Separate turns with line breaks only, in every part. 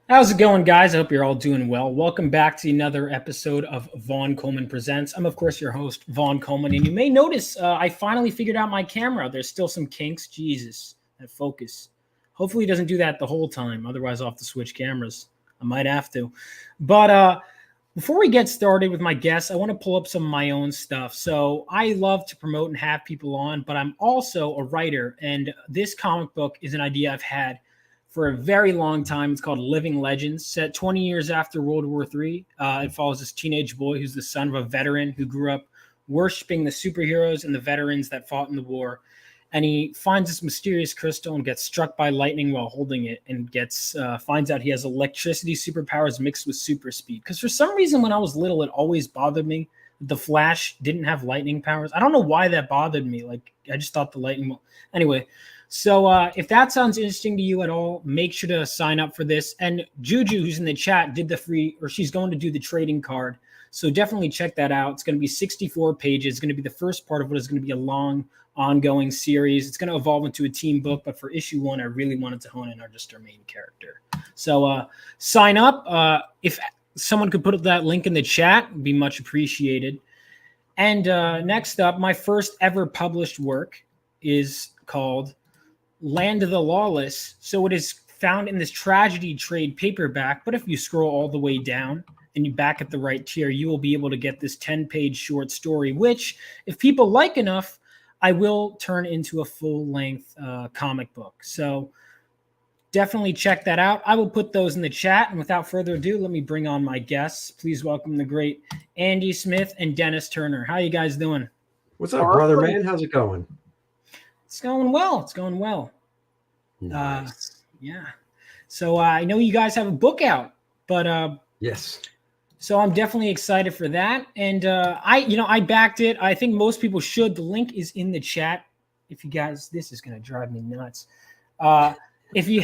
How's it going, guys? I hope you're all doing well. Welcome back to another episode of Vaughn Coleman Presents. I'm, of course, your host, Vaughn Coleman, and you may notice I finally figured out my camera. There's still some kinks. Jesus, that focus. Hopefully, it doesn't do that the whole time. Otherwise, I'll have to switch cameras. I might have to. But before we get started with my guests, I want to pull up some of my own stuff. So I love to promote and have people on, but I'm also a writer, and this comic book is an idea I've had for a very long time. It's called Living Legends, set 20 years after World War III. It follows this teenage boy who's the son of a veteran who grew up worshiping the superheroes and the veterans that fought in the war. And he finds this mysterious crystal and gets struck by lightning while holding it, and finds out he has electricity superpowers mixed with super speed. Because for some reason, when I was little, it always bothered me that the Flash didn't have lightning powers. I don't know why that bothered me. Like, I just thought the lightning. Anyway. So if that sounds interesting to you at all, make sure to sign up for this. And Juju, who's in the chat, did the free, or she's going to do the trading card. So definitely check that out. It's going to be 64 pages. It's going to be the first part of what is going to be a long, ongoing series. It's going to evolve into a team book. But for issue 1, I really wanted to hone in on just our main character. So sign up. If someone could put that link in the chat, it'd be much appreciated. And next up, my first ever published work is called Land of the Lawless. So it is found in this tragedy trade paperback, but if you scroll all the way down and you back at the right tier, you will be able to get this 10-page short story, which, if people like enough, I will turn into a full-length comic book. So definitely check that out. I will put those in the chat. And without further ado, let me bring on my guests. Please welcome the great Andy Smith and Dennis Turner. How you guys doing?
What's up, brother, man? How's it going?
It's going well. It's going well.
Nice.
Yeah. So I know you guys have a book out, but
yes.
So I'm definitely excited for that. And I backed it. I think most people should. The link is in the chat. If you guys, this is going to drive me nuts. If you,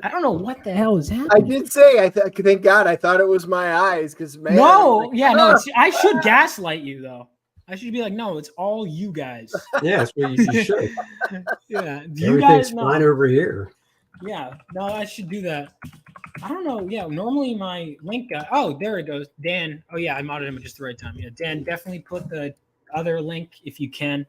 I don't know what the hell is happening.
I did say, thank God, I thought it was my eyes because man.
No, I should gaslight you though. I should be like, no, it's all you guys.
Yeah, that's what you should.
Yeah.
You guys fine over here.
Yeah. No, I should do that. I don't know. Yeah. Normally my link oh, there it goes. Dan. Oh yeah, I modded him at just the right time. Yeah, Dan, definitely put the other link if you can.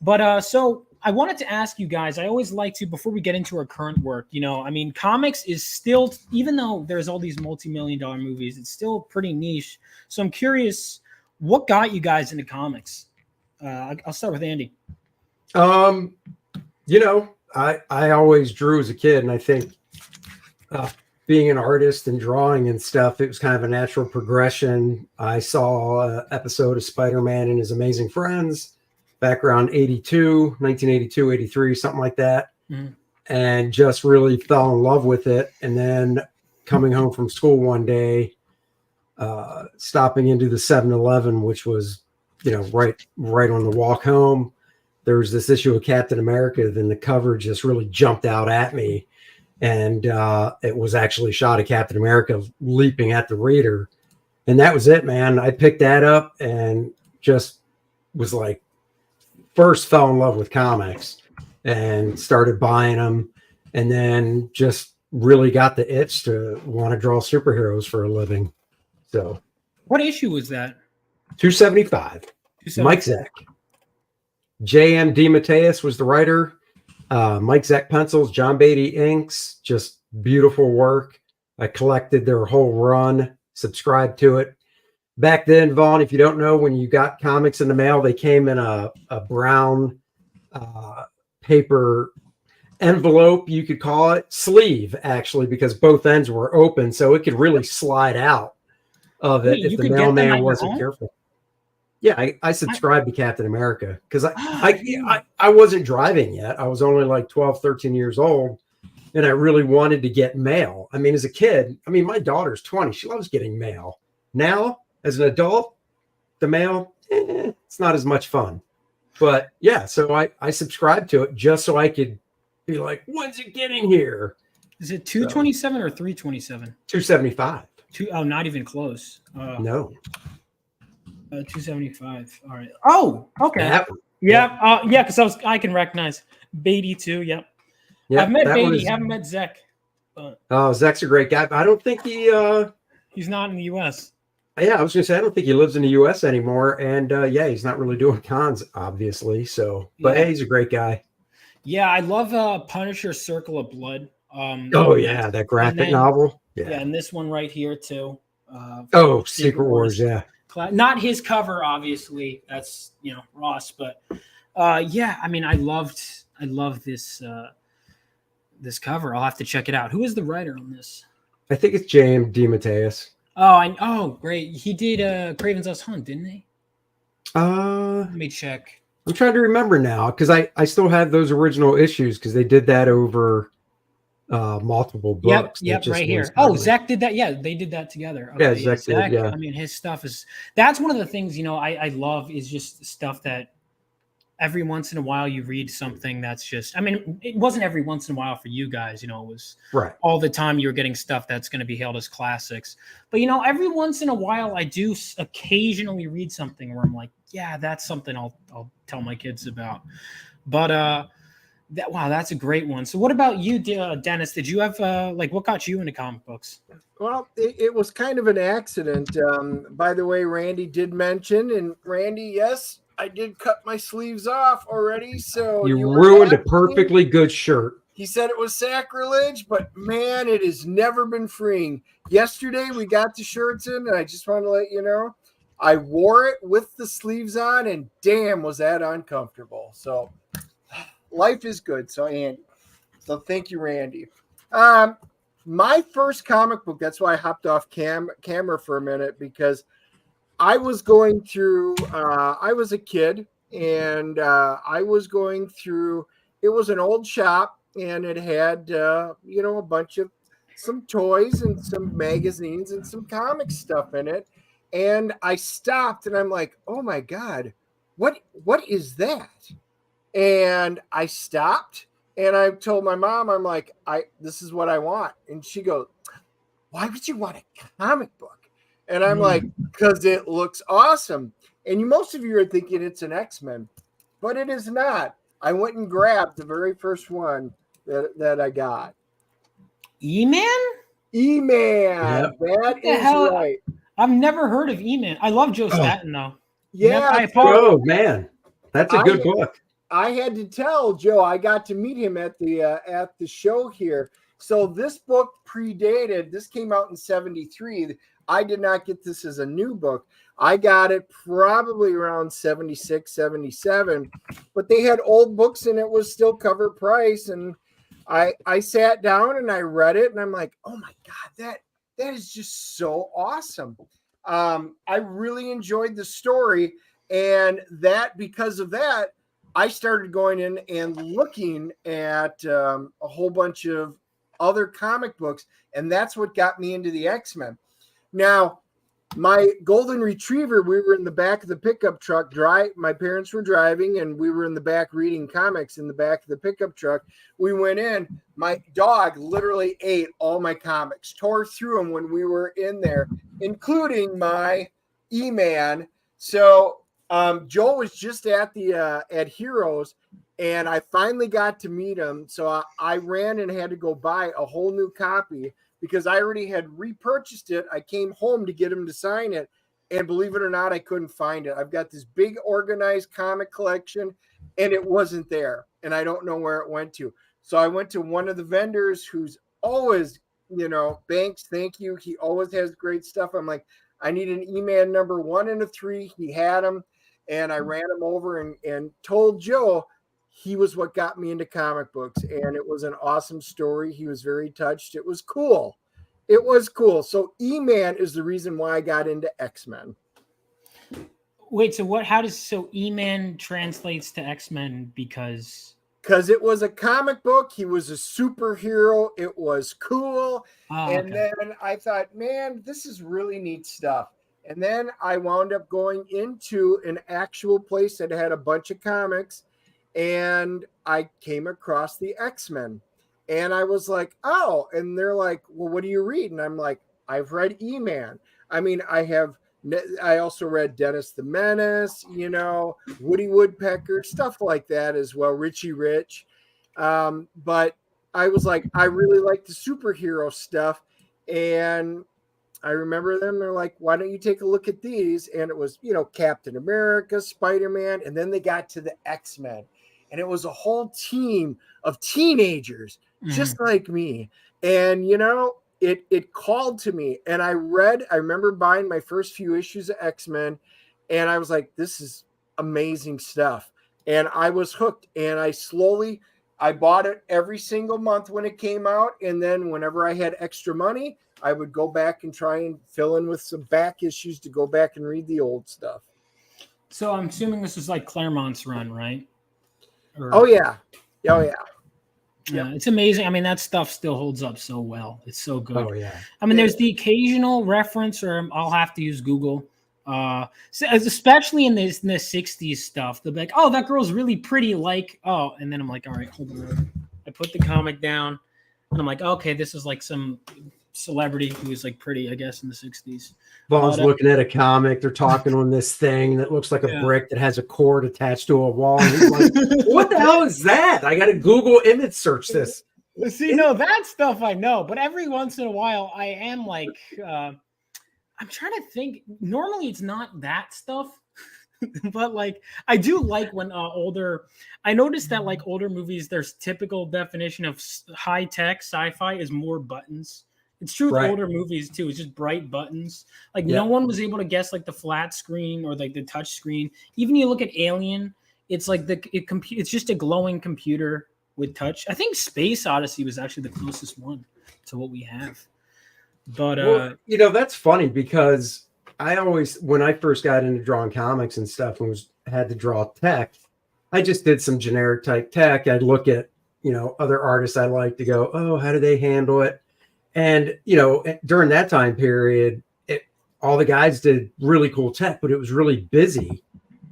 But so I wanted to ask you guys, I always like to, before we get into our current work, I mean, comics is still, even though there's all these multi-million-dollar movies, it's still pretty niche. So I'm curious, what got you guys into comics? I'll start with Andy.
I always drew as a kid, and I think being an artist and drawing and stuff, it was kind of a natural progression. I saw an episode of Spider-Man and His Amazing Friends back around 1982, 83, something like that, and just really fell in love with it. And then coming home from school one day, stopping into the 7-Eleven, which was, right on the walk home, there was this issue of Captain America. Then the cover just really jumped out at me. And it was actually a shot of Captain America leaping at the reader. And that was it, man. I picked that up and just was like, first fell in love with comics and started buying them. And then just really got the itch to want to draw superheroes for a living. So,
what issue was that?
275. Mike Zeck. J.M. DeMatteis was the writer. Mike Zeck pencils, John Beatty inks, just beautiful work. I collected their whole run, subscribed to it. Back then, Vaughn, if you don't know, when you got comics in the mail, they came in a brown paper envelope, you could call it, sleeve, actually, because both ends were open, so it could really slide out of it if the mailman wasn't careful. Yeah, I subscribed to Captain America because I wasn't driving yet. I was only like 12, 13 years old, and I really wanted to get mail. I mean, as a kid, my daughter's 20. She loves getting mail. Now, as an adult, the mail, it's not as much fun. But yeah, so I subscribed to it just so I could be like, when's it getting here?
Is it 227 or 327?
275.
Not even close.
No.
275. All right. Oh, okay. Yeah. Because I can recognize Beatty too. Yep. Yeah, I've met Beatty. Haven't met Zeck. But
Oh, Zach's a great guy. I don't think he.
he's not in the U.S.
Yeah, I was gonna say I don't think he lives in the U.S. anymore, and yeah, he's not really doing cons, obviously. So, but
Yeah.
hey, he's a great guy.
Yeah, I love Punisher Circle of Blood.
Oh
And
yeah, that
and
graphic
then
novel.
yeah,
Yeah.
and this one right here too.
Oh, Secret Wars. Yeah.
Not his cover, obviously. That's Ross, but yeah. I mean, I love this cover. I'll have to check it out. Who is the writer on this?
I think it's James DeMatteis.
Oh, great. He did Craven's Last Hunt, didn't he?
Uh,
Let me check.
I'm trying to remember now because I still have those original issues because they did that over multiple books.
Yep,
Just
right
one
here. Oh,
separately.
Zach did that. Yeah, they did that together.
Yeah,
Okay, yeah,
Zach did. Yeah.
I mean, his stuff that's one of the things I love is just stuff that every once in a while you read something that's just. I mean, it wasn't every once in a while for you guys. It was
Right.
all the time. You were getting stuff that's going to be hailed as classics. But every once in a while, I do occasionally read something where I'm like, yeah, that's something I'll tell my kids about. But that's a great one. So what about you, Dennis? Did you have what got you into comic books?
Well, it was kind of an accident. By the way, Randy did mention, and Randy, yes, I did cut my sleeves off already. So
You
were
ruined a
asking.
perfectly good shirt.
He said it was sacrilege, but man, it has never been freeing. Yesterday we got the shirts in, and I just want to let you know, I wore it with the sleeves on, and damn, was that uncomfortable. So life is good. So thank you, Randy. My first comic book, that's why I hopped off camera for a minute, because I was going through, I was a kid, and I was going through, it was an old shop, and it had, a bunch of some toys and some magazines and some comic stuff in it. And I stopped and I'm like, oh my God, what is that? And I stopped and I told my mom, I'm like, this is what I want. And she goes, why would you want a comic book? And I'm like, because it looks awesome. And most of you are thinking it's an X-Men, but it is not. I went and grabbed the very first one that I got.
E-Man?
E-Man.
Yep.
That
The
is
hell?
right.
I've never heard of E-Man. I love Joe Staten though.
Yeah.
I apologize.
Oh man, that's a good book.
I had to tell Joe, I got to meet him at the show here. So this book predated, this came out in 73. I did not get this as a new book. I got it probably around 76, 77, but they had old books and it was still cover price. And I sat down and I read it and I'm like, oh my God, that is just so awesome. I really enjoyed the story, and because of that, I started going in and looking at a whole bunch of other comic books, and that's what got me into the X-Men. Now, my golden retriever, we were in the back of the pickup truck. My parents were driving, and we were in the back reading comics in the back of the pickup truck. We went in. My dog literally ate all my comics, tore through them when we were in there, including my E-Man. So Joel was just at at Heroes, and I finally got to meet him. So I ran and had to go buy a whole new copy because I already had repurchased it. I came home to get him to sign it, and believe it or not, I couldn't find it. I've got this big organized comic collection, and it wasn't there, and I don't know where it went to. So I went to one of the vendors who's always, Banks, thank you. He always has great stuff. I'm like, I need an E-Man number 1 and a 3. He had them, and I ran him over and told Joe he was what got me into comic books, and it was an awesome story. He was very touched. It was cool. It was cool. So E-Man is the reason why I got into X-Men.
Wait, so E-Man translates to X-Men because
it was a comic book. He was a superhero. It was cool. And then I thought, man, this is really neat stuff. And then I wound up going into an actual place that had a bunch of comics, and I came across the X-Men. And I was like, oh, and they're like, well, what do you read? And I'm like, I've read E-Man. I mean, I also read Dennis the Menace, Woody Woodpecker, stuff like that as well, Richie Rich. But I was like, I really like the superhero stuff. And I remember them. They're like, why don't you take a look at these? And it was, Captain America, Spider-Man. And then they got to the X-Men. And it was a whole team of teenagers, just like me. And, it called to me. And I remember buying my first few issues of X-Men. And I was like, this is amazing stuff. And I was hooked. And I bought it every single month when it came out. And then whenever I had extra money, I would go back and try and fill in with some back issues to go back and read the old stuff.
So I'm assuming this is like Claremont's run, right?
Oh, yeah.
Yeah, it's amazing. I mean, that stuff still holds up so well. It's so good.
Oh, yeah.
I mean, there's the occasional reference, or I'll have to use Google. Especially in the 60s stuff, they'll be like, oh, that girl's really pretty, and then I'm like, all right, hold on. I put the comic down and I'm like, okay, this is like some celebrity who was like pretty, I guess, in the 60s.
Vaughn's looking at a comic. They're talking on this thing that looks like a brick that has a cord attached to a wall. And he's like, what the hell is that? I got to Google image search this.
See, no, that stuff I know, but every once in a while I am like, I'm trying to think. Normally it's not that stuff, but like I do like when I noticed that like older movies, there's typical definition of high tech sci-fi is more buttons. It's true with older movies too. It's just bright buttons. Like no one was able to guess like the flat screen or like the touch screen. Even you look at Alien, it's like it's just a glowing computer with touch. I think Space Odyssey was actually the closest one to what we have. But
that's funny because when I first got into drawing comics and stuff and had to draw tech, I just did some generic type tech. I'd look at, other artists I like to go, oh, how do they handle it? And, during that time period, all the guys did really cool tech, but it was really busy.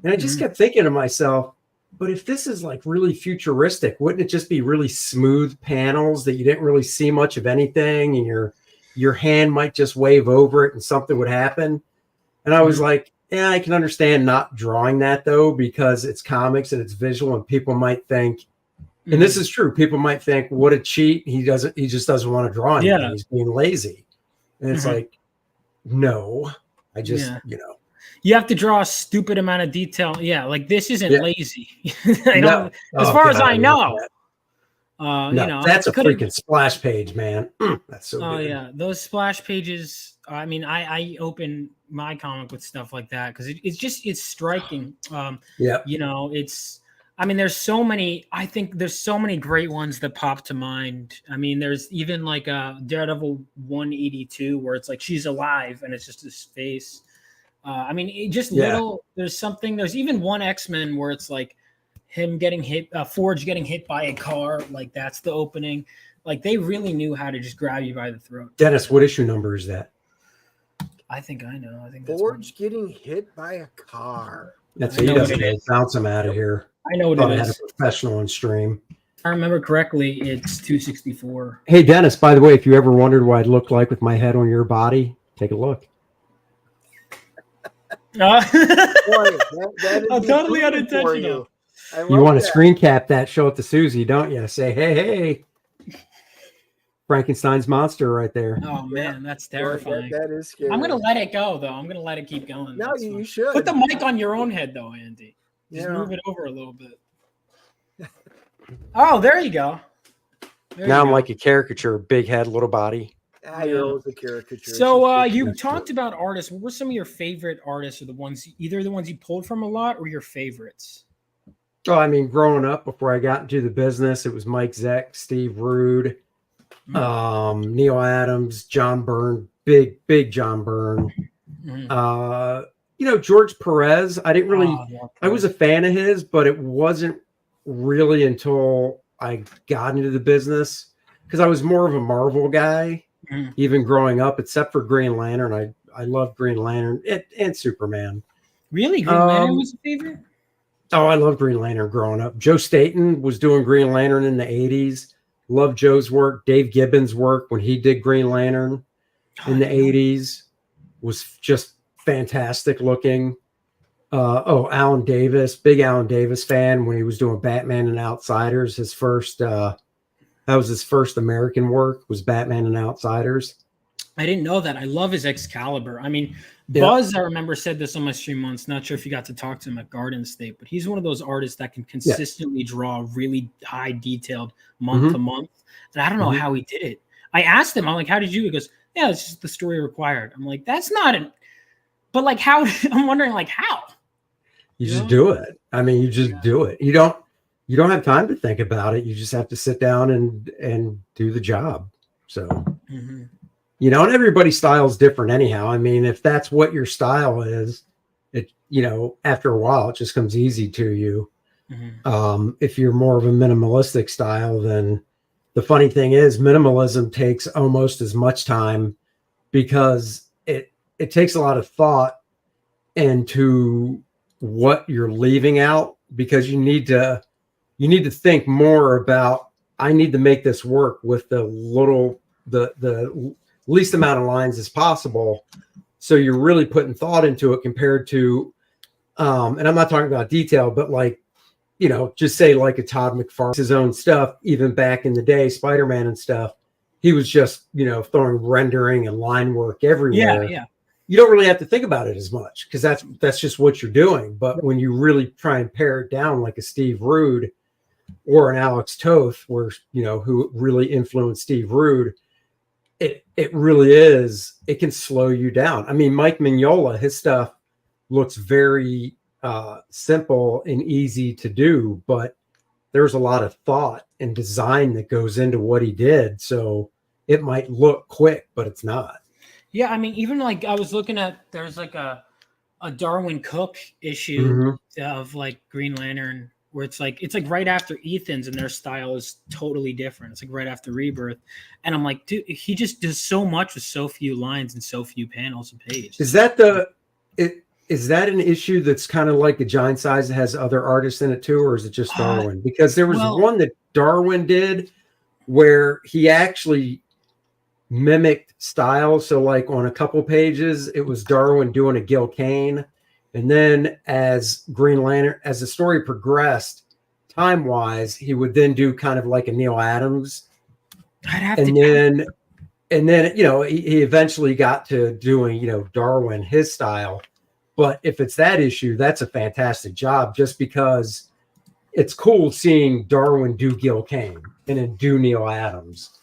And I just kept thinking to myself, but if this is like really futuristic, wouldn't it just be really smooth panels that you didn't really see much of anything and your hand might just wave over it and something would happen? And I was like, yeah, I can understand not drawing that though, because it's comics and it's visual and people might think, and this is true, people might think, what a cheat. He just doesn't want to draw anything. Yeah. He's being lazy. And it's like, no, I just,
you have to draw a stupid amount of detail. Yeah. Like this isn't lazy. As far as I know.
That's a freaking splash page, man. That's so good.
Oh yeah, those splash pages. I mean, I open my comic with stuff like that because it's striking. There's so many. I think there's so many great ones that pop to mind. I mean, there's even like a Daredevil 182 where it's like she's alive and it's just his face. There's even one X-Men where it's like him getting hit, Forge getting hit by a car, like that's the opening. Like they really knew how to just grab you by the throat.
Dennis, what issue number is that?
I think I know. I think
Forge getting hit by a car.
That's he doesn't bounce him out of here.
I know what it is.
Had a professional on stream.
If I remember correctly, it's 264.
Hey Dennis, by the way, if you ever wondered what I'd look like with my head on your body, take a look.
Boy,
I'm totally unintentional.
You want to screen cap that, show it to Susie, don't you? Say, hey, Frankenstein's monster right there.
Oh man, that's terrifying.
That is scary.
I'm gonna let it go though. I'm gonna let it keep going.
No, you should
put the mic on your own head though, Andy. Just move it over a little bit. Oh, there you go.
Now I'm like a caricature, big head, little body.
You're always a caricature.
So you talked about artists. What were some of your favorite artists, or either the ones you pulled from a lot, or your favorites?
Oh, I mean, growing up before I got into the business, it was Mike Zeck, Steve Rude, Neil Adams, John Byrne, big John Byrne. George Perez. I didn't really. I was a fan of his, but it wasn't really until I got into the business because I was more of a Marvel guy, even growing up. Except for Green Lantern, I love Green Lantern and Superman.
Really, Green Lantern was your favorite?
Oh, I love Green Lantern growing up. Joe Staton was doing Green Lantern in the 80s. Loved Joe's work. Dave Gibbons' work when he did Green Lantern in the 80s was just fantastic looking. Alan Davis, big Alan Davis fan when he was doing Batman and Outsiders, his first That was his first American work, was Batman and Outsiders.
I didn't know that. I love his Excalibur. I mean,
Yep.
Buzz, I remember, said this on my stream once. Not sure if you got to talk to him at Garden State, but he's one of those artists that can consistently draw really high detailed month to month. And I don't know how he did it. I asked him, I'm like, how did you? He goes, yeah, it's just the story required. I'm like, that's not it. But like, how? I'm wondering, like, how?
You just do it. I mean, you just do it. You don't have time to think about it. You just have to sit down and do the job. So, you know, and everybody's style is different anyhow. I mean, if that's what your style is, it, you know, after a while, it just comes easy to you. If you're more of a minimalistic style, then the funny thing is minimalism takes almost as much time because it takes a lot of thought into what you're leaving out, because you need to think more about, I need to make this work with the least amount of lines as possible. So you're really putting thought into it compared to, and I'm not talking about detail, but like, you know, just say like a Todd McFarlane, his own stuff, even back in the day, Spider-Man and stuff, he was just, you know, throwing rendering and line work everywhere.
Yeah.
You don't really have to think about it as much because that's just what you're doing. But when you really try and pare it down, like a Steve Rude or an Alex Toth, where, you know, who really influenced Steve Rude, it really is, it can slow you down. I mean, Mike Mignola, his stuff looks very simple and easy to do, but there's a lot of thought and design that goes into what he did. So it might look quick, but it's not.
Yeah, I mean, even like I was looking at, there's like a Darwin Cook issue of like Green Lantern, where it's like right after Ethan's, and their style is totally different. It's like right after Rebirth, and I'm like, dude, he just does so much with so few lines and so few panels a page.
Is that is that an issue that's kind of like a Giant Size that has other artists in it too, or is it just Darwin? Because there was one that Darwin did where he actually mimicked style. So like on a couple pages, it was Darwin doing a Gil Kane. And then as Green Lantern, as the story progressed time-wise, he would then do kind of like a Neil Adams. And then, you know, he eventually got to doing, you know, Darwin, his style. But if it's that issue, that's a fantastic job, just because it's cool seeing Darwin do Gil Kane and then do Neil Adams.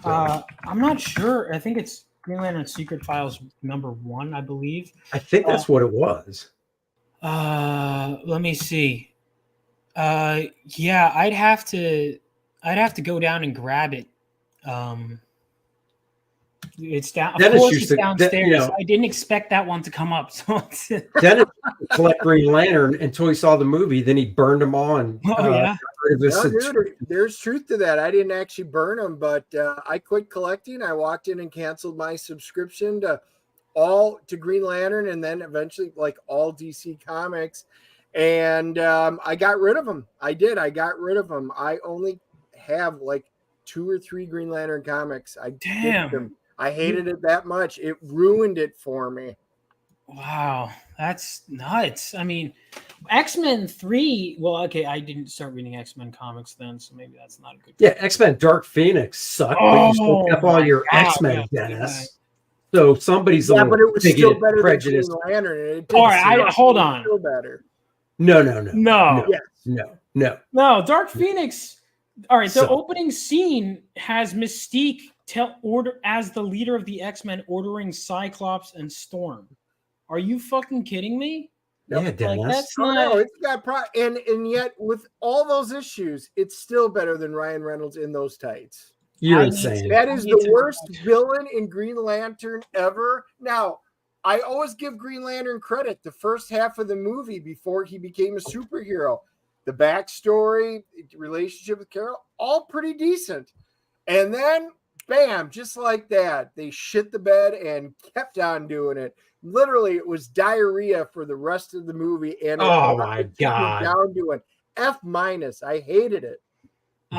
So,
I'm not sure. I think it's Green Lantern Secret Files #1, I believe.
I think that's what it was.
Let me see. Yeah, I'd have to go down and grab it. It's down. Of course, it's downstairs. You know, I didn't expect that one to come up. So
Dennis collect Green Lantern until he saw the movie. Then he burned them all. And,
there's truth to that. I didn't actually burn them, but I quit collecting. I walked in and canceled my subscription to Green Lantern, and then eventually like all DC Comics. And I got rid of them. I got rid of them. I only have like 2 or 3 Green Lantern comics. I hated it that much. It ruined it for me.
Wow, that's nuts. I mean, X-Men 3. Well, okay, I didn't start reading X-Men comics then, so maybe that's not a good.
Yeah, X-Men Dark Phoenix sucked, but you still kept all your X-Men, Dennis. So somebody's
but it was still better
prejudice.
than Green Lantern.
All right, hold on.
Still better.
No.
Dark Phoenix. All right, the opening scene has Mystique as the leader of the X-Men ordering Cyclops and Storm. Are you fucking kidding me?
Yeah, Dennis.
Like, that's not.
No, it's got and yet with all those issues, it's still better than Ryan Reynolds in those tights.
You're insane.
That is the worst villain in Green Lantern ever. Now, I always give Green Lantern credit. The first half of the movie before he became a superhero, the backstory, relationship with Carol, all pretty decent. And then, bam, just like that, they shit the bed and kept on doing it. Literally, it was diarrhea for the rest of the movie. And
oh my God.
Down to an F-. I hated it.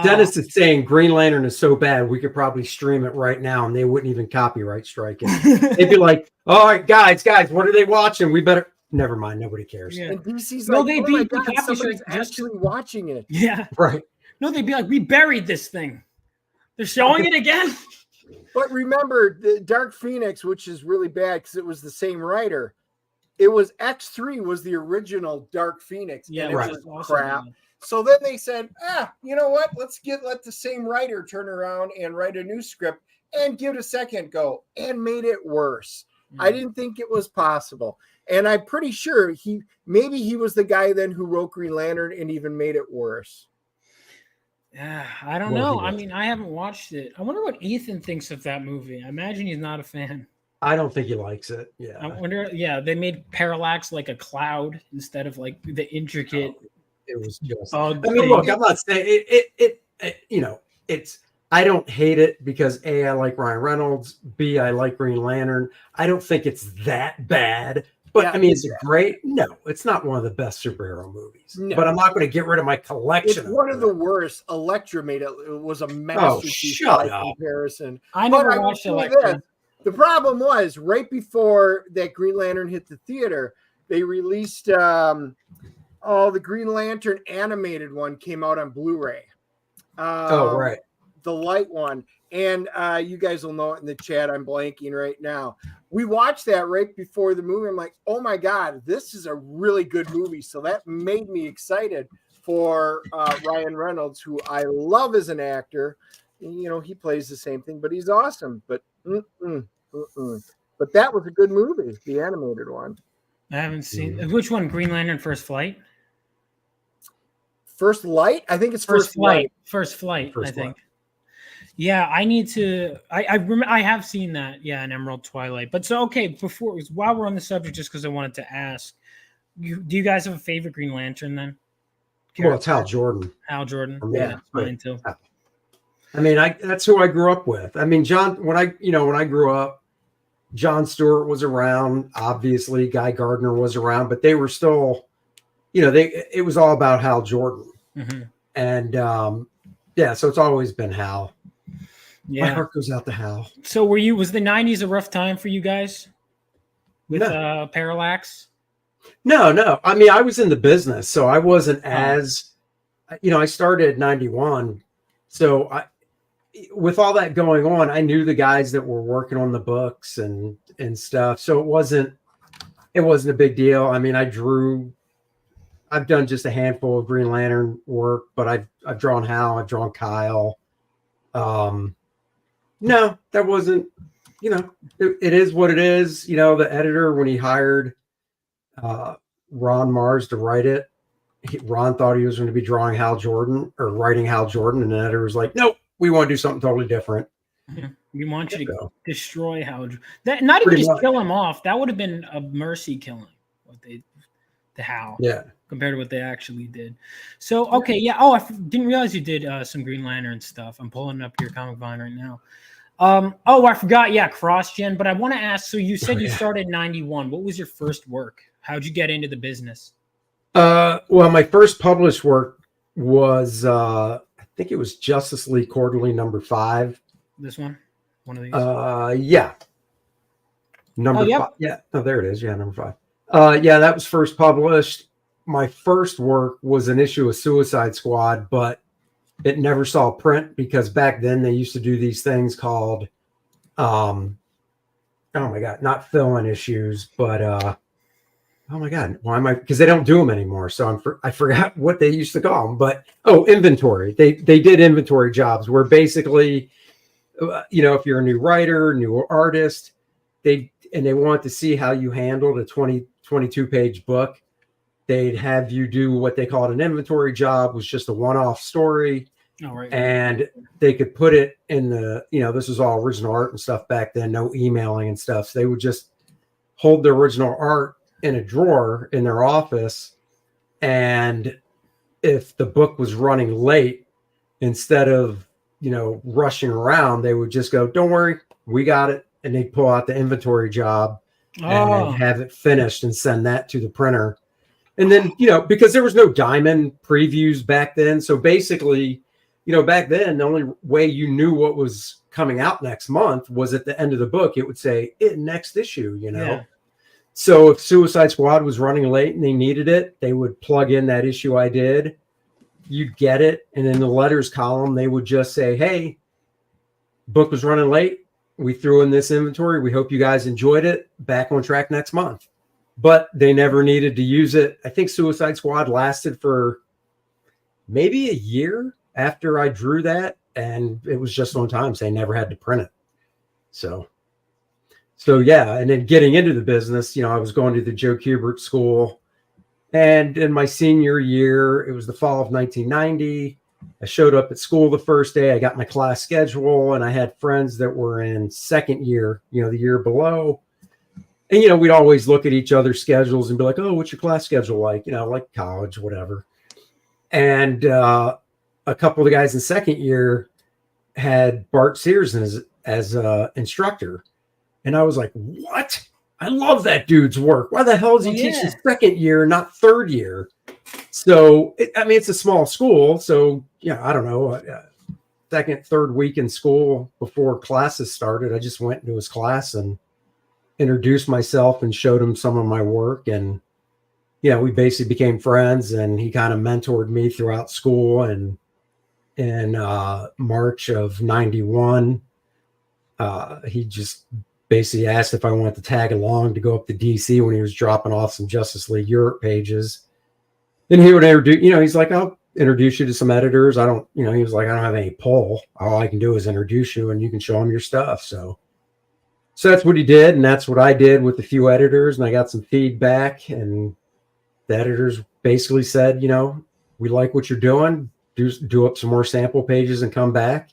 Dennis is saying Green Lantern is so bad we could probably stream it right now and they wouldn't even copyright strike it. They'd be like, all right, guys, what are they watching? We better never mind, nobody cares.
Yeah. And DC's like, somebody's actually watching it.
Yeah.
Right.
No, they'd be like, we buried this thing. They're showing it again.
But remember, the Dark Phoenix, which is really bad because it was the same writer. It was X3 was the original Dark Phoenix.
Yeah,
and it
right.
was crap. So then they said, you know what? Let's let the same writer turn around and write a new script and give it a second go, and made it worse. I didn't think it was possible. And I'm pretty sure he was the guy then who wrote Green Lantern and even made it worse.
Yeah, I don't know. I mean, I haven't watched it. I wonder what Ethan thinks of that movie. I imagine he's not a fan.
I don't think he likes it. Yeah.
I wonder. Yeah, they made Parallax like a cloud instead of like the intricate.
It was just.
I
mean, look, I'm not saying it. You know, it's. I don't hate it because A, I like Ryan Reynolds. B, I like Green Lantern. I don't think it's that bad. But I mean, is it great? No, it's not one of the best superhero movies. No. But I'm not going to get get rid of my collection.
It's one of the worst. Elektra made it. It was a masterpiece by comparison.
I never watched Elektra.
The problem was right before that Green Lantern hit the theater, they released the Green Lantern animated one came out on Blu-ray.
Right.
The light one. And you guys will know it in the chat. I'm blanking right now. We watched that right before the movie. I'm like, oh my God, this is a really good movie. So that made me excited for Ryan Reynolds, who I love as an actor. You know, he plays the same thing, but he's awesome. But but that was a good movie, the animated one.
I haven't seen which one. Green Lantern First Flight.
First Light? I think it's First Flight.
First Flight. I think. Yeah, I need to. I have seen that. Yeah, in Emerald Twilight. But so okay, while we're on the subject, just because I wanted to ask, do you guys have a favorite Green Lantern then?
Well, it's Hal Jordan.
Hal Jordan. Yeah, mine too.
I mean, that's who I grew up with. I mean, when I grew up, John Stewart was around. Obviously, Guy Gardner was around, but they were still, it was all about Hal Jordan. Mm-hmm. And so it's always been Hal. Yeah. My heart goes out to Hal.
So was the 90s a rough time for you guys with Parallax?
No. I mean, I was in the business, so I wasn't as, I started in 91. So with all that going on, I knew the guys that were working on the books and stuff. So it wasn't a big deal. I mean, I've done just a handful of Green Lantern work, but I've drawn Hal, I've drawn Kyle. No, that wasn't, it is what it is. The editor, when he hired Ron Mars to write it, Ron thought he was going to be drawing Hal Jordan or writing Hal Jordan. And the editor was like, nope, we want to do something totally different.
We want you to destroy Hal. Not even just kill him off. That would have been a mercy killing the Hal. Yeah. Compared to what they actually did. So, okay. Yeah. Oh, I didn't realize you did some Green Lantern stuff. I'm pulling up your Comic Vine right now. I forgot. Yeah. Cross-gen. But I want to ask, so you said you started in 91. What was your first work? How'd you get into the business?
Well, my first published work was, I think it was Justice League Quarterly number 5.
This one? One of these?
Yeah. Number 5. Yeah. Oh, there it is. Yeah. Number 5. Yeah, that was first published. My first work was an issue of Suicide Squad, but it never saw print because back then they used to do these things called, oh my God, not fill-in issues, but oh my God, why am I? Because they don't do them anymore. So I forgot what they used to call them, but inventory. They did inventory jobs where basically, if you're a new writer, new artist, they want to see how you handled a 22-page book. They'd have you do what they called an inventory job, was just a one-off story.
Oh, right.
And they could put it in this was all original art and stuff back then, no emailing and stuff. So they would just hold the original art in a drawer in their office. And if the book was running late, instead of, rushing around, they would just go, don't worry, we got it. And they'd pull out the inventory job and have it finished and send that to the printer. And then, because there was no diamond previews back then. So basically, back then, the only way you knew what was coming out next month was at the end of the book. It would say next issue, Yeah. So if Suicide Squad was running late and they needed it, they would plug in that issue I did. You'd get it. And in the letters column, they would just say, hey, book was running late. We threw in this inventory. We hope you guys enjoyed it. Back on track next month. But they never needed to use it. I think Suicide Squad lasted for maybe a year after I drew that. And it was just on time. So they never had to print it. So yeah. And then getting into the business, you know, I was going to the Joe Kubert School. And in my senior year, it was the fall of 1990. I showed up at school the first day. I got my class schedule, and I had friends that were in second year, you know, the year below. And, you know, we'd always look at each other's schedules and be like, oh, what's your class schedule like? You know, like college, whatever. And a couple of the guys in second year had Bart Sears as instructor. And I was like, what? I love that dude's work. Why the hell is he teaching second year, not third year? So, it's a small school. So, yeah, I don't know. Second, third week in school before classes started, I just went into his class and introduced myself and showed him some of my work. And, you know, we basically became friends, and he kind of mentored me throughout school. And in March of 91, he just basically asked if I wanted to tag along to go up to DC when he was dropping off some Justice League Europe pages. Then he would introduce, you know, he's like, I'll introduce you to some editors. I don't, you know, he was like, I don't have any pull. All I can do is introduce you and you can show them your stuff. So that's what he did. And that's what I did with a few editors. And I got some feedback, and the editors basically said, you know, we like what you're doing. Do up some more sample pages and come back.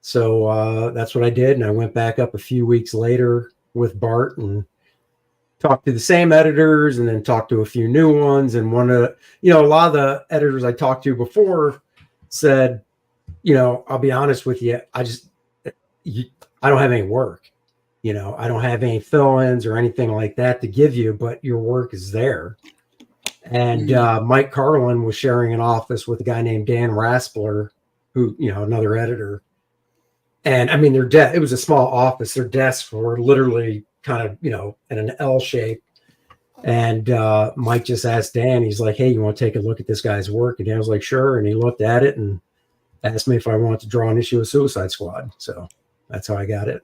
So that's what I did. And I went back up a few weeks later with Bart and talked to the same editors, and then talked to a few new ones. And one of, you know, a lot of the editors I talked to before said, you know, I'll be honest with you. I don't have any work, you know, I don't have any fill-ins or anything like that to give you, but your work is there. And Mike Carlin was sharing an office with a guy named Dan Raspler, who, you know, another editor. And I mean, it was a small office. Their desks were literally kind of, you know, in an L shape. And Mike just asked Dan, he's like, hey, you want to take a look at this guy's work? And Dan was like, sure. And he looked at it and asked me if I wanted to draw an issue of Suicide Squad. So that's how I got it.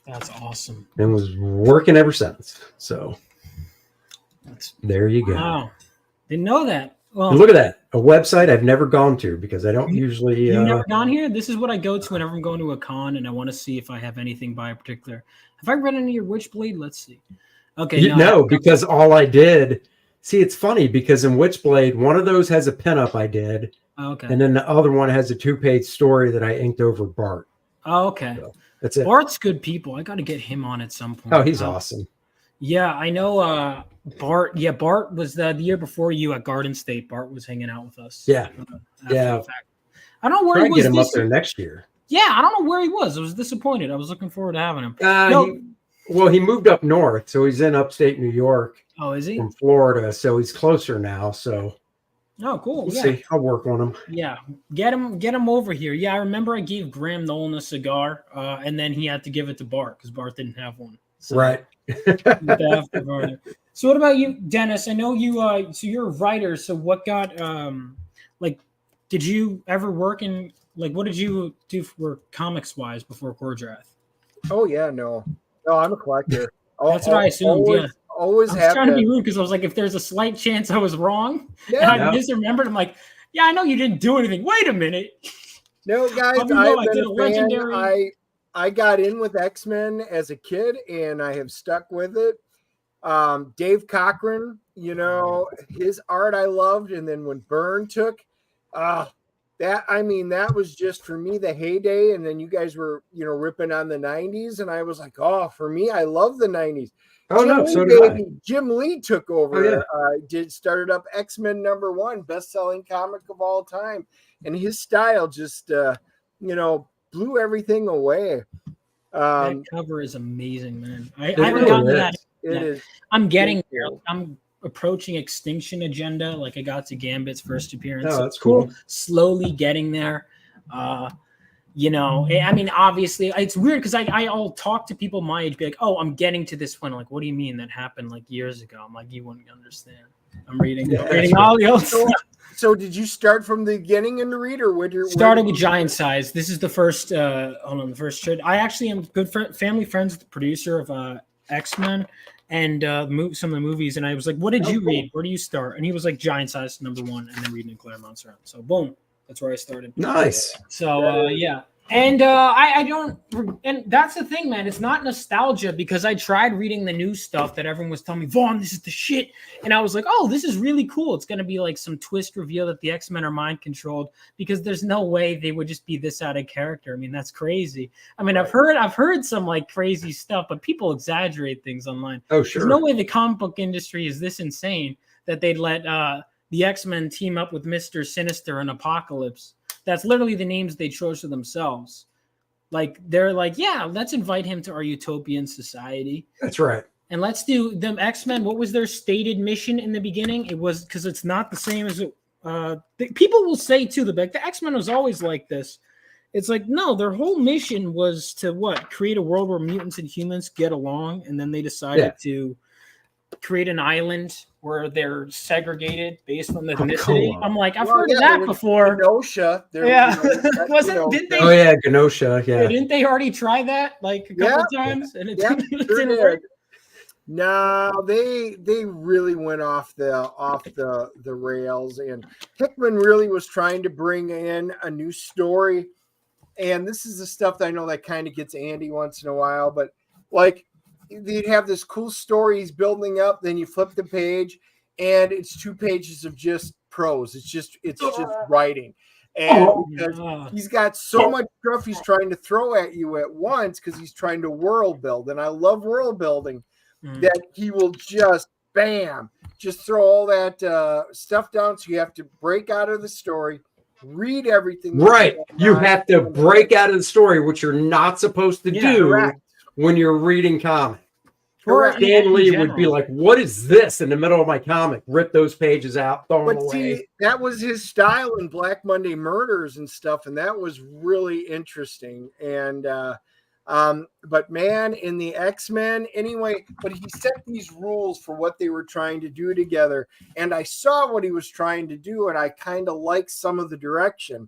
That's awesome.
And was working ever since. So there you go.
Wow. Didn't know that. Well,
and look at that. A website I've never gone to because I don't usually.
You've never gone here? This is what I go to whenever I'm going to a con and I want to see if I have anything by a particular. Have I read any of your Witchblade? Let's see. Okay.
No, because all I did. See, it's funny because in Witchblade, one of those has a pinup I did.
Oh, okay.
And then the other one has a 2-page story that I inked over Bart.
Oh, okay.
So that's it.
Bart's good people. I got to get him on at some point.
Oh, he's awesome.
Yeah, I know Bart. Yeah, Bart was the year before you at Garden State. Bart was hanging out with us.
Yeah.
Yeah. I don't know where he was.
Get him up there next year.
Yeah, I don't know where he was. I was disappointed. I was looking forward to having him.
He moved up north, so he's in upstate New York.
Oh, is he?
From Florida, so he's closer now. So.
Oh, cool.
We'll see. I'll work on him.
Yeah, get him over here. Yeah, I remember I gave Graham Nolan a cigar, and then he had to give it to Bart because Bart didn't have one. So,
right.
So what about you, Dennis? I know you so you're a writer, so what got did you ever work in what did you do for comics wise before Cordrath?
Oh yeah, no, I'm a collector.
That's what I assumed.
Always
I was trying to be rude because I was like, if there's a slight chance I was wrong, and I misremembered, I'm like, yeah, I know you didn't do anything. Wait a minute.
No, guys, I've been a fan. I got in with X-Men as a kid, and I have stuck with it. Dave Cochran, you know, his art I loved, and then when Byrne took, that was just for me the heyday. And then you guys were, you know, ripping on the 90s, and I was like, oh, for me, I love the 90s. Jim Lee took over. Started up X-Men #1, best-selling comic of all time, and his style just, blew everything away.
That cover is amazing, man. I haven't gotten to that.
It is.
I'm getting there. I'm approaching Extinction Agenda. Like I got to Gambit's first appearance.
Oh, that's cool.
Slowly getting there. Obviously it's weird because I'll talk to people my age, be like, oh, I'm getting to this point. I'm like, what do you mean that happened like years ago? I'm like, you wouldn't understand. I'm reading.
Yeah,
I'm reading all the old
So,
stuff.
so did you start from the beginning and read, or
Started with Giant Size. This is the first. The first trade. I actually am good family friends with the producer of X-Men and some of the movies. And I was like, "What did you read? Where do you start?" And he was like, "Giant Size #1," and then reading in Claremont Surround. So boom, that's where I started.
Nice.
So yeah. And I don't, and that's the thing, man. It's not nostalgia because I tried reading the new stuff that everyone was telling me, Vaughn, this is the shit. And I was like, oh, this is really cool. It's going to be like some twist reveal that the X-Men are mind controlled because there's no way they would just be this out of character. I mean, that's crazy. I mean, I've heard some like crazy stuff, but people exaggerate things online.
Oh, sure.
There's no way the comic book industry is this insane that they'd let the X-Men team up with Mr. Sinister and Apocalypse. That's literally the names they chose for themselves. Like, they're like, yeah, let's invite him to our utopian society.
That's right.
And let's do them X-Men. What was their stated mission in the beginning? It was because it's not the same as people will say too. The X-Men was always like this. It's like, no, their whole mission was to what? Create a world where mutants and humans get along. And then they decided to create an island where they're segregated based on ethnicity. I'm like, I've heard of that before.
Genosha.
Didn't they?
Oh yeah, Genosha. Yeah.
Didn't they already try that like a couple times and it didn't work?
No, they really went off the rails, and Hickman really was trying to bring in a new story. And this is the stuff that I know that kind of gets Andy once in a while, but like, they'd have this cool story he's building up, then you flip the page and it's 2 pages of just prose. It's just writing. And because he's got so much stuff he's trying to throw at you at once because he's trying to world build. And I love world building that he will just just throw all that stuff down. So you have to break out of the story, read everything.
Right. You have to break out of the story, which you're not supposed to do. Correct. When you're reading comic. Stan Lee would be like, what is this in the middle of my comic? Rip those pages out, throw them away. See,
that was his style in Black Monday Murders and stuff, and that was really interesting. And but man, in the X-Men, anyway, but he set these rules for what they were trying to do together. And I saw what he was trying to do, and I kind of liked some of the direction.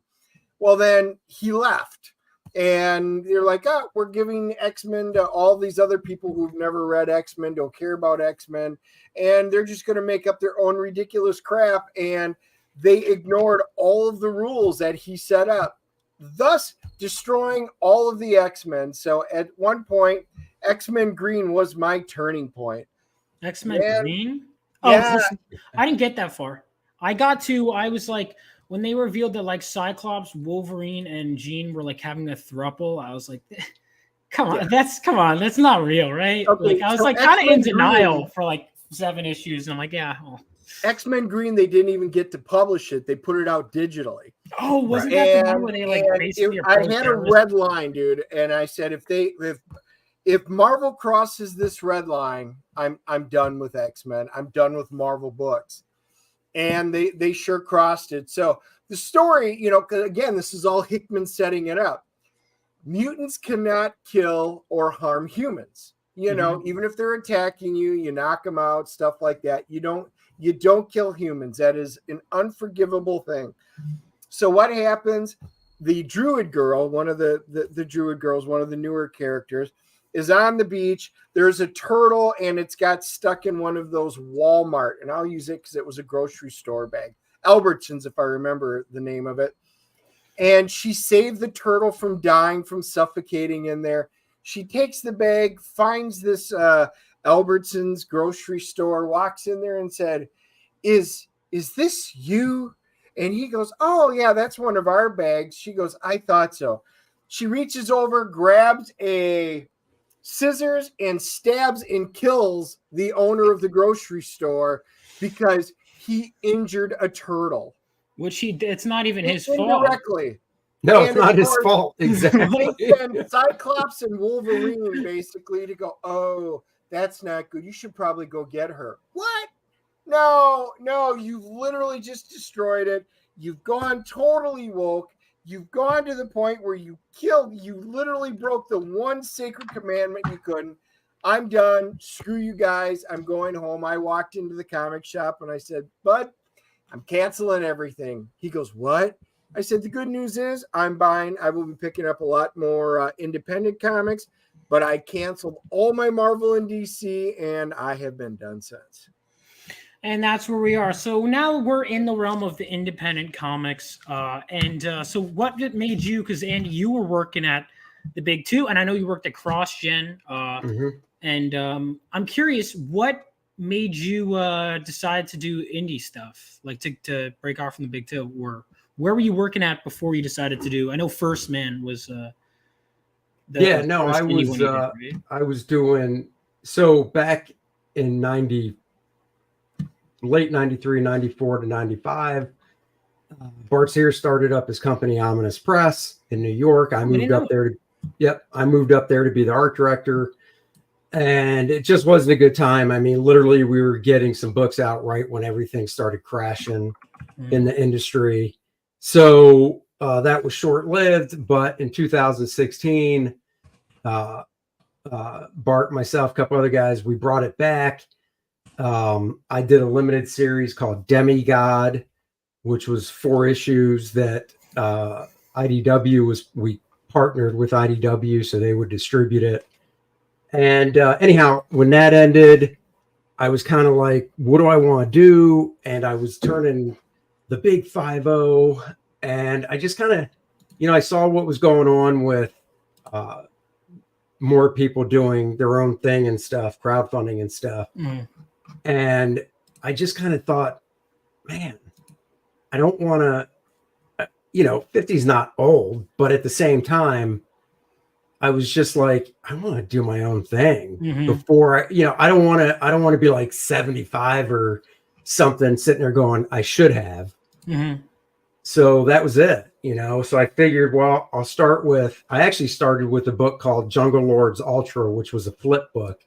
Well, then he left. And they're like, oh, we're giving X-Men to all these other people who've never read X-Men, don't care about X-Men. And they're just going to make up their own ridiculous crap. And they ignored all of the rules that he set up, thus destroying all of the X-Men. So at one point, X-Men Green was my turning point.
X-Men Green? Oh, yeah. I didn't get that far. I was like, when they revealed that like Cyclops, Wolverine, and Jean were like having a throuple, I was like, come on, that's not real, right? Okay, like I was like kind of in denial for like 7 issues, and I'm like, yeah. Well.
X-Men Green, they didn't even get to publish it. They put it out digitally.
Oh, wasn't that the one where they like basically
I had a red line, dude, and I said if Marvel crosses this red line, I'm done with X-Men. I'm done with Marvel books. And they sure crossed it. So the story, again, this is all Hickman setting it up. Mutants cannot kill or harm humans. Even if they're attacking you, you knock them out, stuff like that. You don't kill humans. That is an unforgivable thing. So what happens? The Druid girl, one of the Druid girls, one of the newer characters, is on the beach. There's a turtle and it's got stuck in one of those Walmart, and I'll use it because it was a grocery store bag. Albertsons, if I remember the name of it. And she saved the turtle from dying, from suffocating in there. She takes the bag, finds this Albertsons grocery store, walks in there and said, is this you? And he goes, oh yeah, that's one of our bags. She goes, I thought so. She reaches over, grabs a scissors and stabs and kills the owner of the grocery store because he injured a turtle.
Which it's not even his fault.
Indirectly.
No, it's not his fault. Exactly.
And Cyclops and Wolverine basically to go, oh, that's not good. You should probably go get her. What? No, you literally just destroyed it. You've gone totally woke. You've gone to the point where you literally broke the one sacred commandment you couldn't. I'm done. Screw you guys. I'm going home. I walked into the comic shop and I said, Bud, I'm canceling everything. He goes, what? I said, the good news is I will be picking up a lot more independent comics, but I canceled all my Marvel and DC, and I have been done since.
And that's where we are. So now we're in the realm of the independent comics. So what made you, because Andy, you were working at the big two, and I know you worked at CrossGen. And I'm curious, what made you decide to do indie stuff, like to break off from the big two? Or where were you working at before you decided to do? I know First Man was.
I was doing so back in late 93, 94 to 95. Bart Sears started up his company Ominous Press in New York. I moved up there to be the art director, and it just wasn't a good time. I mean, literally we were getting some books out right when everything started crashing in the industry. So that was short-lived, but in 2016, Bart, myself, a couple other guys, we brought it back. I did a limited series called Demigod, which was 4 issues that we partnered with IDW so they would distribute it. And anyhow, when that ended, I was kind of like, what do I want to do? And I was turning the big 5-0, and I just kind of, I saw what was going on with more people doing their own thing and stuff, crowdfunding and stuff. And I just kind of thought, man, I don't want to, 50's not old, but at the same time, I was just like, I want to do my own thing before I don't want to be like 75 or something sitting there going, I should have. So that was it, so I figured, well, I actually started with a book called Jungle Lords Ultra, which was a flip book,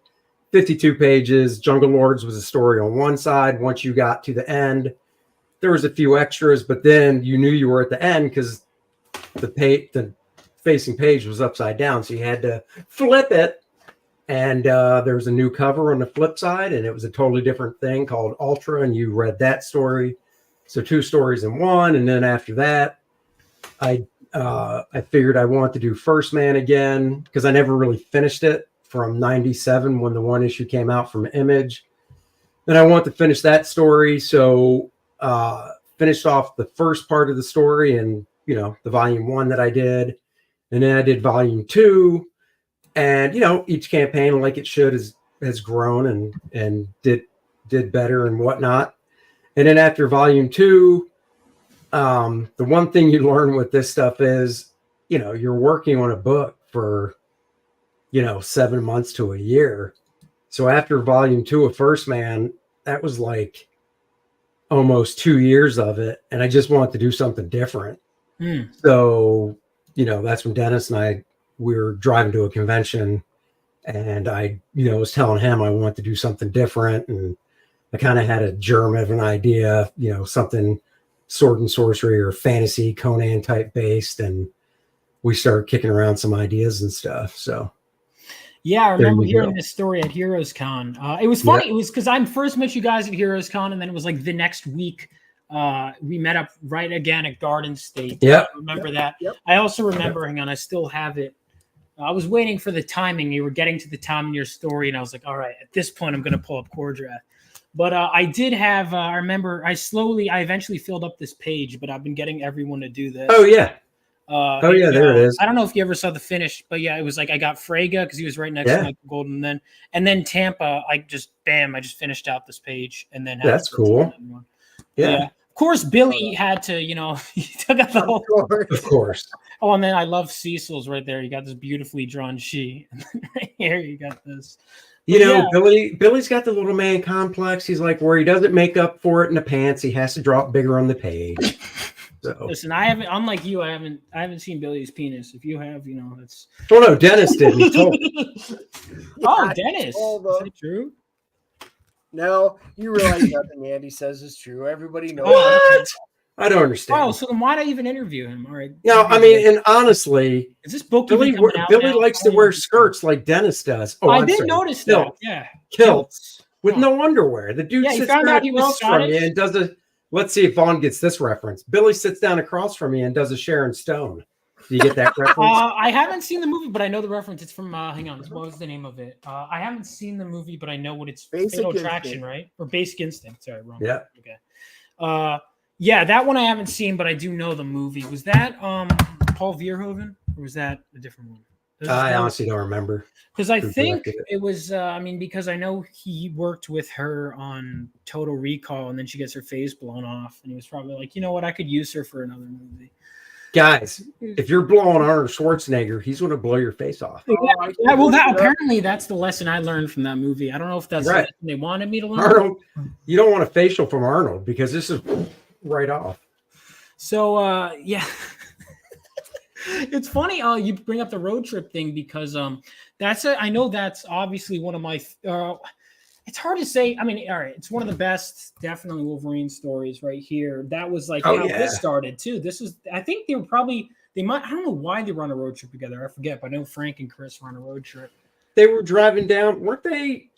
52 pages. Jungle Lords was a story on one side. Once you got to the end, there was a few extras, but then you knew you were at the end because the facing page was upside down. So you had to flip it. And there was a new cover on the flip side, and it was a totally different thing called Ultra. And you read that story. So 2 stories in one. And then after that, I figured I wanted to do First Man again because I never really finished it from 97 when the 1 issue came out from Image. Then I wanted to finish that story. So finished off the first part of the story and, the volume 1 that I did. And then I did volume 2. And, each campaign, like it should, has grown and did better and whatnot. And then after volume 2, the one thing you learn with this stuff is, you're working on a book for, 7 months to a year. So after volume 2 of First Man, that was like almost 2 years of it. And I just wanted to do something different. So, that's when Dennis and we were driving to a convention, and I, was telling him I wanted to do something different. And I kind of had a germ of an idea, something sword and sorcery or fantasy Conan type based. And we started kicking around some ideas and stuff. So,
yeah, I remember hearing this story at Heroes Con. It was funny. It was because I first met you guys at Heroes Con, and then it was like the next week we met up right again at Garden State.
Yeah,
I remember that. I also remember, hang on, I still have it. I was waiting for the timing. You were getting to the time in your story, and I was like, all right, at this point, I'm going to pull up Cordra. But I did have, I remember, I eventually filled up this page, but I've been getting everyone to do this.
Oh, yeah. There it is.
I don't know if you ever saw the finish, but yeah, it was like I got Frege because he was right next to Michael Golden. And then Tampa, I just finished out this page. And then
that's cool. Yeah.
Of course, Billy had to, he took out the whole.
Of course.
Oh, and then I love Cecil's right there. You got this beautifully drawn she. And then right here, you got this.
Billy's got the little man complex. He's like, where he doesn't make up for it in the pants, he has to draw it bigger on the page. So
listen, unlike you, I haven't seen Billy's penis. If you have, that's.
Oh no, Dennis did. He told me.
Oh, Dennis. Is that true?
No, you realize nothing Andy says is true. Everybody knows.
What? I don't understand.
Oh, so then why'd I even interview him? All right.
No, I mean, and honestly,
is this book
Billy
even coming out
Billy
now?
likes to wear skirts like Dennis does. Oh,
I
I'm
did
sorry.
notice that. Yeah.
Kilts with
Huh.
no underwear. The dude
Yeah, he
sits
found
down
out he was
across from me
Scottish.
and does a. Let's see if Vaughn gets this reference. Billy sits down across from me and does a Sharon Stone. Do you get that reference?
I haven't seen the movie, but I know the reference. It's from hang on, what was the name of it? I haven't seen the movie, but I know what it's
Basic
Fatal
Instinct.
Attraction, right? Or Basic Instinct. Sorry, wrong.
Yeah.
Okay. Yeah, that one I haven't seen, but I do know the movie. Was that Paul Verhoeven, or was that a different one?
I honestly don't remember.
Because I think it was. I mean, because I know he worked with her on Total Recall, and then she gets her face blown off, and he was probably like, you know what, I could use her for another movie.
Guys, if you're blowing Arnold Schwarzenegger, he's going to blow your face off.
Yeah, well, apparently that's the lesson I learned from that movie. I don't know if that's
right.
the lesson they wanted me to learn.
Arnold, you don't want a facial from Arnold because this is right off.
So, yeah. It's funny you bring up the road trip thing because I know that's obviously one of my it's hard to say. I mean, all right, it's one of the best definitely Wolverine stories right here. That was like how this started too. This is I think I don't know why they were on a road trip together. I forget, but I know Frank and Chris were on a road trip.
They were driving down, weren't they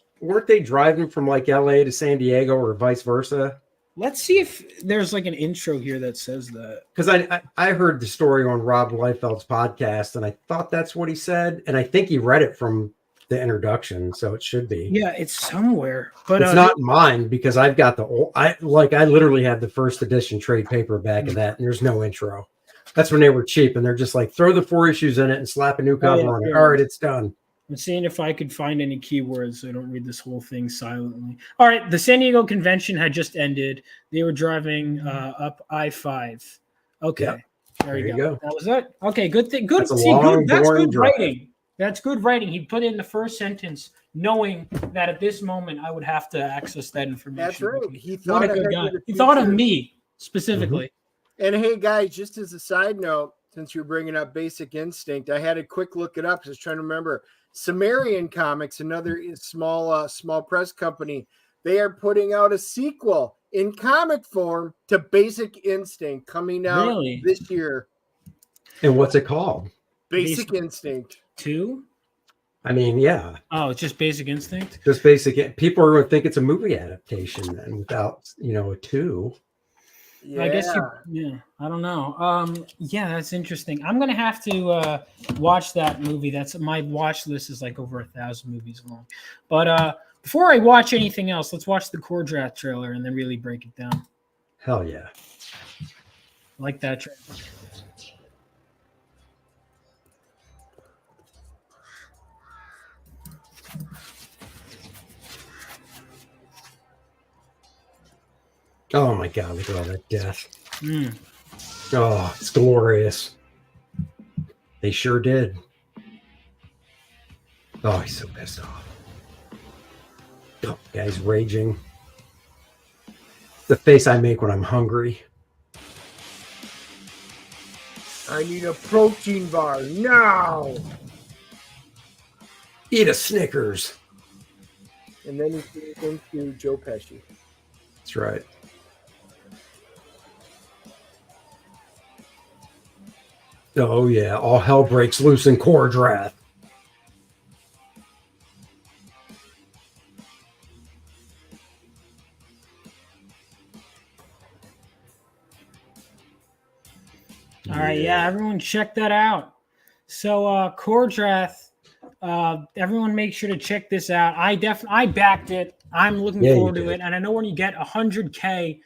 driving from like LA to San Diego or vice versa?
Let's see if there's like an intro here that says that.
Because I heard the story on Rob Liefeld's podcast, and I thought that's what he said, and I think he read it from the introduction, so it should be.
Yeah, it's somewhere, but
it's not mine because I've got I literally have the first edition trade paperback of that, and there's no intro. That's when they were cheap, and they're just like throw the 4 issues in it and slap a new cover on it. All right, it's done.
I'm seeing if I could find any keywords so I don't read this whole thing silently. All right, the San Diego convention had just ended. They were driving up I-5. Okay,
yep.
there you go. That was it. Okay, good thing. Good.
That's
Good writing. That's good writing. He put in the first sentence knowing that at this moment I would have to access that information.
That's right. He
thought He thought of me specifically.
Mm-hmm. And hey, guys, just as a side note, since you're bringing up Basic Instinct, I had a quick look it up because I was trying to remember. Sumerian Comics, another small press company, they are putting out a sequel in comic form to Basic Instinct coming out this year.
And what's it called?
Basic Instinct
2?
I mean, yeah.
Oh, it's just Basic Instinct?
Just Basic. People are going to think it's a movie adaptation and without, a 2.
Yeah.
I guess I don't know. Yeah, that's interesting. I'm gonna have to watch that movie. That's my watch list is like over 1,000 movies long. But before I watch anything else, let's watch the Core Draft trailer and then really break it down.
Hell yeah.
I like that trailer.
Oh my God, look at all that death.
Mm.
Oh, it's glorious. They sure did. Oh, he's so pissed off. Oh, guy's raging. The face I make when I'm hungry.
I need a protein bar now.
Eat a Snickers.
And then he turns into Joe Pesci.
That's right. Oh, yeah. All hell breaks loose in Core Draft.
All right. Yeah, everyone check that out. So, Core Draft, everyone make sure to check this out. I backed it. I'm looking forward to it. And I know when you get 100K,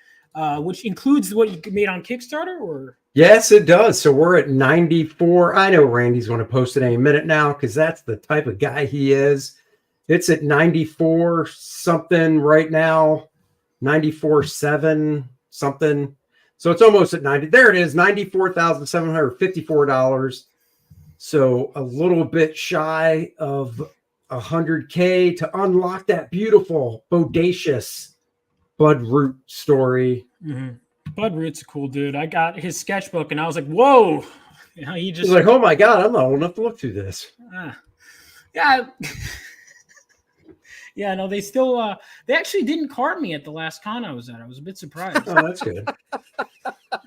which includes what you made on Kickstarter, or?
Yes, it does. So we're at 94. I know Randy's going to post it any minute now because that's the type of guy he is. It's at 94 something right now, 94.7 something. So it's almost at 90. There it is, $94,754. So a little bit shy of 100K to unlock that beautiful, bodacious Bloodroot story.
Mm-hmm. Bloodroot's a cool dude. I got his sketchbook and I was like, whoa. He's
like, oh my God, I'm not old enough to look through this.
Yeah. Yeah, no, they still they actually didn't card me at the last con I was at. I was a bit surprised.
Oh, that's good.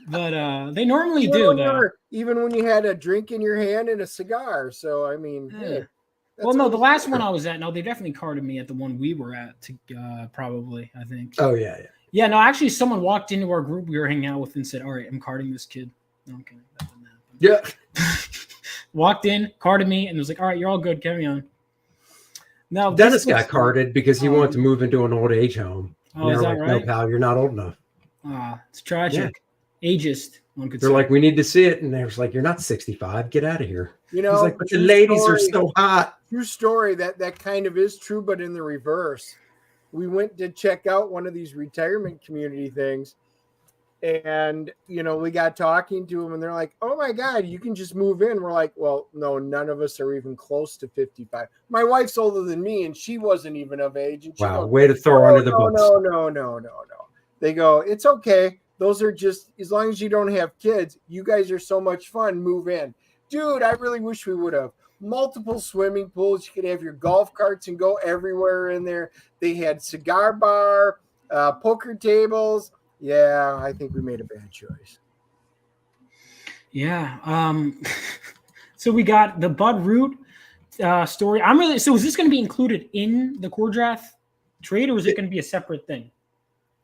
But they normally do that.
Even when you had a drink in your hand and a cigar. So I mean,
Yeah.
hey,
Well, no, the last one I was at, no, they definitely carded me at the one we were at, probably, I think.
Oh, yeah, yeah.
Yeah, no, actually, someone walked into our group we were hanging out with and said, all right, I'm carding this kid. No, I'm kidding. That didn't happen.
Yeah.
Walked in, carded me, and was like, all right, you're all good. Carry on. Now,
Dennis got carded because he wanted to move into an old age home.
Oh, is that
like,
right?
No, pal, you're not old enough.
It's tragic. Yeah. Ageist, one could say.
They're like, we need to see it. And they're like, you're not 65. Get out of here.
You know,
he's like, but the ladies are so hot.
True story. That kind of is true, but in the reverse. We went to check out one of these retirement community things. And, you know, we got talking to them and they're like, oh my God, you can just move in. We're like, well, no, none of us are even close to 55. My wife's older than me and she wasn't even of age. And she
wow,
goes,
way to throw under the bus.
No. They go, it's okay. Those are just, as long as you don't have kids, you guys are so much fun. Move in. Dude, I really wish we would have. Multiple swimming pools. You could have your golf carts and go everywhere in there. They had cigar bar, poker tables. Yeah, I think we made a bad choice.
Yeah. So we got the Bud Root story. So is this going to be included in the core draft trade, or is it going to be a separate thing?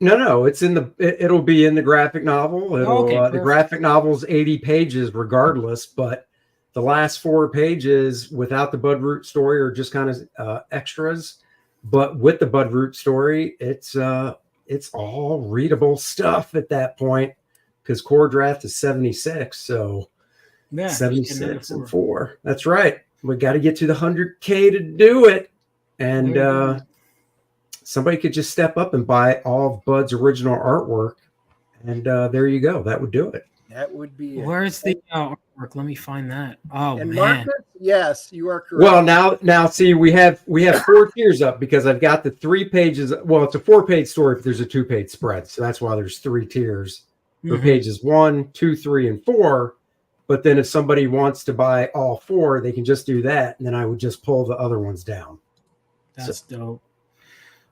No, it's in it'll be in the graphic novel. The graphic novel's 80 pages regardless, but the last 4 pages without the Bud Root story are just kind of extras. But with the Bud Root story, it's all readable stuff at that point because core draft is 76. So 76 and 4. That's right. We got to get to the 100K to do it. And somebody could just step up and buy all of Bud's original artwork. And there you go. That would do it.
That would be it.
Where's the artwork? Let me find that. Oh,
and
man.
Marcus, yes, you are correct.
Well, now see, we have 4 tiers up because I've got the 3 pages. Well, it's a 4-page story if there's a 2-page spread. So that's why there's 3 tiers for pages 1, 2, 3, and 4. But then if somebody wants to buy all 4, they can just do that. And then I would just pull the other ones down.
That's dope.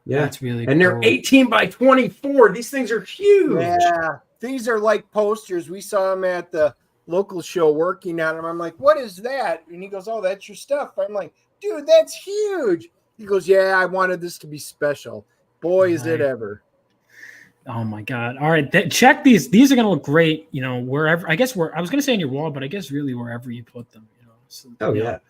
Yeah.
That's really
And they're 18 by 24. These things are huge.
Yeah. These are like posters. We saw them at the local show working on them. I'm like, what is that? And he goes, oh, that's your stuff. I'm like, dude, that's huge. He goes, yeah, I wanted this to be special. Boy, is it ever.
Oh my God. All right. Check these. These are going to look great, you know, wherever. I was going to say on your wall, but I guess really wherever you put them, you know. So,
yeah.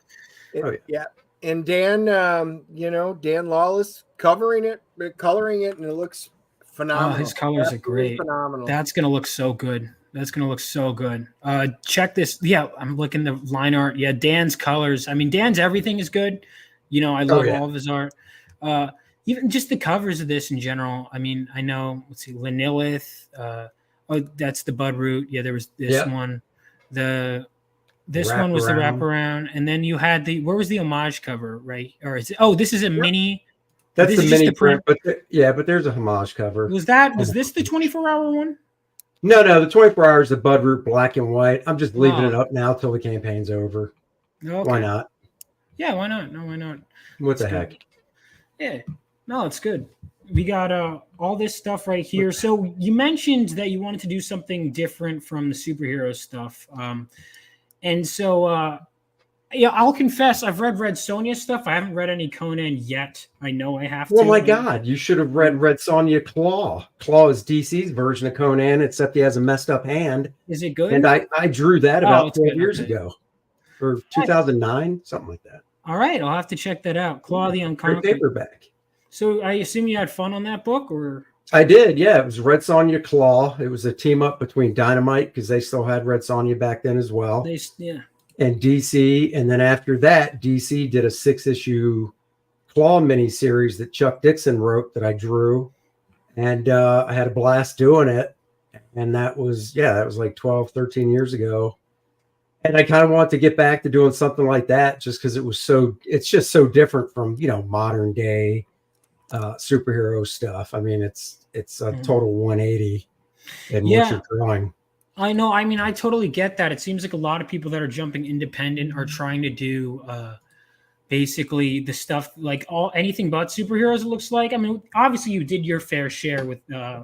Yeah. And Dan, Dan Lawless coloring it, and it looks phenomenal.
Oh, his colors are great.
Phenomenal.
That's going to look so good. Check this. Yeah, I'm looking the line art. Yeah, Dan's colors. I mean, Dan's everything is good. You know, I love all of his art. Even just the covers of this in general. I mean, I know, let's see, Lanilith. That's the Bud Root. Yeah, there was this one. This one was the wraparound. And then you had where was the homage cover, right? Or is it, this is a mini.
That's the mini print, but there's a homage cover.
Was this the 24-hour one?
No, the 24 hours of Bud Root black and white. I'm just leaving it up now till the campaign's over.
Okay.
Why not?
Yeah, why not? No, why not?
What the heck?
Yeah. No, it's good. We got all this stuff right here. So you mentioned that you wanted to do something different from the superhero stuff. And so I'll confess, I've read Red Sonja stuff. I haven't read any Conan yet. I know I have to.
Oh my God, you should have read Red Sonja Claw. Claw is DC's version of Conan, except he has a messed up hand.
Is it good?
And I drew that about 12 years ago. Or 2009, something like that.
All right, I'll have to check that out. Claw the Unconquered.
Paperback.
So I assume you had fun on that book, or?
I did, yeah. It was Red Sonja Claw. It was a team up between Dynamite because they still had Red Sonja back then as well. And DC, and then after that, DC did a 6-issue Claw miniseries that Chuck Dixon wrote that I drew, and I had a blast doing it. And that was like 12, 13 years ago. And I kind of want to get back to doing something like that just because it's just so different from, modern day superhero stuff. I mean, it's a total 180 in what you're drawing.
I know. I mean, I totally get that. It seems like a lot of people that are jumping independent are trying to do basically the stuff like anything but superheroes. It looks like. I mean, obviously you did your fair share with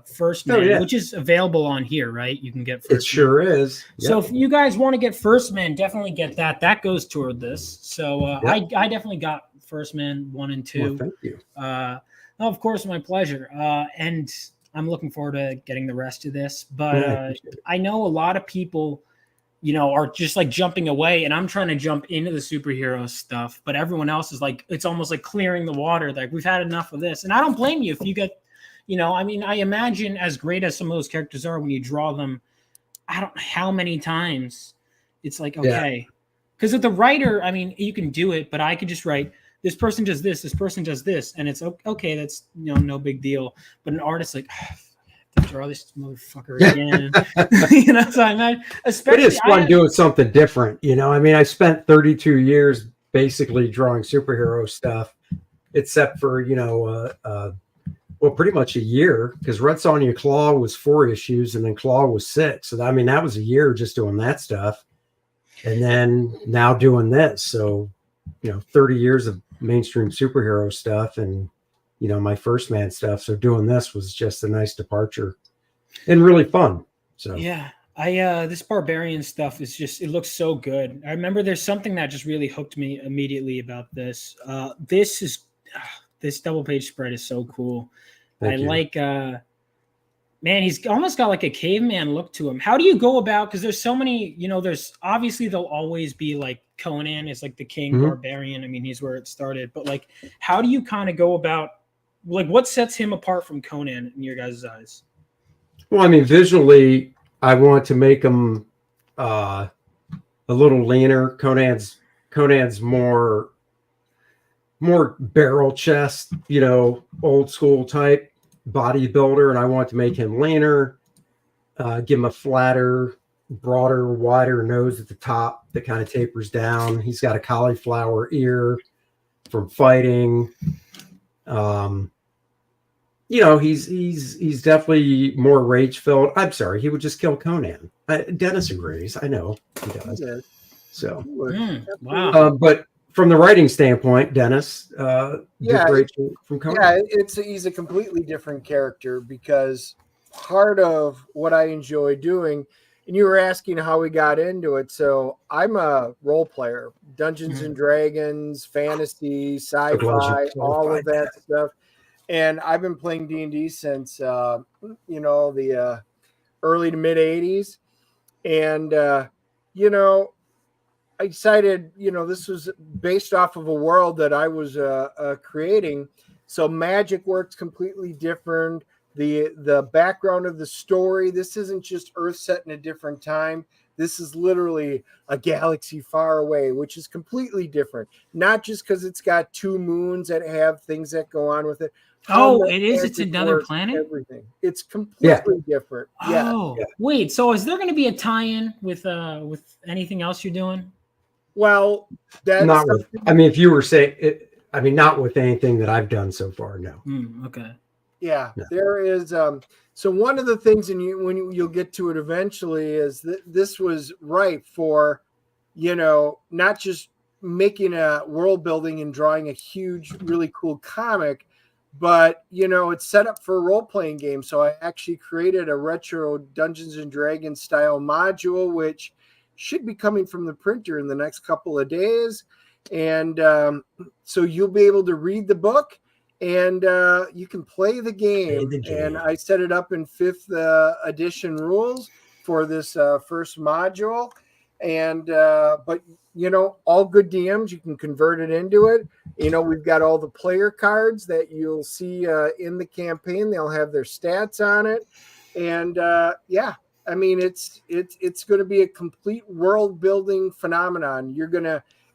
First Man, which is available on here, right? You can get First Man.
It sure is.
So if you guys want to get First Man, definitely get that. That goes toward this. So I definitely got First Man 1 and 2.
Well, thank you.
No, of course, my pleasure. And I'm looking forward to getting the rest of this. But I know a lot of people, are just like jumping away, and I'm trying to jump into the superhero stuff. But everyone else is like, it's almost like clearing the water. Like, we've had enough of this. And I don't blame you if you get, I mean, I imagine as great as some of those characters are, when you draw them, I don't know how many times it's like, okay. Because with the writer, I mean, you can do it, but I could just write, this person does this person does this, and it's okay. That's no big deal. But an artist like, I have to draw this motherfucker again. So I mean, especially
it is fun doing something different. I mean, I spent 32 years basically drawing superhero stuff, except for pretty much a year, because Red Sonja Claw was 4 issues, and then Claw was 6. So I mean, that was a year just doing that stuff, and then now doing this. So 30 years of mainstream superhero stuff, and my First Man stuff. So doing this was just a nice departure and really fun. So
this Barbarian stuff is just, it looks so good. I remember there's something that just really hooked me immediately about this. This double page spread is so cool. Thank you. Like man, he's almost got like a caveman look to him. How do you go about, because there's so many, there's obviously there'll always be like Conan is like the king barbarian. I mean, he's where it started, but like, how do you kind of go about, like, what sets him apart from Conan in your guys' eyes?
Well, I mean, visually, I want to make him a little leaner. Conan's more barrel chest, old school type bodybuilder, and I want to make him leaner, give him a flatter, broader, wider nose at the top that kind of tapers down. He's got a cauliflower ear from fighting. He's definitely more rage filled. I'm sorry, he would just kill Conan. Dennis agrees. I know he does. So,
wow.
But from the writing standpoint, Dennis, from Conan.
He's a completely different character, because part of what I enjoy doing, and you were asking how we got into it. So I'm a role player, Dungeons and Dragons, fantasy, sci-fi, all of that stuff. And I've been playing D&D since, the early to mid 80s. And, I decided, this was based off of a world that I was creating. So magic works completely different. The background of the story, this isn't just Earth set in a different time. This is literally a galaxy far away, which is completely different. Not just because it's got 2 moons that have things that go on with it.
It is. It's another planet?
Everything. It's completely different.
Oh, yeah. Wait. So is there going to be a tie-in with anything else you're doing?
Well, that's
not with. I mean, if you were saying it, I mean, not with anything that I've done so far. No.
Okay.
Yeah, no. There is. So one of the things, and you'll get to it eventually, is that this was ripe for, not just making a world building and drawing a huge, really cool comic, but it's set up for a role playing game. So I actually created a retro Dungeons and Dragons style module, which should be coming from the printer in the next couple of days. And so you'll be able to read the book, and you can play the game. And I set it up in 5th edition rules for this first module. And but all good DMs, you can convert it into it. We've got all the player cards that you'll see in the campaign. They'll have their stats on it. And I mean, it's going to be a complete world building phenomenon.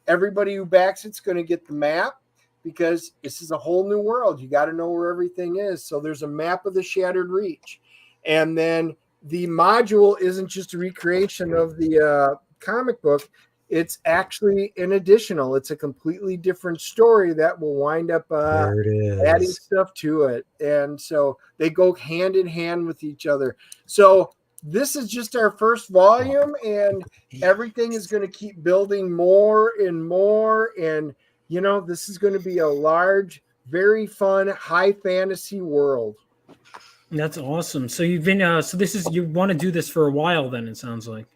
Everybody who backs it's going to get the map, because this is a whole new world. You got to know where everything is. So there's a map of the Shattered Reach. And then the module isn't just a recreation of the comic book. It's actually an additional. It's a completely different story that will wind up adding stuff to it. And so they go hand in hand with each other. So this is just our first volume, and everything is going to keep building more and more. And this is going to be a large, very fun, high fantasy world.
That's awesome. So you've been you want to do this for a while then, it sounds like.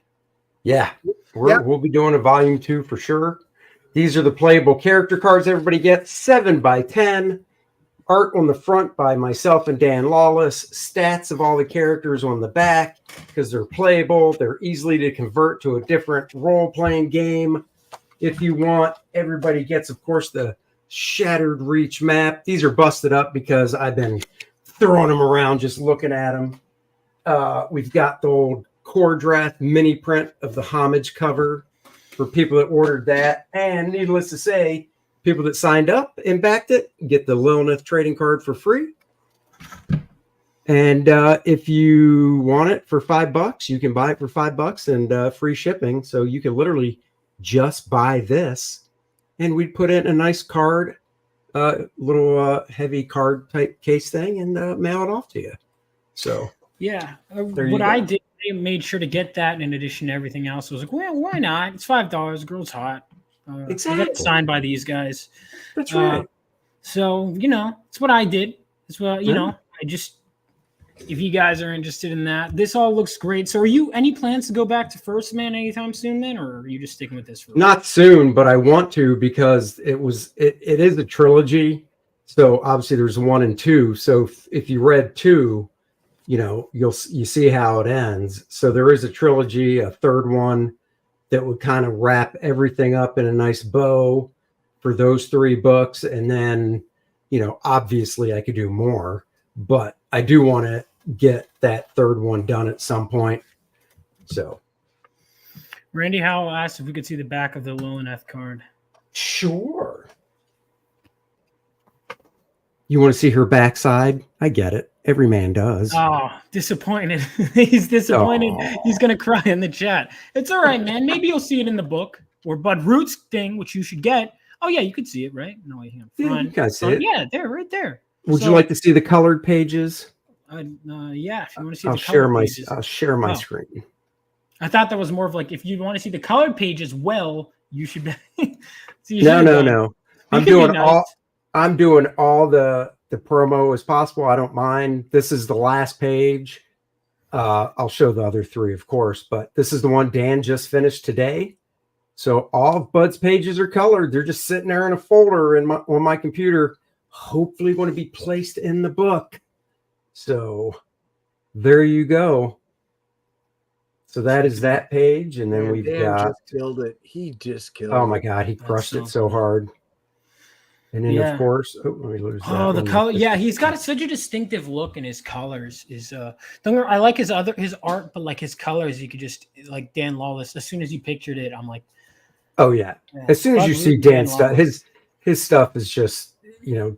Yeah. We'll be doing a volume 2 for sure. These are the playable character cards everybody gets, 7x10. Art on the front by myself and Dan Lawless. Stats of all the characters on the back because they're playable. They're easily to convert to a different role-playing game. If you want, everybody gets, of course, the Shattered Reach map. These are busted up because I've been throwing them around just looking at them. We've got the old Core Draft mini print of the Homage cover for people that ordered that. And needless to say, people that signed up and backed it get the Lilith trading card for free. And if you want it for $5, you can buy it for $5 and free shipping. So you can literally just buy this, and we'd put it in a nice card, little heavy card type case thing, and mail it off to you. So
yeah, what I did, I made sure to get that in addition to everything else. I was like, well, why not? It's $5. Girl's hot.
Exactly.
I got signed by these guys.
That's right.
So it's what I did. It's what I just. If you guys are interested in that, this all looks great. So, are you any plans to go back to First Man anytime soon, then, or are you just sticking with this?
Not soon, but I want to because it is a trilogy. So obviously there's 1 and 2. So if you read 2, you see how it ends. So there is a trilogy, a third one that would kind of wrap everything up in a nice bow for those 3 books, and then obviously I could do more, but I do want to get that third one done at some point. So
Randy Howell asked if we could see the back of the Lilith card.
Sure. You want to see her backside? I get it. Every man does.
Oh, disappointed. He's disappointed.
Oh.
He's going to cry in the chat. It's all right, man. Maybe you'll see it in the book or Bud Root's thing, which you should get. Oh, yeah, you could see it, right? No, hang on.
Yeah, you can see it.
Yeah, there, right there.
Would you like to see the colored pages?
Yeah, if you want to see
I'll share my screen.
I thought that was more of like, if you want to see the colored pages, well, you should.
No. I'm doing all the promo as possible. I don't mind. This is the last page. I'll show the other 3, of course, but this is the one Dan just finished today. So all of Bud's pages are colored. They're just sitting there in a folder on my computer, hopefully going to be placed in the book. So there you go. So that is that page, and then we've got
just killed it. He just killed it.
Oh my God, he crushed it so hard. And then of course, let me lose that.
Oh, the color. Yeah, he's got such a distinctive look in his colors. I like his art, but like his colors, you could just like Dan Lawless. As soon as you pictured it, I'm like,
oh yeah. As soon as you see Dan's stuff, his stuff is just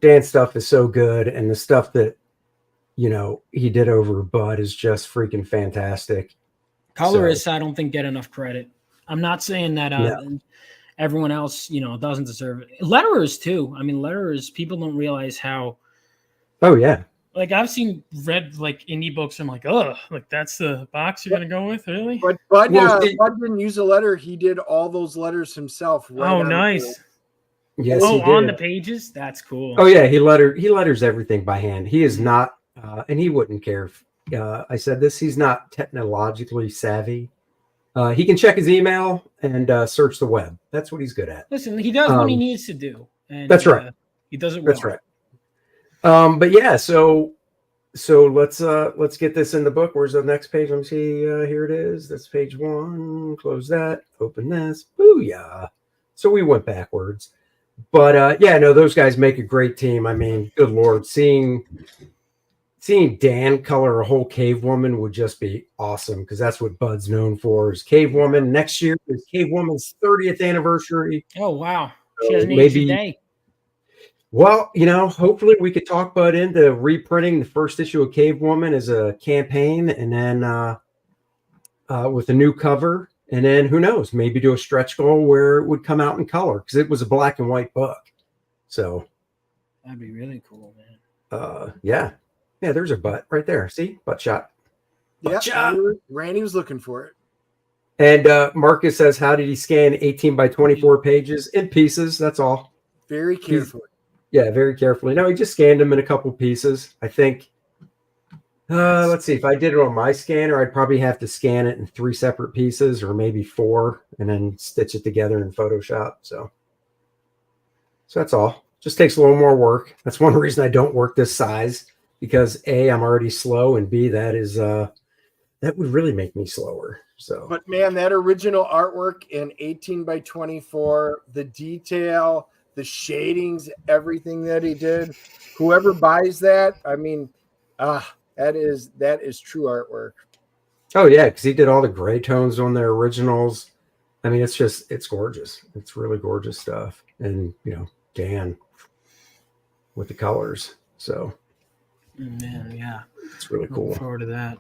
Dan's stuff is so good, and the stuff that he did over Bud is just freaking fantastic.
Colorists, I don't think get enough credit. I'm not saying that everyone else, doesn't deserve it. Letterers too. I mean, letterers, people don't realize how.
Oh yeah.
Like I've read like indie books. I'm like, oh, like that's the box you're gonna go with, really?
But Bud didn't use a letter. He did all those letters himself.
Right nice.
Yes.
On the pages. That's cool.
Oh yeah, he letters everything by hand. He is not, and he wouldn't care if I said this. He's not technologically savvy. He can check his email and search the web. That's what he's good at.
Listen, he does what he needs to do. And,
that's right.
He does it well.
That's right. But yeah, so let's get this in the book. Where's the next page? Let me see. Here it is. That's page 1. Close that. Open this. Booyah. So we went backwards. But those guys make a great team. I mean, good Lord, seeing Dan color a whole Cave Woman would just be awesome because that's what Bud's known for is Cave Woman. Next year is Cave Woman's 30th anniversary.
Oh wow. She hasn't aged a day.
Well, hopefully we could talk Bud into reprinting the first issue of Cave Woman as a campaign, and then with a new cover, and then who knows, maybe do a stretch goal where it would come out in color because it was a black and white book. So
that'd be really cool, man.
Yeah, there's a butt right there. See, butt shot.
Yeah, Randy was looking for it.
And Marcus says, how did he scan 18 by 24 pages in pieces? That's all.
Very carefully.
Yeah, very carefully. No, he just scanned them in a couple pieces. I think. Let's see. If I did it on my scanner, I'd probably have to scan it in 3 separate pieces, or maybe 4, and then stitch it together in Photoshop. So that's all. Just takes a little more work. That's one reason I don't work this size, because A, I'm already slow, and B, that would really make me slower. So,
but man, that original artwork in 18 by 24, the detail, the shadings, everything that he did, whoever buys that, I mean, that is true artwork.
oh yeah, because he did all the gray tones on their originals. I mean, it's gorgeous. It's really gorgeous stuff. And, Dan with the colors. So,
man, yeah,
it's really cool.
Looking forward to that.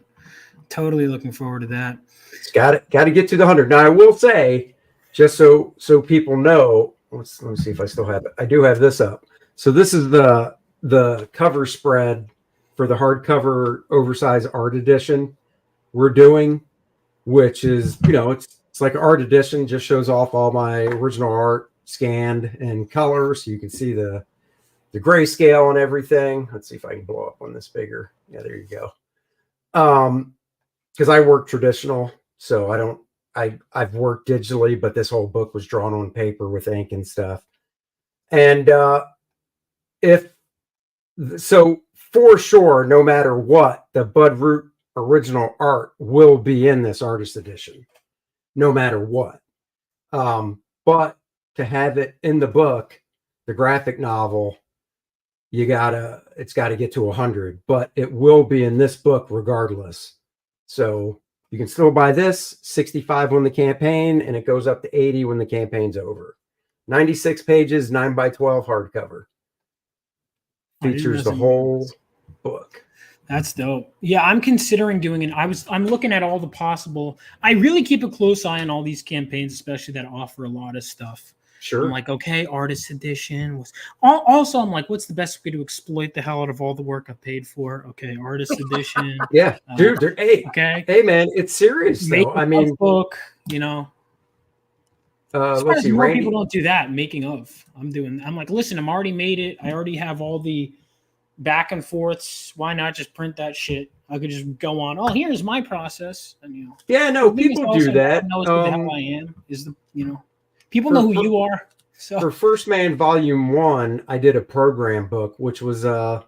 Totally looking forward to that.
It's got to get to the 100. Now, I will say, just so people know, let me see if I still have it. I do have this up. So this is the cover spread for the hardcover oversized art edition we're doing, which is, it's like an art edition, just shows off all my original art scanned in color, so you can see the grayscale and everything. Let's see if I can blow up on this bigger. Yeah, there you go. Because I work traditional, so I've worked digitally, but this whole book was drawn on paper with ink and stuff. And for sure, no matter what, the Bud Root original art will be in this artist edition, no matter what. But to have it in the book, the graphic novel, it's got to get to 100, but it will be in this book regardless. So you can still buy this, 65 on the campaign, and it goes up to 80 when the campaign's over. 96 pages, 9 by 12 hardcover. Features the whole book.
That's dope. Yeah, I'm considering doing it. I'm looking at all the possible. I really keep a close eye on all these campaigns, especially that offer a lot of stuff.
Sure.
I'm like, okay, artist edition. Also, I'm like, what's the best way to exploit the hell out of all the work I paid for? Okay, artist edition.
Yeah, dude.
Okay.
Hey, man, it's serious though. I mean,
book.
Let's see.
More
Randy,
people don't do that. Making of. I'm like, listen, I'm already made it. I already have all the back and forths. Why not just print that shit? I could just go on. Oh, here's my process. And
yeah, no, people do that.
Knows who the hell I am. People know who you are. So
for First Man Volume 1, I did a program book, which was it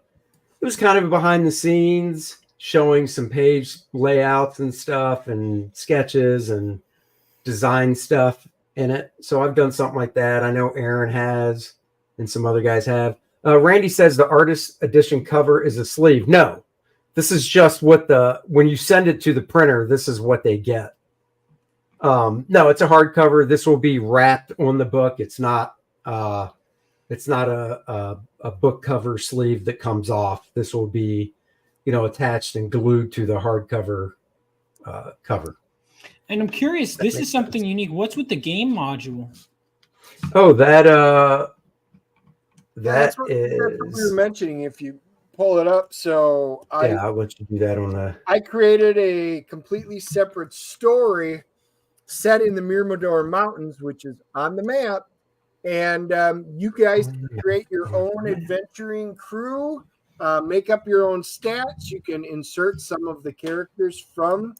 was kind of behind the scenes, showing some page layouts and stuff, and sketches and design stuff in it. So I've done something like that. I know Aaron has, and some other guys have. Randy says the artist edition cover is a sleeve. No, this is just when you send it to the printer, this is what they get. No, it's a hardcover. This will be wrapped on the book. It's not a book cover sleeve that comes off. This will be, attached and glued to the hardcover cover.
And I'm curious, this is something unique. What's with the game module?
Oh, that's what we
were mentioning. If you pull it up,
I'll let you do that on the.
I created a completely separate story set in the Mirador Mountains, which is on the map, and you guys can create your own adventuring crew, make up your own stats. You can insert some of the characters from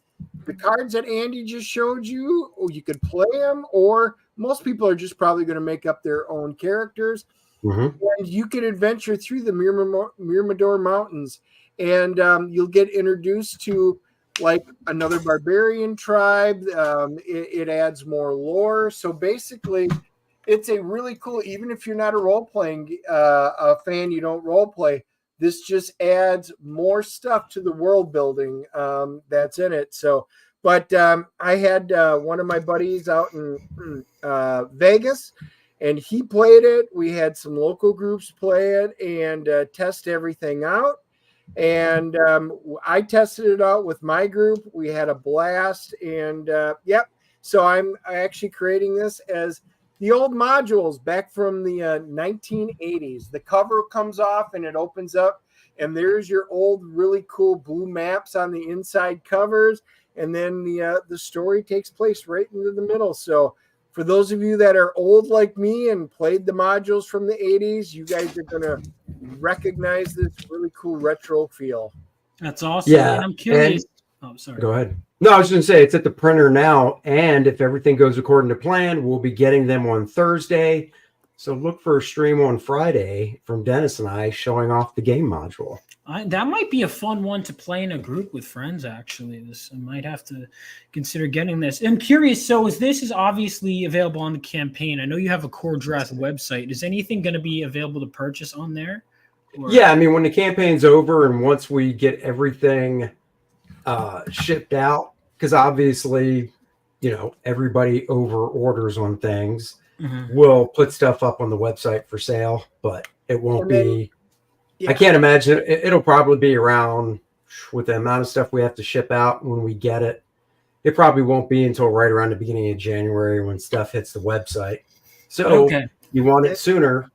the cards that Andy just showed you, or you could play them, or most people are just probably going to make up their own characters. Mm-hmm. And you can adventure through the Mirador Mountains, and you'll get introduced to like another barbarian tribe. It adds more lore. So basically, it's a really cool, even if you're not a role-playing a fan, you don't role-play, this just adds more stuff to the world building that's in it. So, but I had one of my buddies out in Vegas, and he played it. We had some local groups play it and test everything out. And I tested it out with my group. We had a blast, and so I'm actually creating this as the old modules back from the 1980s. The cover comes off and it opens up, and there's your old really cool blue maps on the inside covers, and then the story takes place right into the middle. So for those of you that are old like me and played the modules from the 80s, you guys are going to recognize this really cool retro feel.
That's awesome.
Yeah,
And I'm curious. Sorry.
Go ahead. No, I was going to say it's at the printer now, and if everything goes according to plan, we'll be getting them on Thursday. So look for a stream on Friday from Dennis and I showing off the game module.
That might be a fun one to play in a group with friends, actually. I might have to consider getting this. I'm curious, so this is obviously available on the campaign. I know you have a Core Draft website. Is anything going to be available to purchase on there? Or?
Yeah, I mean, when the campaign's over and once we get everything shipped out, because obviously, everybody over orders on things.
Mm-hmm.
We'll put stuff up on the website for sale, but it won't be.
Yeah.
I can't imagine it'll probably be around with the amount of stuff we have to ship out when we get it. It probably won't be until right around the beginning of January when stuff hits the website. So you want it sooner.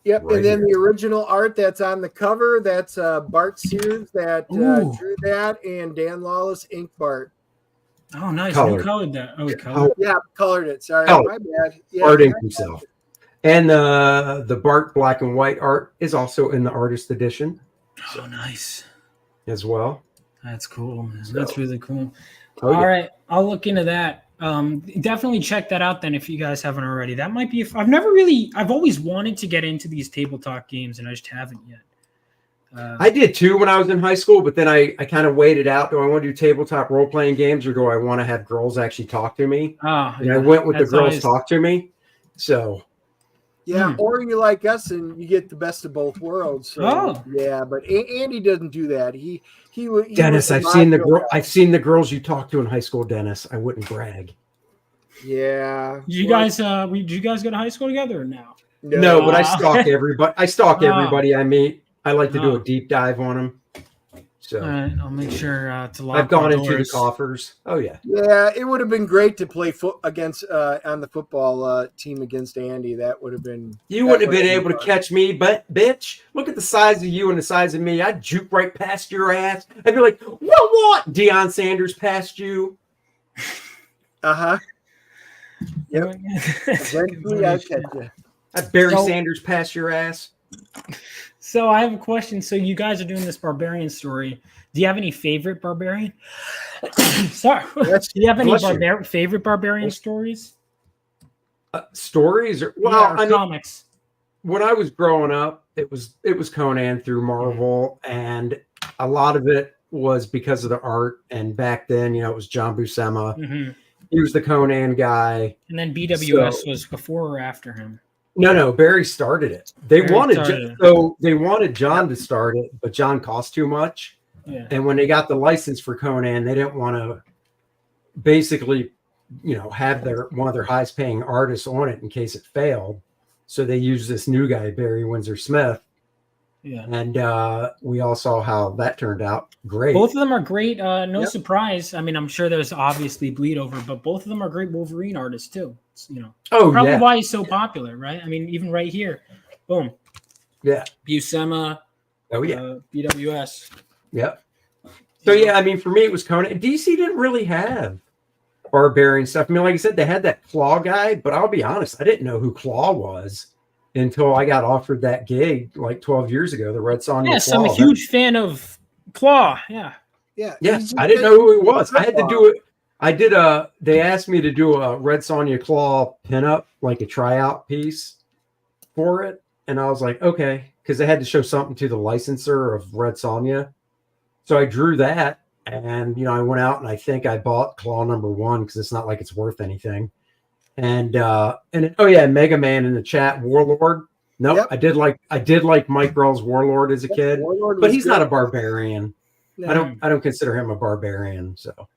Yep,
right
and then
here.
the original art that's on the cover, that's Bart Sears that drew that, and Dan Lawless inked Bart.
Oh, nice.
Colored.
You colored that. Oh, colored.
Yeah, colored it. Sorry,
Oh,
my bad. Yeah,
Bart inked himself. And the Bart black and white art is also in the artist edition.
Oh, nice.
As well.
That's cool, man. That's really cool.
All
right, I'll look into that. Definitely check that out then if you guys haven't already. That might be. I've always wanted to get into these tabletop games and I just haven't yet.
I did too when I was in high school, but then I kind of waited out. Do I want to do tabletop role playing games or do I want to have girls actually talk to me? And I went with the girls talk to me. So.
Yeah, or you like us and you get the best of both worlds. So, yeah, but Andy doesn't do that. He
Dennis, I've seen the girls you talked to in high school, Dennis. I wouldn't brag.
Yeah.
Did you guys go to high school together or no?
No, but I stalk everybody. Everybody I meet. I like to do a deep dive on them. So
I'll make sure to lock.
I've gone into the coffers. Oh yeah.
Yeah, it would have been great to play against on the football team against Andy. That would have been.
You wouldn't have been able to catch me, but bitch, look at the size of you and the size of me. I'd juke right past your ass. I'd be like, what? Deion Sanders passed you.
Yep. Eventually, I catch you.
I'd Barry Sanders pass your ass.
So I have a question. So you guys are doing this barbarian story. Do you have any favorite barbarian? Sorry. Do you have any favorite barbarian stories?
Stories?
Comics.
When I was growing up, it was Conan through Marvel, and a lot of it was because of the art. And back then, it was John Buscema.
Mm-hmm.
He was the Conan guy.
And then BWS was before or after him?
No, Barry started it. They wanted John to start it, but John cost too much.
Yeah.
And when they got the license for Conan, they didn't want to basically, have one of their highest paying artists on it in case it failed. So they used this new guy, Barry Windsor Smith.
Yeah.
And we all saw how that turned out. Great.
Both of them are great. No surprise. I mean, I'm sure there's obviously bleed over, but both of them are great Wolverine artists too. Probably why he's so popular, right? I mean, even right here, boom.
Yeah.
Buscema.
Oh yeah.
BWS.
Yep. So yeah, I mean, for me, it was Conan. DC didn't really have barbarian stuff. I mean, like I said, they had that Claw guy, but I'll be honest, I didn't know who Claw was until I got offered that gig like 12 years ago. The Red Sonja.
Yes, I'm a huge fan of Claw. Yeah.
Yes, I didn't know who he was. I had to do it. They asked me to do a Red Sonja Claw pinup, like a tryout piece for it. And I was like, okay, because they had to show something to the licensor of Red Sonja. So I drew that and, I went out and I think I bought Claw #1 because it's not like it's worth anything. And Mega Man in the chat, Warlord. Nope, yep. I did like Mike Grell's Warlord as a kid, but he's not a barbarian. No. I don't consider him a barbarian. So.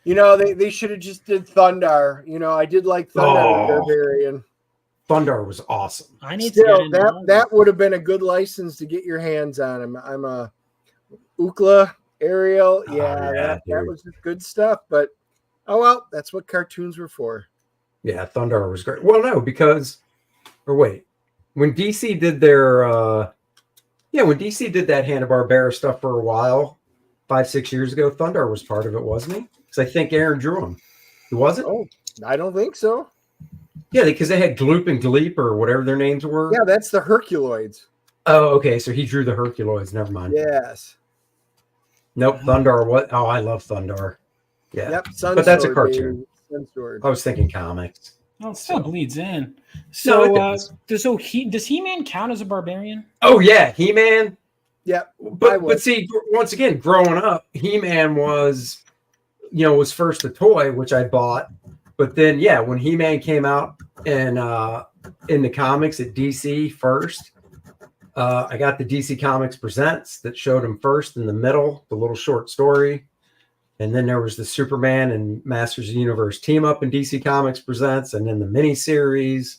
They should have just did Thundar. I did like Thundar Barbarian.
Thundar was awesome.
I need to
that would have been a good license to get your hands on him. I'm a Ookla, Ariel. Yeah, that was just good stuff. But that's what cartoons were for.
Yeah, Thundar was great. Well, no, when DC did that Hanna-Barbera stuff for a while, 5-6 years ago, Thundar was part of it, wasn't he? Because I think Aaron drew him. Was it?
Oh, I don't think so.
Yeah, because they had Gloop and Gleep or whatever their names were.
Yeah, that's the Herculoids.
Oh, okay. So he drew the Herculoids. Never mind.
Yes.
Nope. Thundar. What? Oh, I love Thundar. Yeah.
Yep.
But that's a cartoon.
Sunsword.
I was thinking comics.
Well, it still bleeds in.
No,
So,
it does.
does He-Man count as a barbarian?
Oh yeah, He-Man.
Yep.
But see, once again, growing up, He-Man was first a toy, which I bought. But then, yeah, when He-Man came out and in the comics at DC first, I got the DC Comics Presents that showed him first in the middle, the little short story. And then there was the Superman and Masters of the Universe team up in DC Comics Presents, and then the miniseries.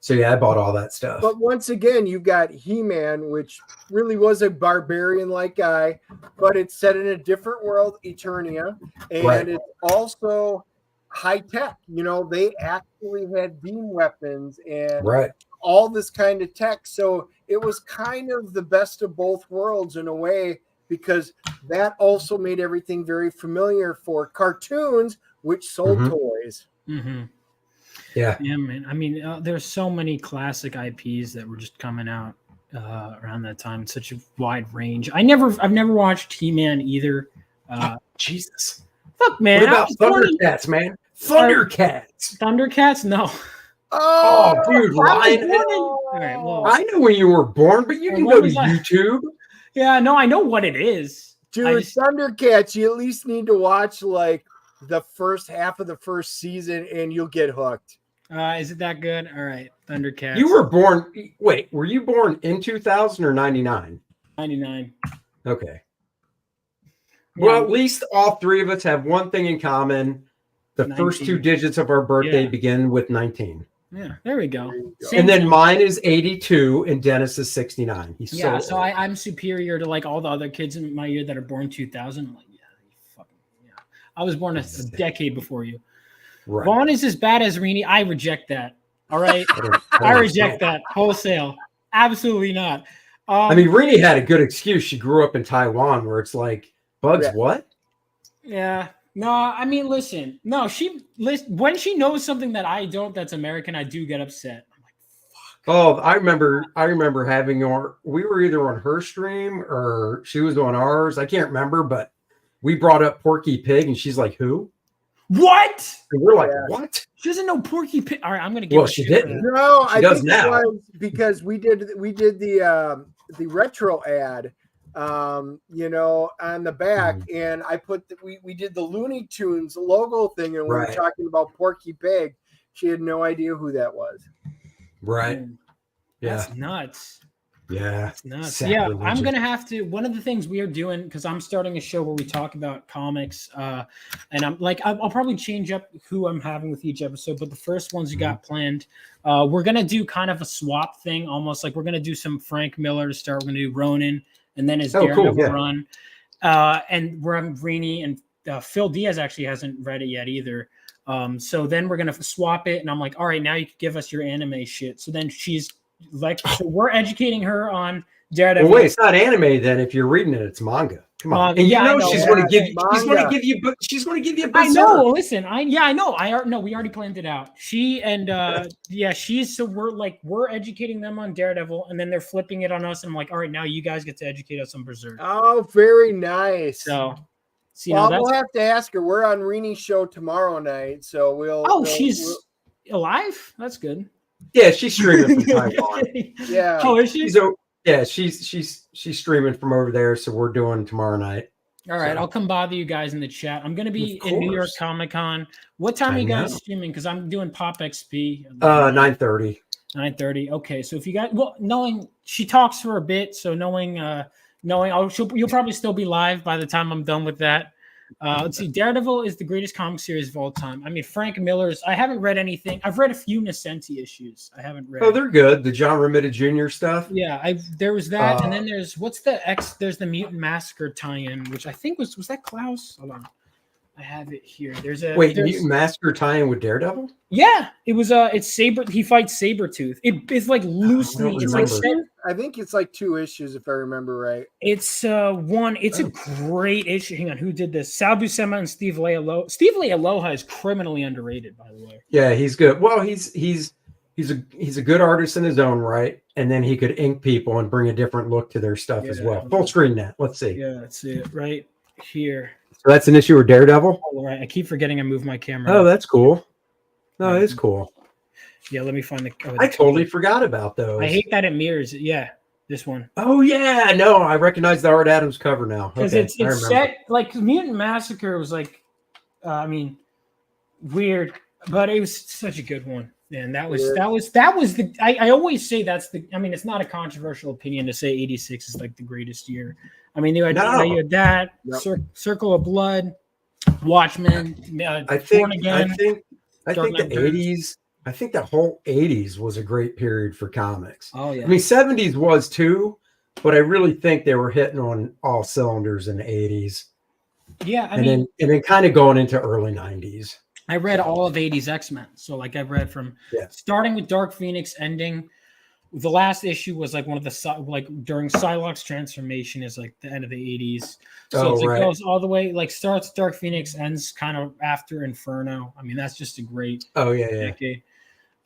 So yeah, I bought all that stuff.
But once again, you've got He-Man, which really was a barbarian-like guy, but it's set in a different world, Eternia, and it's also high tech. They actually had beam weapons and all this kind of tech. So it was kind of the best of both worlds in a way, because that also made everything very familiar for cartoons, which sold toys.
Mm-hmm.
Yeah,
man. I mean, there's so many classic IPs that were just coming out around that time. Such a wide range. I've never watched He-Man either.
Jesus,
fuck, man.
What about Thundercats, man? Thundercats.
Thundercats? No.
Oh, dude, Ryan.
All right, well,
I know when you were born, but you can go to YouTube.
Yeah, no, I know what it is.
Dude, Thundercats, you at least need to watch like the first half of the first season and you'll get hooked.
Is it that good? All right, Thundercats.
You were born. Wait, were you born in 2000 or 99?
99.
Okay. Well, at least all three of us have one thing in common. The
19.
first two digits of our birthday begin with 19.
Yeah, there we go.
And then mine is 82 and Dennis is 69. He's
so I'm superior to like all the other kids in my year that are born 2000. I'm like, I was born a decade before you.
Right.
Vaughn is as bad as Rini. I reject that. All right. I reject that wholesale. Absolutely not.
I mean, Rini had a good excuse. She grew up in Taiwan where it's like, bugs, what?
Yeah. No, I mean, listen. No, when she knows something that I don't, that's American, I do get upset. I'm like, fuck.
Oh, I remember having we were either on her stream or she was on ours. I can't remember, but we brought up Porky Pig and she's like, who?
What?
And we're like, what?
She doesn't know Porky Pig. All right, I'm gonna give
Well, she didn't.
No,
she does now.
It was because we did the retro ad. On the back, and I put we did the Looney Tunes logo thing, and we were talking about Porky Pig. She had no idea who that was.
Right. Yeah.
That's nuts.
Yeah.
That's nuts. Yeah, I'm gonna have to. One of the things we are doing, because I'm starting a show where we talk about comics, and I'm like, I'll probably change up who I'm having with each episode, but the first ones you got planned, we're gonna do kind of a swap thing, almost like we're gonna do some Frank Miller to start. We're gonna do Ronin. And then his Daredevil run. And we're having Rini and Phil Diaz actually hasn't read it yet either. So then we're going to swap it. And I'm like, all right, now you can give us your anime shit. So then she's like, so we're educating her on Daredevil.
Well, wait, it's not anime then. If you're reading it, it's manga. Come on. And she's going to give you, she's going to give you a Berserk.
I know. Listen, I know. We already planned it out. She and so we're educating them on Daredevil, and then they're flipping it on us. And I'm like, all right, now you guys get to educate us on Berserk.
Oh, very nice.
So,
we'll have to ask her. We're on Rini's show tomorrow night, so we'll.
She's alive. That's good.
Yeah, she's streaming from Taiwan.
Yeah.
Oh, is she?
She's streaming from over there, so we're doing tomorrow night.
All right, I'll come bother you guys in the chat. I'm going to be in New York Comic Con. What time are you guys streaming? Because I'm doing Pop XP.
9:30. 9:30.
Okay, so if you guys, knowing she talks for a bit, so knowing you'll probably still be live by the time I'm done with that. Let's see. Daredevil is the greatest comic series of all time. I mean, Frank Miller's. I haven't read anything. I've read a few Nascenti issues. I haven't read.
Oh, they're good. The John Romita Jr. stuff.
Yeah, there was that, and then there's There's the Mutant Massacre tie-in, which I think was that Klaus. Hold on, I have it here.
Mutant Massacre tie-in with Daredevil.
Yeah, it was. It's Saber. He fights Sabretooth. It's like loosely. It's like set.
I think it's like 2 issues if I remember right.
It's one. It's a great issue. Hang on, who did this? Sal Buscema and Steve Lealoha. Steve Lealoha is criminally underrated, by the way.
Yeah, he's good. Well, he's a good artist in his own right, and then he could ink people and bring a different look to their stuff as well. Full screen that. Let's see.
Yeah, let's see it right here.
So that's an issue with Daredevil.
All right, I keep forgetting I moved my camera.
Oh, that's cool. No, it's cool.
Yeah, let me find the.
I totally forgot about those.
I hate that it mirrors. Yeah, this one.
Oh yeah, no, I recognize the Art Adams cover now.
Because it's set like Mutant Massacre was like, I mean, weird, but it was such a good one. And that was the. I always say that's the. I mean, it's not a controversial opinion to say '86 is like the greatest year. I mean, you had that Circle of Blood, Watchmen.
I think the '80s. I think the whole 80s was a great period for comics.
Oh, yeah.
I mean, 70s was too, but I really think they were hitting on all cylinders in the 80s.
Yeah.
And then kind of going into early 90s.
I read all of 80s X-Men. So like I've read from starting with Dark Phoenix, ending. The last issue was like one of the, like during Psylocke's transformation is like the end of the 80s. So it goes all the way, like starts Dark Phoenix, ends kind of after Inferno. I mean, that's just a great decade.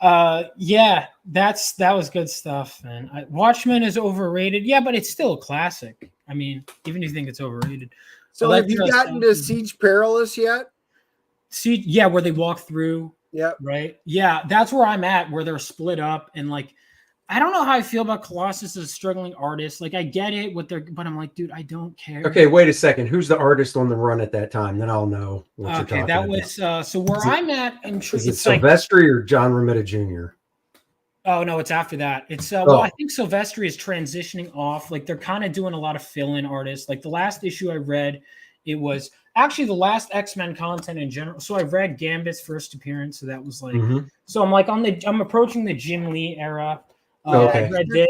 That was good stuff, man. Watchmen is overrated, but it's still a classic. I mean, even if you think it's overrated.
So have you gotten to Siege Perilous yet?
Siege, where they walk through. Yeah, right. Yeah, that's where I'm at, where they're split up, and like, I don't know how I feel about Colossus as a struggling artist. Like, I get it, but I'm like, dude, I don't care.
Okay, wait a second. Who's the artist on the run at that time? Then I'll know what you're talking about.
Okay, that was so where I'm at.
Is it Silvestri or John Romita Jr.?
Oh no, it's after that. It's well, I think Silvestri is transitioning off. Like, they're kind of doing a lot of fill-in artists. Like the last issue I read, it was actually the last X-Men content in general. So I read Gambit's first appearance. So that was like, so I'm like I'm approaching the Jim Lee era. I read this.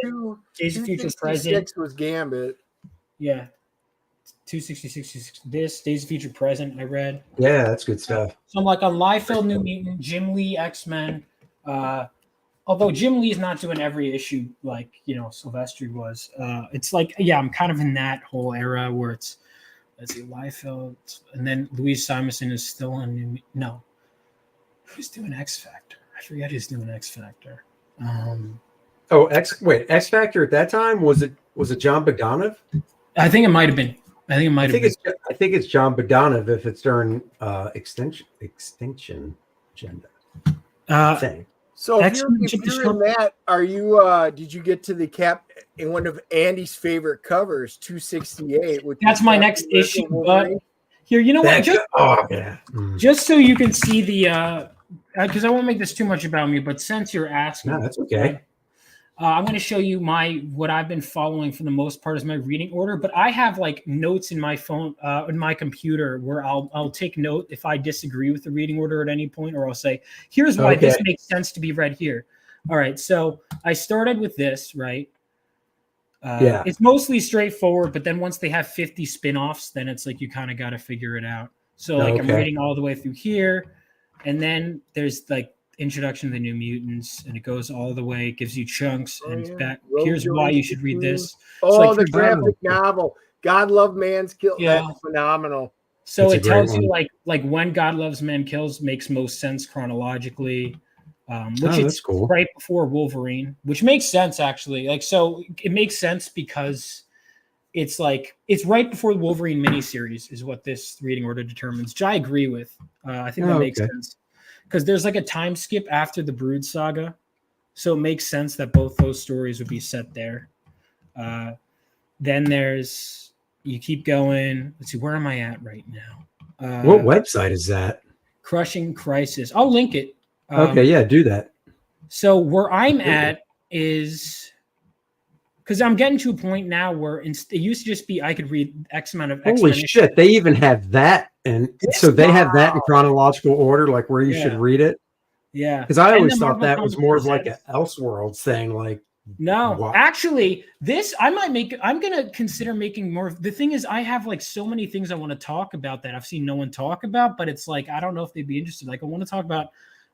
Days of Future Present
was Gambit.
Yeah. 266. This Days of Future Present I read.
Yeah, that's good stuff.
So I'm like on Liefeld, New Mutant, Jim Lee, X-Men. Although Jim Lee's not doing every issue like, Silvestri was. It's like, I'm kind of in that whole era where it's, let's see, Liefeld, and then Louise Simonson is still on New. No, who's doing X Factor? I forget who's doing X Factor.
X Factor at that time was it John Bogdanov?
I think it might have been. I
think it's John Bogdanov if it's during extinction agenda thing.
So if you're in that, are you? Did you get to the cap in one of Andy's favorite covers, 268?
That's my next issue. But here, you know what? Just so you can see the, because I won't make this too much about me, but since you're asking,
no, that's okay.
I'm going to show you what I've been following for the most part is my reading order, but I have like notes in my phone, in my computer where I'll take note if I disagree with the reading order at any point, or I'll say, here's why this makes sense to be read here. All right. So I started with this, right? It's mostly straightforward, but then once they have 50 spinoffs, then it's like, you kind of got to figure it out. So like I'm reading all the way through here, and then there's like Introduction to the New Mutants, and it goes all the way, it gives you chunks, and it's back. Here's why you should read this.
The graphic novel, God Love Man's Kill. Yeah, that's phenomenal.
So it tells you like when God Loves Man Kills makes most sense chronologically, which is cool. Right before Wolverine, which makes sense actually. Like, so it makes sense because it's like it's right before the Wolverine miniseries is what this reading order determines, which I agree with. I think that makes sense. Because there's like a time skip after the Brood saga. So it makes sense that both those stories would be set there. Then you keep going. Let's see, where am I at right now?
What website is that?
Crushing Crisis. I'll link it.
Do that.
So where I'm at is, because I'm getting to a point now where it used to just be I could read X amount of X-Men.
Holy shit, they even have that. And so they have that in chronological order, like where you should read it.
Yeah.
Because I always thought that was more of like an Elseworlds thing. Like,
no, actually, I'm going to consider making more. The thing is, I have like so many things I want to talk about that I've seen no one talk about, but it's like, I don't know if they'd be interested. Like, I want to talk about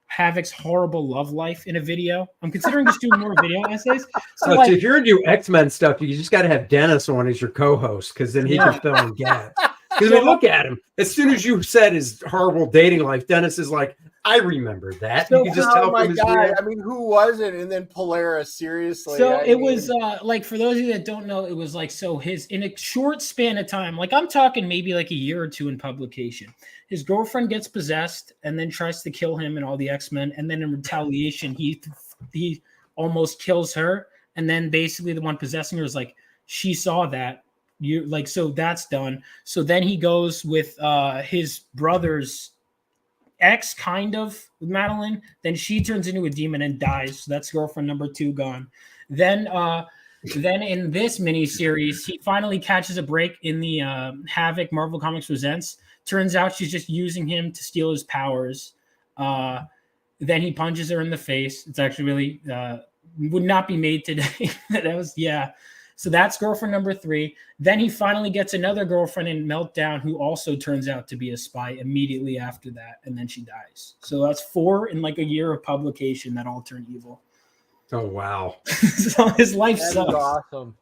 Havoc's horrible love life in a video. I'm considering just doing more video essays. So
So
like,
if you're into X-Men stuff, you just got to have Dennis on as your co-host, because then he
Yeah.
can fill in gaps. Because I mean, look at him. As soon as you said his horrible dating life, Dennis is like, I remember that.
So-
You can just
Oh
tell
my
from his
God.
reel.
I mean, who wasn't? And then Polaris, seriously.
So
I
it
mean,
was like, for those of you that don't know, it was like, so his, in a short span of time, like I'm talking maybe like a year or two in publication, his girlfriend gets possessed and then tries to kill him and all the X-Men, and then in retaliation he almost kills her, and then basically the one possessing her is like, she saw that, you like, so that's done. So then he goes with his brother's ex, kind of, with Madeline. Then she turns into a demon and dies. So that's girlfriend number 2 gone. Then in this miniseries, he finally catches a break in the Havoc Marvel Comics Presents. Turns out she's just using him to steal his powers. Then he punches her in the face. It's actually really would not be made today. That was, yeah. So that's girlfriend number 3. Then he finally gets another girlfriend in Meltdown, who also turns out to be a spy immediately after that, and then she dies. So that's 4 in like a year of publication that all turn evil.
Oh, wow.
So his life
that is
sucks.
awesome.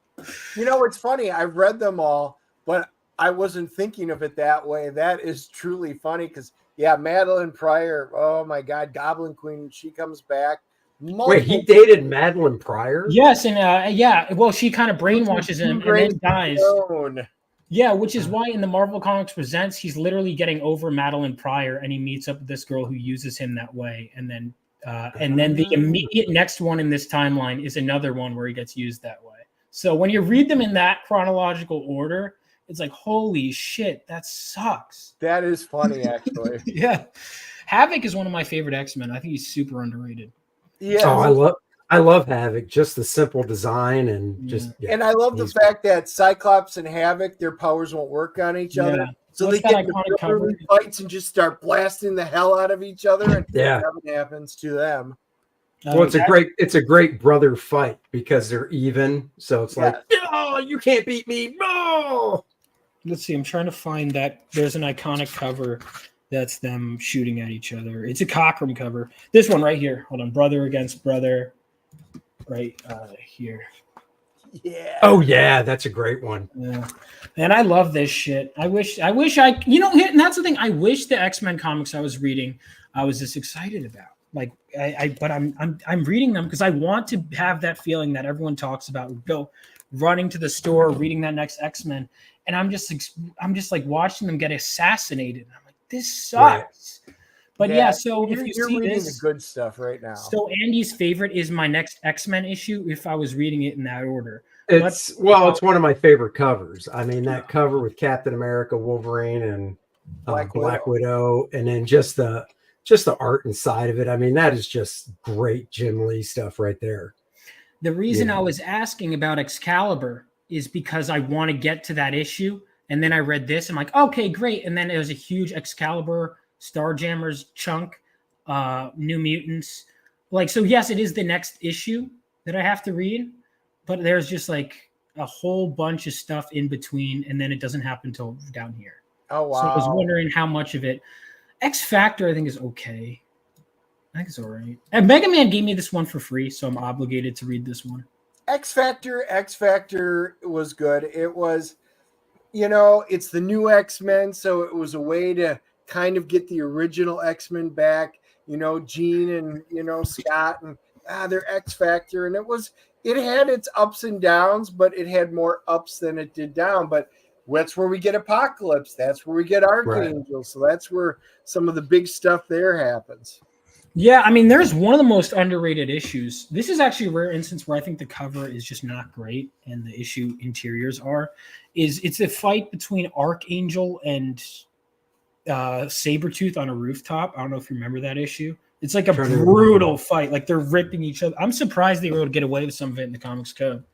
You know, it's funny. I've read them all, but I wasn't thinking of it that way. That is truly funny because, yeah, Madeline Pryor. Oh my God, Goblin Queen. She comes back.
Wait, he dated Madeline Pryor?
Yes, and yeah, well, she kind of brainwashes him and then dies. Yeah, which is why in the Marvel Comics Presents, he's literally getting over Madeline Pryor, and he meets up with this girl who uses him that way, and then the immediate next one in this timeline is another one where he gets used that way. So when you read them in that chronological order, it's like, holy shit, that sucks.
That is funny, actually.
Yeah, Havoc is one of my favorite X-Men. I think he's super underrated.
Yeah.
Oh, I love Havoc. Just the simple design and just. Yeah,
and I love the fact that Cyclops and Havoc, their powers won't work on each other. So
What's
they
that
get into
iconic cover?
early fights and just start blasting the hell out of each other, and nothing happens to them.
Well, it's a great brother fight because they're even. So it's like, no, you can't beat me. No.
Let's see. I'm trying to find that. There's an iconic cover that's them shooting at each other. It's a Cockrum cover. This one right here. Hold on. Brother against brother. Right here.
Yeah.
Oh yeah, that's a great one.
Yeah. And I love this shit. I wish I and that's the thing. I wish the X-Men comics I was reading I was this excited about. Like but I'm reading them because I want to have that feeling that everyone talks about. Go running to the store, reading that next X-Men, and I'm just like watching them get assassinated. And I'm like, this sucks. Right. But yeah, so if you're
reading
this,
the good stuff right now.
So Andy's favorite is my next X-Men issue if I was reading it in that order.
It's one of my favorite covers. I mean, that cover with Captain America, Wolverine, and Black Widow, and then just the art inside of it. I mean, that is just great Jim Lee stuff right there.
The reason I was asking about Excalibur is because I want to get to that issue, and then I read this. I'm like, okay, great. And then there was a huge Excalibur Starjammers chunk, New Mutants. Like, so yes, it is the next issue that I have to read, but there's just like a whole bunch of stuff in between, and then it doesn't happen until down here.
Oh, wow.
So I was wondering how much of it. X Factor, I think, is okay. I think it's all right. And Mega Man gave me this one for free, so I'm obligated to read this one.
X Factor was good. It was, it's the new X-Men, so it was a way to kind of get the original X-Men back, Jean and, Scott and their X Factor. And it had its ups and downs, but it had more ups than it did down. But that's where we get Apocalypse. That's where we get Archangel. Right. So that's where some of the big stuff there happens.
Yeah, I mean, there's one of the most underrated issues. This is actually a rare instance where I think the cover is just not great and the issue interiors are. It's a fight between Archangel and Sabretooth on a rooftop. I don't know if you remember that issue. It's like a brutal fight. Like they're ripping each other. I'm surprised they were able to get away with some of it in the Comics Code.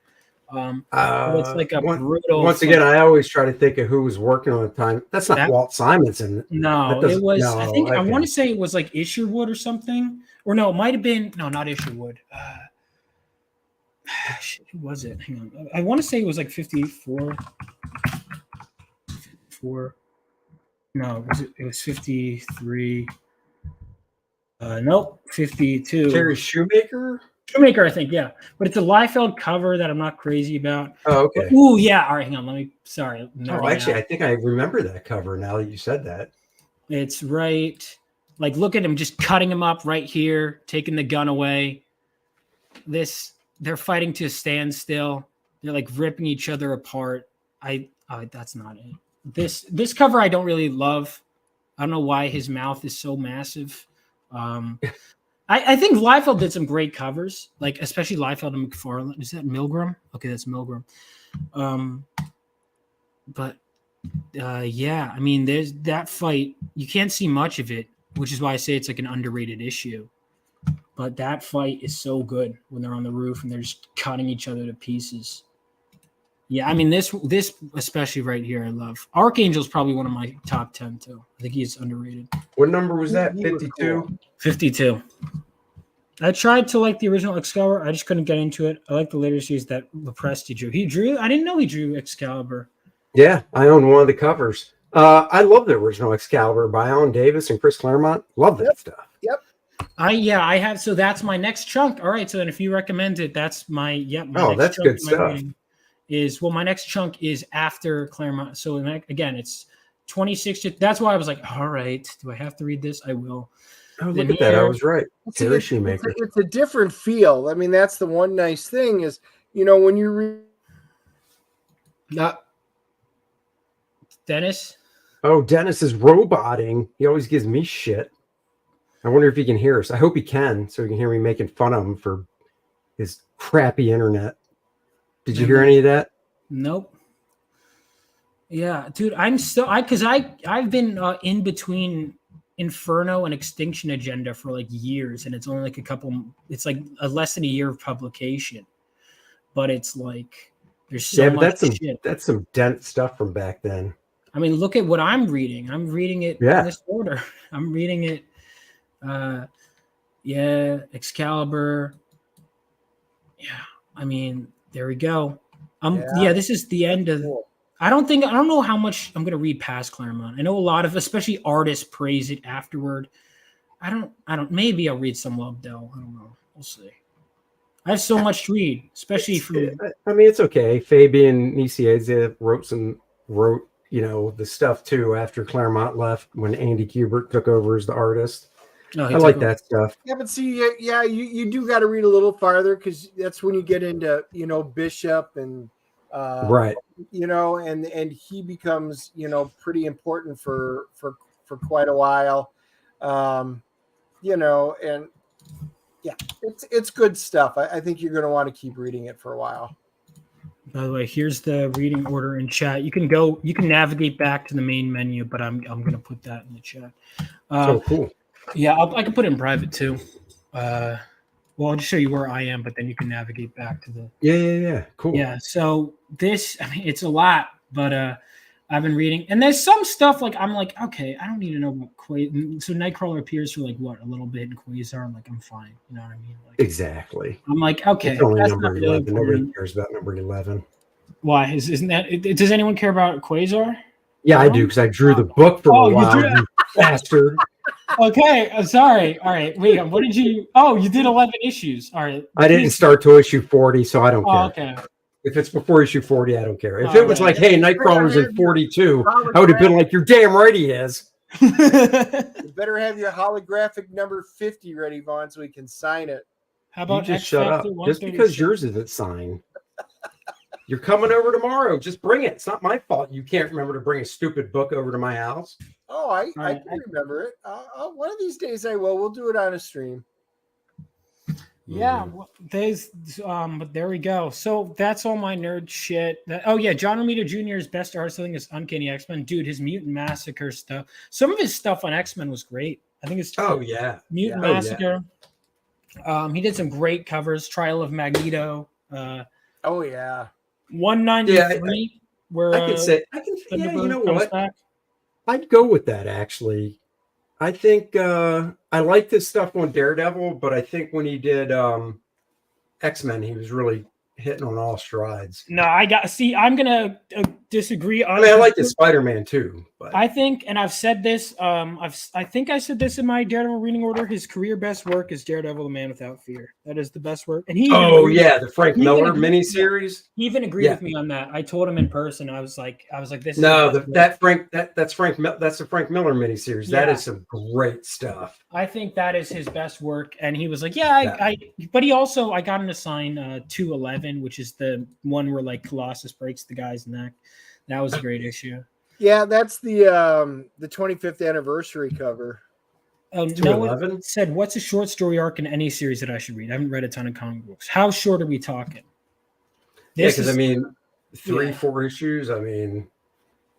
It's like a brutal.
Once again, I always try to think of who was working on the time. That's not Walt Simonson.
No, it was. No, I want to say it was like Isherwood or something. Or no, it might have been. No, not Isherwood. Who was it? Hang on. I want to say it was like 54. 54. No, it was 53. Nope. 52.
Terry Shoemaker?
Shoemaker, I think, yeah. But it's a Liefeld cover that I'm not crazy about.
Oh, okay.
Ooh, yeah. All right, hang on. Sorry.
Oh, actually, I think I remember that cover now that you said that.
It's right. Like, look at him just cutting him up right here, taking the gun away. They're fighting to a standstill. They're like ripping each other apart. That's not it. This cover I don't really love. I don't know why his mouth is so massive. I think Liefeld did some great covers, like especially Liefeld and McFarlane. Is that Milgram? Okay, that's Milgram. Yeah, I mean, there's that fight. You can't see much of it, which is why I say it's like an underrated issue. But that fight is so good when they're on the roof and they're just cutting each other to pieces. Yeah, I mean, this especially right here, I love. Archangel's probably one of my top 10 too. I think he's underrated.
What number was that? 52?
Cool.
52. I tried to like the original Excalibur. I just couldn't get into it. I like the later series that Lepresti drew. I didn't know he drew Excalibur.
Yeah, I own one of the covers. I love the original Excalibur by Alan Davis and Chris Claremont. Love that stuff.
Yep.
I have. So that's my next chunk. All right. So then if you recommend it, that's my
that's good stuff.
My next chunk is after Claremont. So again, it's 26. That's why I was like, all right, do I have to read this? I will.
Oh, look at that. I was right. Terry Shoemaker.
It's a different feel. I mean, that's the one nice thing is, when you read.
Dennis?
Oh, Dennis is roboting. He always gives me shit. I wonder if he can hear us. I hope he can, so he can hear me making fun of him for his crappy internet. Did you hear any of that?
Nope. Yeah, dude, I've been in between Inferno and Extinction Agenda for like years, and it's only like it's like less than a year of publication. But it's like there's so much shit. That's some
dense stuff from back then.
I mean, look at what I'm reading. I'm reading it in this order. I'm reading it. Excalibur. Yeah, I mean, there we go. This is the end of. I don't know how much I'm gonna read past Claremont. I know a lot of, especially artists, praise it afterward. I don't. Maybe I'll read some Love Dell. I don't know. We'll see. I have so much to read, especially from.
I mean, it's okay. Fabian Nicieza wrote the stuff too after Claremont left when Andy Kubert took over as the artist. I like that stuff.
Yeah, but see, you do got to read a little farther because that's when you get into Bishop and
right.
And he becomes pretty important for quite a while, and yeah, it's good stuff. I think you're going to want to keep reading it for a while.
By the way, here's the reading order in chat. You can navigate back to the main menu, but I'm going to put that in the chat.
So cool.
Yeah, I can put it in private too. I'll just show you where I am, but then you can navigate back to the.
Yeah. Cool.
Yeah. So it's a lot, but I've been reading, and there's some stuff like I'm like, okay, I don't need to know about Quasar. So Nightcrawler appears for like what, a little bit in Quasar. I'm like, I'm fine. You know what I mean? Like,
exactly.
I'm like, okay,
it's only
that's
number
not
11.
really
Nobody cares about number 11.
Why isn't that? Does anyone care about Quasar?
Yeah, I do because I drew the book for a while. You bastard.
Okay, I'm sorry. All right, wait. What did you? Oh, you did 11 issues. All right.
I didn't start till issue 40, so I don't care.
Okay.
If it's before issue 40, I don't care. If it was like, hey, Nightcrawler's in 42, I would have been like, you're damn right he is.
You better have your holographic number 50 ready, Vaughn, so we can sign it.
How about
you just shut up? Just because yours isn't signed. You're coming over tomorrow. Just bring it. It's not my fault you can't remember to bring a stupid book over to my house.
Oh, I can remember it. One of these days I will. We'll do it on a stream.
Yeah, but there we go. So that's all my nerd shit. John Romita Jr.'s best art selling is Uncanny X-Men. Dude, his Mutant Massacre stuff. Some of his stuff on X-Men was great. I think it's Mutant Massacre. Yeah. He did some great covers. Trial of Magneto. 193. Where
I can. Yeah, you know what? Back. I'd go with that actually. I think I like this stuff on Daredevil, but I think when he did X-Men, he was really hitting on all strides.
No, I'm gonna disagree.
I mean, I like the Spider-Man too, but
I think, and I've said this. I think I said this in my Daredevil reading order. His career best work is Daredevil: The Man Without Fear. That is the best work, and he.
The Frank Miller miniseries.
He even agreed with me on that. I told him in person. I was like, this.
No, that's the Frank Miller miniseries.
Yeah.
That is some great stuff.
I think that is his best work, and he was like, but he also, I got him to sign 211, which is the one where like Colossus breaks the guy's neck. That was a great issue.
Yeah, that's the 25th anniversary cover.
No one said, what's a short story arc in any series that I should read? I haven't read a ton of comic books. How short are we talking?
Because 3-4 issues. I mean,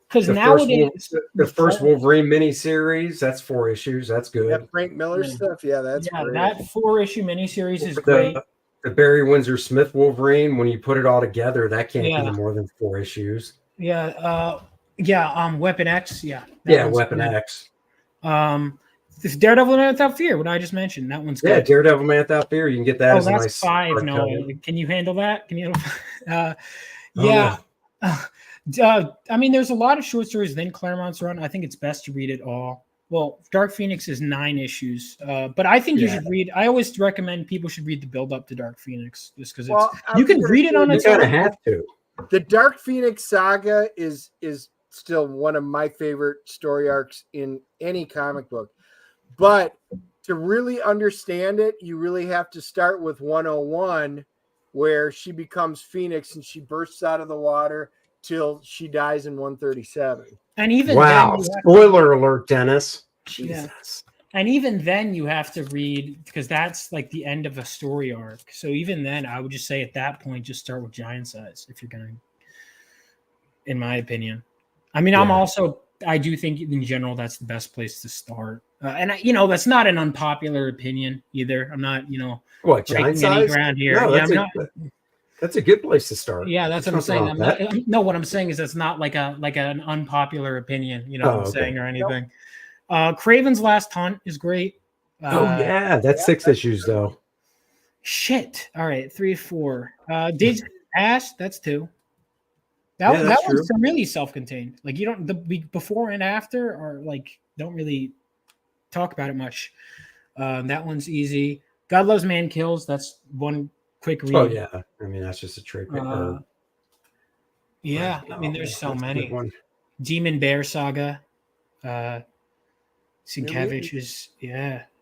because nowadays
the first Wolverine miniseries, that's 4 issues. That's good.
That Frank Miller stuff, that's great.
That 4-issue miniseries is great.
The Barry Windsor Smith Wolverine, when you put it all together, that can't be more than 4 issues.
Weapon X,
Weapon X.
This Daredevil Man Without Fear, what I just mentioned, that one's good.
Yeah, Daredevil Man Without Fear, you can get that as a nice
5. No, can you handle that? Can you? I mean, there's a lot of short stories within Claremont's run. I think it's best to read it all. Well, Dark Phoenix is 9 issues, but I think you should read. I always recommend people should read the build up to Dark Phoenix, just because you can read it on its own.
You kind of have to.
The Dark Phoenix saga is still one of my favorite story arcs in any comic book, but to really understand it, you really have to start with 101, where she becomes Phoenix and she bursts out of the water till she dies in 137.
And even
then spoiler alert, Dennis. Jesus.
Yeah. And even then you have to read, because that's like the end of a story arc. So even then, I would just say at that point, just start with Giant Size if you're going, in my opinion. I mean, I do think in general that's the best place to start. And that's not an unpopular opinion either. I'm not,
Giant Size
ground here.
No, that's a good place to start.
Yeah, that's what I'm saying. What I'm saying is that's not like an unpopular opinion, what I'm saying or anything. Craven's Last Hunt is great.
That's 6 issues though.
Shit. All right, 3, 4. Days Ash, that's 2. That one's really self-contained. Like you don't the before and after are like don't really talk about it much. That one's easy. God Loves Man Kills. That's one quick read.
Oh yeah, I mean that's just a trick.
I mean there's so many. Demon Bear Saga. Sienkiewicz is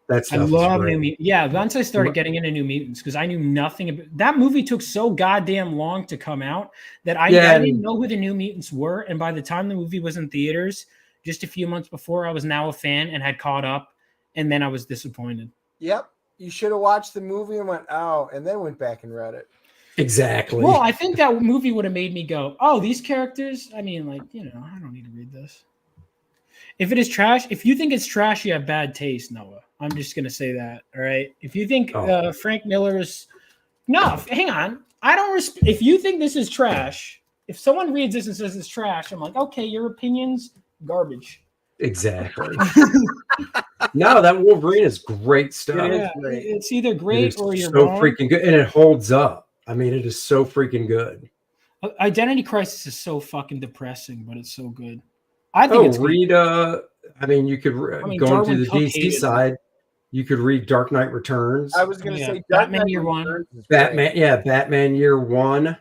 I love New Mutants. Yeah, once I started getting into New Mutants, because I knew nothing about that movie. Took so goddamn long to come out that I didn't know who the New Mutants were. And by the time the movie was in theaters, just a few months before, I was now a fan and had caught up. And then I was disappointed.
Yep, you should have watched the movie and went, oh, and then went back and read it.
Exactly.
Well, I think that movie would have made me go, oh, these characters. I mean, like I don't need to read this. If it is trash, if you think it's trash, you have bad taste, Noah. I'm just going to say that. All right. If you think Frank Miller's hang on. I don't if you think this is trash, if someone reads this and says it's trash, I'm like, okay, your opinion's garbage.
Exactly. No, that Wolverine is great stuff.
It's either great or you're
so
wrong.
Freaking good. And it holds up. I mean, it is so freaking good.
Identity Crisis is so fucking depressing, but it's so good. I think it's
read you could go into the DC side. You could read Dark Knight Returns.
I was going to say
Batman Year One.
Batman Year One.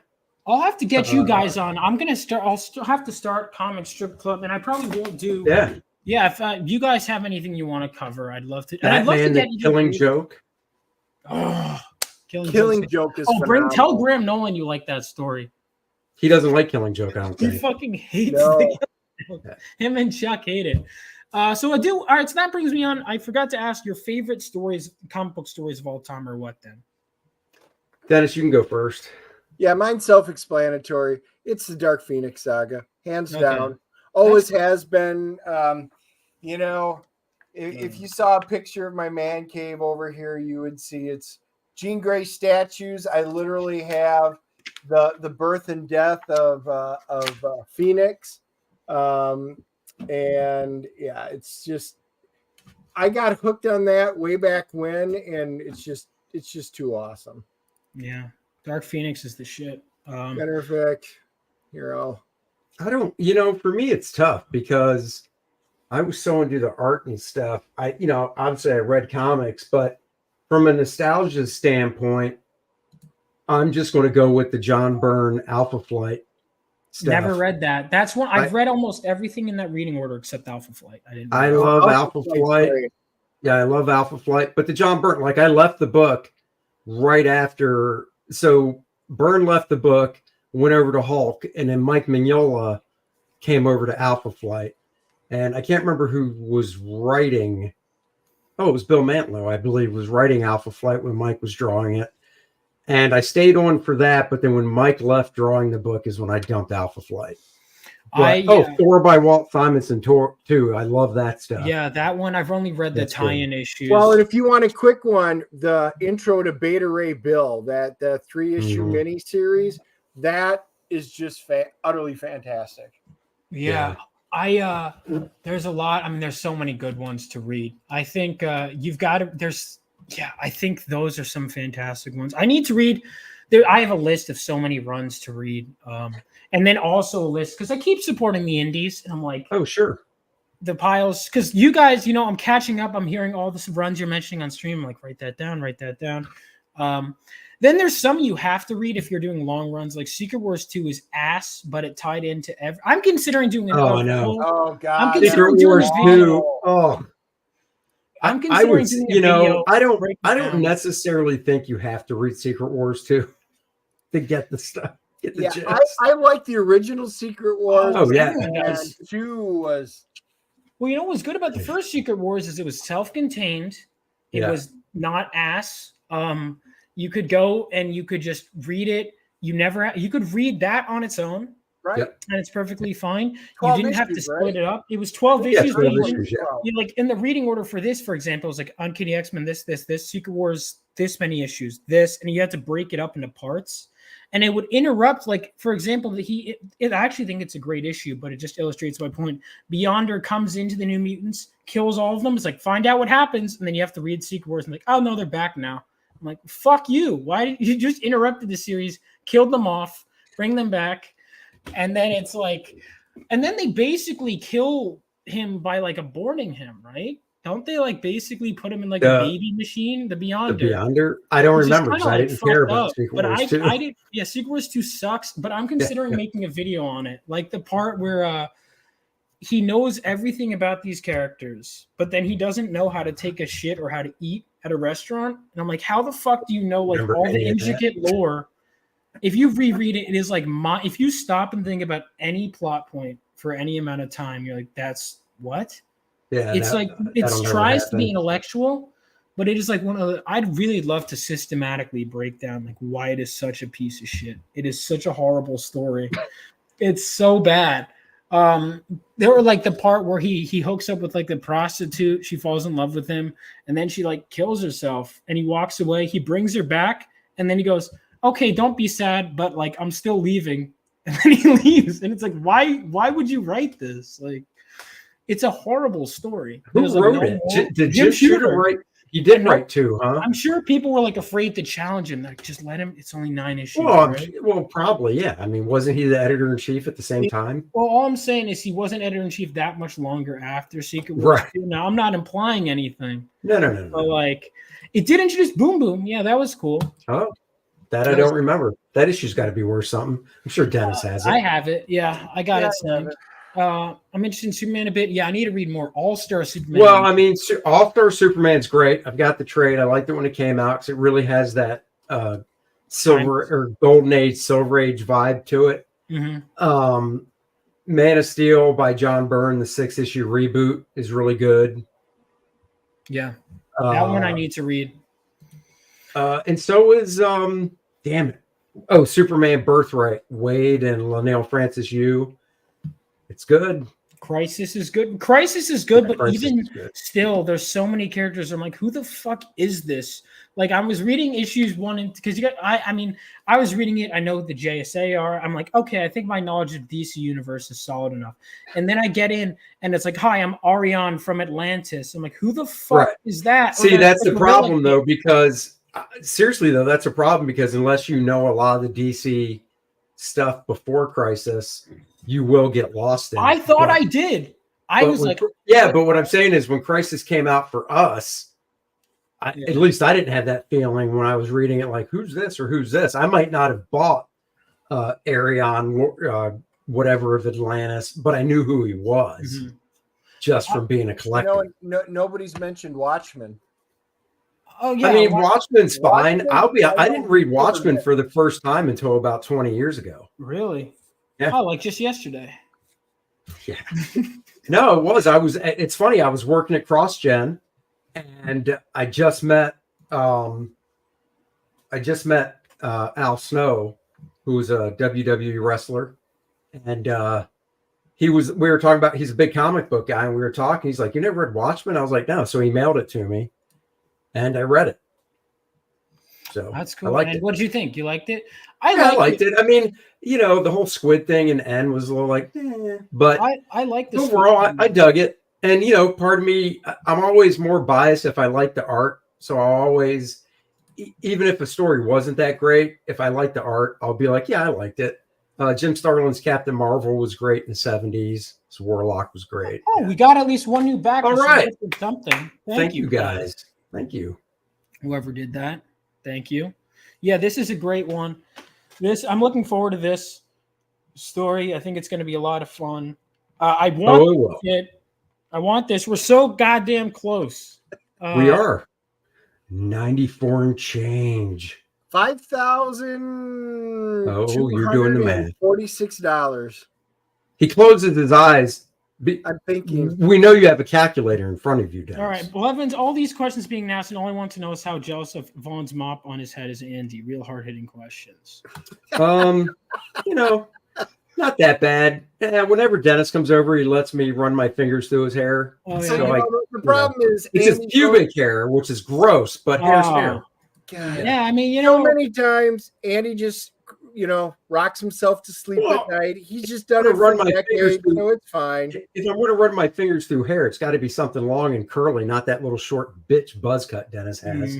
I'll have to get you guys on. I'm going to start. I'll have to start Comic Strip Club, and I probably won't do. Yeah. If you guys have anything you want to cover, I'd love to.
Batman, the Killing Joke.
Oh,
Killing Joke is.
Tell Graham Nolan you like that story.
He doesn't like Killing Joke. I don't think
he fucking hates the him and Chuck hate it. So I do. All right, so that brings me on. I forgot to ask your favorite stories, comic book stories of all time, or what then?
Dennis, you can go first.
Yeah, mine's self-explanatory. It's the Dark Phoenix saga, hands down. Always has been. If you saw a picture of my man cave over here, you would see it's Jean Grey statues. I literally have the birth and death of Phoenix. And yeah, it's just I got hooked on that way back when, and it's just too awesome.
Yeah, Dark Phoenix is the shit.
Matter of fact, here
I don't, for me, it's tough because I was so into the art and stuff. Obviously I read comics, but from a nostalgia standpoint, I'm just going to go with the John Byrne Alpha Flight stuff.
Never read that. That's one I've read almost everything in that reading order except Alpha Flight.
I love Alpha Flight. Yeah, I love Alpha Flight. But the John Byrne, like I left the book right after. So Byrne left the book, went over to Hulk, and then Mike Mignola came over to Alpha Flight. And I can't remember who was writing. Oh, it was Bill Mantlo, I believe, was writing Alpha Flight when Mike was drawing it. And I stayed on for that, but then when Mike left drawing the book is when I dumped Alpha Flight. Thor by Walt Simonson too. I love that stuff.
Yeah, that one I've only read the tie-in issues.
Well, and if you want a quick one, the intro to Beta Ray Bill, that 3-issue miniseries, that is just utterly fantastic.
Yeah. There's a lot. I mean, there's so many good ones to read. I think you've got to. I think those are some fantastic ones. I need to read. I have a list of so many runs to read, and then also a list because I keep supporting the indies, and I'm like,
oh sure,
the piles because you guys, I'm catching up. I'm hearing all the runs you're mentioning on stream. I'm like, write that down. Then there's some you have to read if you're doing long runs. Like Secret Wars 2 is ass, but it tied into I'm considering doing an
I know.
Oh god,
I'm considering
Secret Wars 2.
I'm considering doing a video.
I don't necessarily think you have to read Secret Wars 2 to get the stuff.
I like the original Secret Wars.
Oh yeah,
and 2 was.
Well, what was good about the first Secret Wars is it was self-contained. It was not ass. You could go and you could just read it. You could read that on its own.
Right.
And it's perfectly fine. You didn't have to split it up. It was 12
issues.
issues.
12 issues,
like in the reading order for this, for example, it was like Uncanny X-Men, this, Secret Wars, this many issues, this, and you had to break it up into parts. And it would interrupt, like, for example, I actually think it's a great issue, but it just illustrates my point. Beyonder comes into the New Mutants, kills all of them. It's like, find out what happens. And then you have to read Secret Wars and like, oh no, they're back now. I'm like, fuck you. Why did you just interrupted the series, killed them off, bring them back? And then it's like, and then they basically kill him by like aborting him, right? Don't they like basically put him in like a baby machine? The Beyonder.
I don't remember because I didn't care about Secret Wars 2.
I did. Yeah, Secret Wars 2 sucks, but I'm considering making a video on it. Like the part where he knows everything about these characters, but then he doesn't know how to take a shit or how to eat at a restaurant. And I'm like, how the fuck do you know like all the intricate lore? If you reread it, it is like if you stop and think about any plot point for any amount of time, you're like, that's what?
Yeah.
It's it tries to be intellectual, but it is like I'd really love to systematically break down like why it is such a piece of shit. It is such a horrible story. It's so bad. There were like the part where he hooks up with like the prostitute, she falls in love with him, and then she like kills herself and he walks away. He brings her back, and then he goes, okay, don't be sad, but like I'm still leaving. And then he leaves. And it's like, why would you write this? Like, it's a horrible story.
Who wrote it? Did Jim Shooter write? He did write 2, huh?
I'm sure people were like afraid to challenge him. Like, just let him. It's only 9 issues.
Well, probably, yeah. I mean, wasn't he the editor-in-chief at the same time?
Well, all I'm saying is he wasn't editor-in-chief that much longer after Secret Wars 2. Now, I'm not implying anything.
No.
But like, it did introduce Boom Boom. Yeah, that was cool.
Oh. That I don't remember. That issue's got to be worth something. I'm sure Dennis has it.
I have it. Yeah, I got it signed. I'm interested in Superman a bit. Yeah, I need to read more. All-Star Superman.
Well, I mean, All-Star Superman's great. I've got the trade. I liked it when it came out because it really has that silver or golden age, silver age vibe to it.
Mm-hmm.
Man of Steel by John Byrne, the 6-issue reboot is really good.
Yeah, that one I need to read.
And so is Superman Birthright, Wade and Linnell Francis Yu. It's good.
Crisis is good, but even still, there's so many characters. I'm like, who the fuck is this? Like, I was reading issues 1 and because I was reading it. I know who the JSA are. I'm like, okay, I think my knowledge of DC Universe is solid enough. And then I get in, and it's like, hi, I'm Arion from Atlantis. I'm like, who the fuck is that?
See, that's the problem, though, because seriously, though, that's a problem because unless you know a lot of the DC stuff before Crisis, you will get lost in.
I thought I did. I was like,
but what I'm saying is when Crisis came out for us, at least I didn't have that feeling when I was reading it, like, who's this or who's this? I might not have bought Arion, whatever of Atlantis, but I knew who he was just from being a collector.
Nobody's mentioned Watchmen.
Oh yeah,
I mean, Watchmen's fine. I didn't read Watchmen for the first time until about 20 years ago.
Really?
Yeah.
Oh, like just yesterday.
Yeah. No, it was. It's funny. I was working at CrossGen, and I just met Al Snow, who was a WWE wrestler, and we were talking about, he's a big comic book guy, and we were talking. He's like, "You never read Watchmen?" I was like, "No." So he mailed it to me, and I read it. So
that's cool.
I liked
and
it.
What did you think? You liked it?
I liked it. I mean, the whole squid thing in N was a little like, but
I like the
overall, I dug it. And part of me, I'm always more biased if I like the art. So I'll always, even if a story wasn't that great, if I like the art, I'll be like, yeah, I liked it. Jim Starlin's Captain Marvel was great in the 70s. So Warlock was great.
Oh, we got at least one new backer.
All right.
Something.
Thank you guys. Thank you.
Whoever did that. Thank you. Yeah, this is a great one. I'm looking forward to this story. I think it's going to be a lot of fun. I want it. I want this. We're so goddamn close.
We are 94 and change.
5,000.
Oh, you're doing the math.
$46.
He closes his eyes.
I'm thinking.
We know you have a calculator in front of you, Dennis.
All right, Blevins, all these questions being asked, and all I want to know is how jealous of Vaughn's mop on his head is Andy. Real hard-hitting questions.
Not that bad. Whenever Dennis comes over, he lets me run my fingers through his hair.
Oh, yeah.
So the problem is
it's his pubic hair, which is gross, but hair's hair.
God.
Yeah, I mean,
so many times Andy just rocks himself to sleep at night. He's just done it for decades, so it's fine.
If I'm going to run my fingers through hair, it's got to be something long and curly, not that little short bitch buzz cut Dennis has.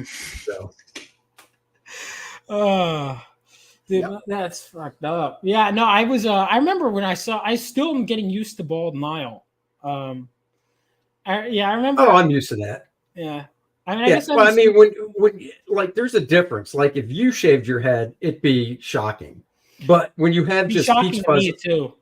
Dude, that's fucked up. Yeah, no, I was. I remember when I still am getting used to bald Nile. I remember.
Oh, I'm used to that.
Yeah.
When there's a difference. Like if you shaved your head, it'd be shocking. But when you have just peach fuzz,
too.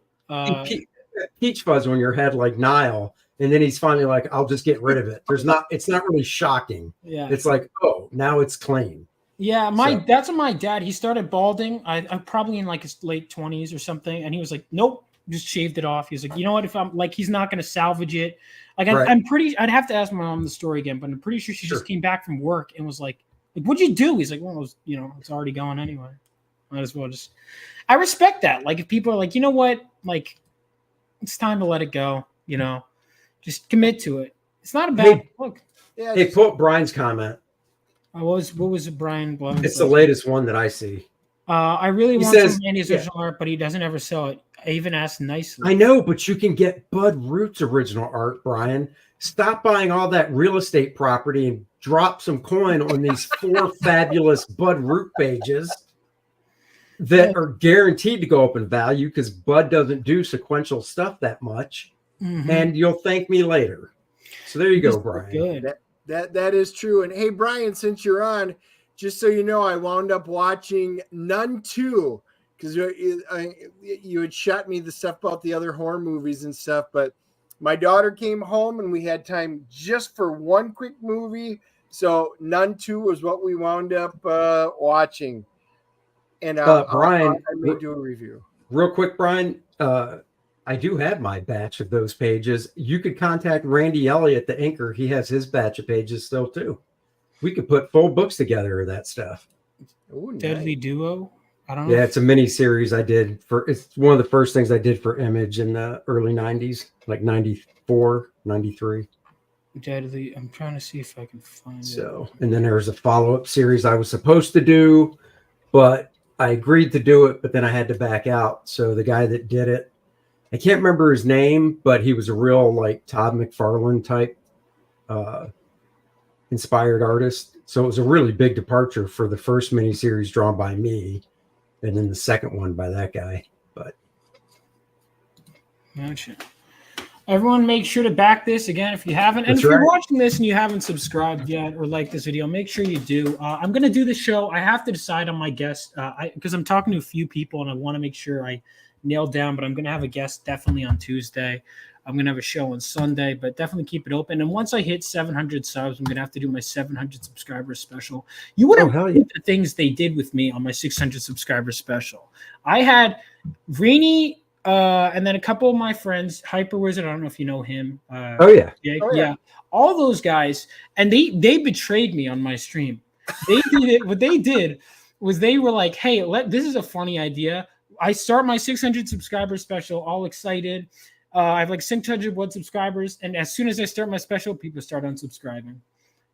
Peach fuzz on your head like Nile, and then he's finally like, "I'll just get rid of it." It's not really shocking.
Yeah.
It's like, oh, now it's clean.
Yeah, that's what my dad. He started balding. I'm probably in like his late 20s or something, and he was like, "Nope, just shaved it off." He's like, "You know what? If I'm like, he's not going to salvage it." Like, I'm pretty. I'd have to ask my mom the story again, but I'm pretty sure she just came back from work and was like, "What'd you do?" He's like, "Well, it's already gone anyway. Might as well just." I respect that. Like, if people are like, you know what, like, it's time to let it go. Just commit to it. It's not a bad look.
Yeah.
Hey, pull up Brian's comment.
What was it, Brian?
It's the latest one that I see.
I really want some Andy's original art, but he doesn't ever sell it. I even asked nicely.
I know, but you can get Bud Root's original art, Brian. Stop buying all that real estate property and drop some coin on these 4 fabulous Bud Root pages that are guaranteed to go up in value because Bud doesn't do sequential stuff that much. Mm-hmm. And you'll thank me later. So there you go, Brian.
Good.
That is true. And hey, Brian, since you're on, just so you know, I wound up watching Nun 2 because you had shot me the stuff about the other horror movies and stuff. But my daughter came home and we had time just for one quick movie. So Nun 2 was what we wound up watching. And
Brian,
I may do a review.
Real quick, Brian, I do have my batch of those pages. You could contact Randy Elliott, the inker. He has his batch of pages still too. We could put full books together of that stuff.
Ooh,
Deadly Duo. I don't know.
Yeah, it's a mini series I did it's one of the first things I did for Image in the early 90s, like 94, 93.
Deadly. I'm trying to see if I can find it.
So, and then there was a follow-up series I was supposed to do, but I agreed to do it, but then I had to back out. So the guy that did it, I can't remember his name, but he was a real like Todd McFarlane type inspired artist. So it was a really big departure for the first miniseries drawn by me, and then the second one by that guy. But
Gotcha. Everyone, make sure to back this again if you haven't. And
That's
if you're
right.
watching this and you haven't subscribed yet or liked this video, make sure you do. I'm going to do the show. I have to decide on my guest because I'm talking to a few people and I want to make sure I nail down. But I'm going to have a guest definitely on Tuesday. I'm going to have a show on Sunday, but definitely keep it open. And once I hit 700 subs, I'm going to have to do my 700 subscribers special. You would have
hell
the things they did with me on my 600 subscribers special. I had Rini. And then a couple of my friends, Hyper Wizard, I don't know if you know him.
Yeah.
Jake,
Oh, yeah.
all those guys, and they betrayed me on my stream. They did it. What they did was they were like, "Hey, this is a funny idea. I start my 600 subscriber special, all excited. I have like 601 subscribers, and as soon as I start my special, people start unsubscribing."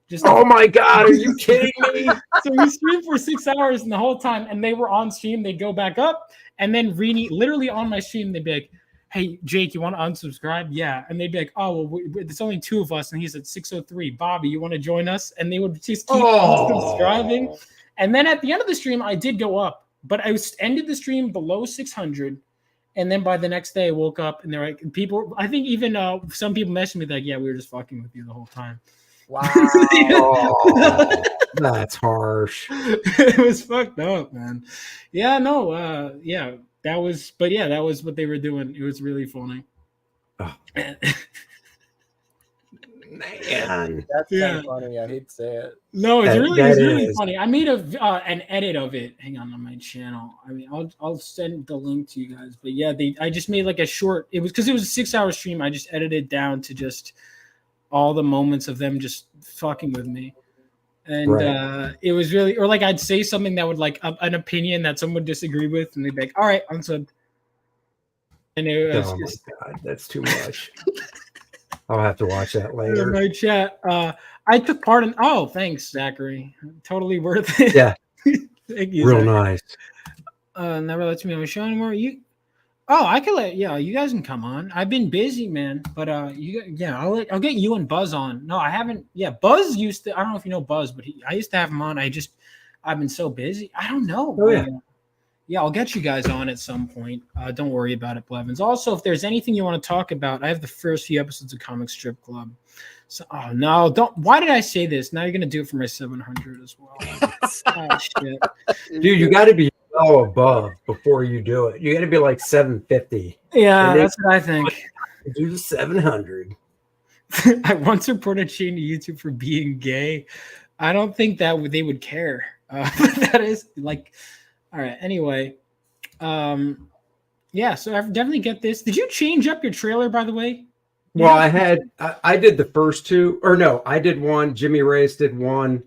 Just
Oh my God, are you kidding me?
So we streamed for 6 hours, and the whole time, and they were on stream, they'd go back up, and then Rini, literally on my stream, they'd be like, "Hey, Jake, you want to unsubscribe?" Yeah. And they'd be like, "Oh, well, it's only 2 of us," and he's at 603. "Bobby, you want to join us?" And they would just keep unsubscribing. And then at the end of the stream, I did go up, but I ended the stream below 600. And then by the next day, I woke up, and they're like, people, I think even some people messaged me like, "Yeah, we were just fucking with you the whole time."
Wow.
Oh, that's harsh.
It was fucked up, man. Yeah, no, yeah, that was what they were doing. It was really funny.
Oh. Man.
That's kind of funny. I hate to say it.
No, it's really
is.
funny. I made an edit of it. Hang on my channel. I mean, I'll send the link to you guys. But yeah, I just made like a short. It was because it was a 6-hour stream. I just edited it down to just all the moments of them just fucking with me. And
Right.
It was really, or like I'd say something that would like an opinion that someone would disagree with, and they'd be like, "All right, unsub." And it was just,
my God, that's too much. I'll have to watch that
in
later.
my chat. I took part in. Oh, thanks, Zachary. Totally worth it.
Yeah.
Thank you,
Real
Zach.
nice.
Never lets me on my show anymore. I can you guys can come on. I've been busy, man. But I'll get you and Buzz on. No, I haven't. Yeah, Buzz used to. I don't know if you know Buzz, but I used to have him on. I've been so busy. I don't know.
Oh, yeah.
Yeah, I'll get you guys on at some point. Don't worry about it, Blevins. Also, if there's anything you want to talk about, I have the first few episodes of Comic Strip Club. So, oh no, don't. Why did I say this? Now you're gonna do it for my 700 as well. Oh shit,
Dude, you got to be well above before you do it. You got to be like 750.
Yeah,
And
that's what I think.
Do 700.
I once reported Shane to YouTube for being gay. I don't think that they would care. But that is like, all right. Anyway, yeah. So I definitely get this. Did you change up your trailer, by the way?
Well, I did the first two, or no, I did one. Jimmy Reyes did one.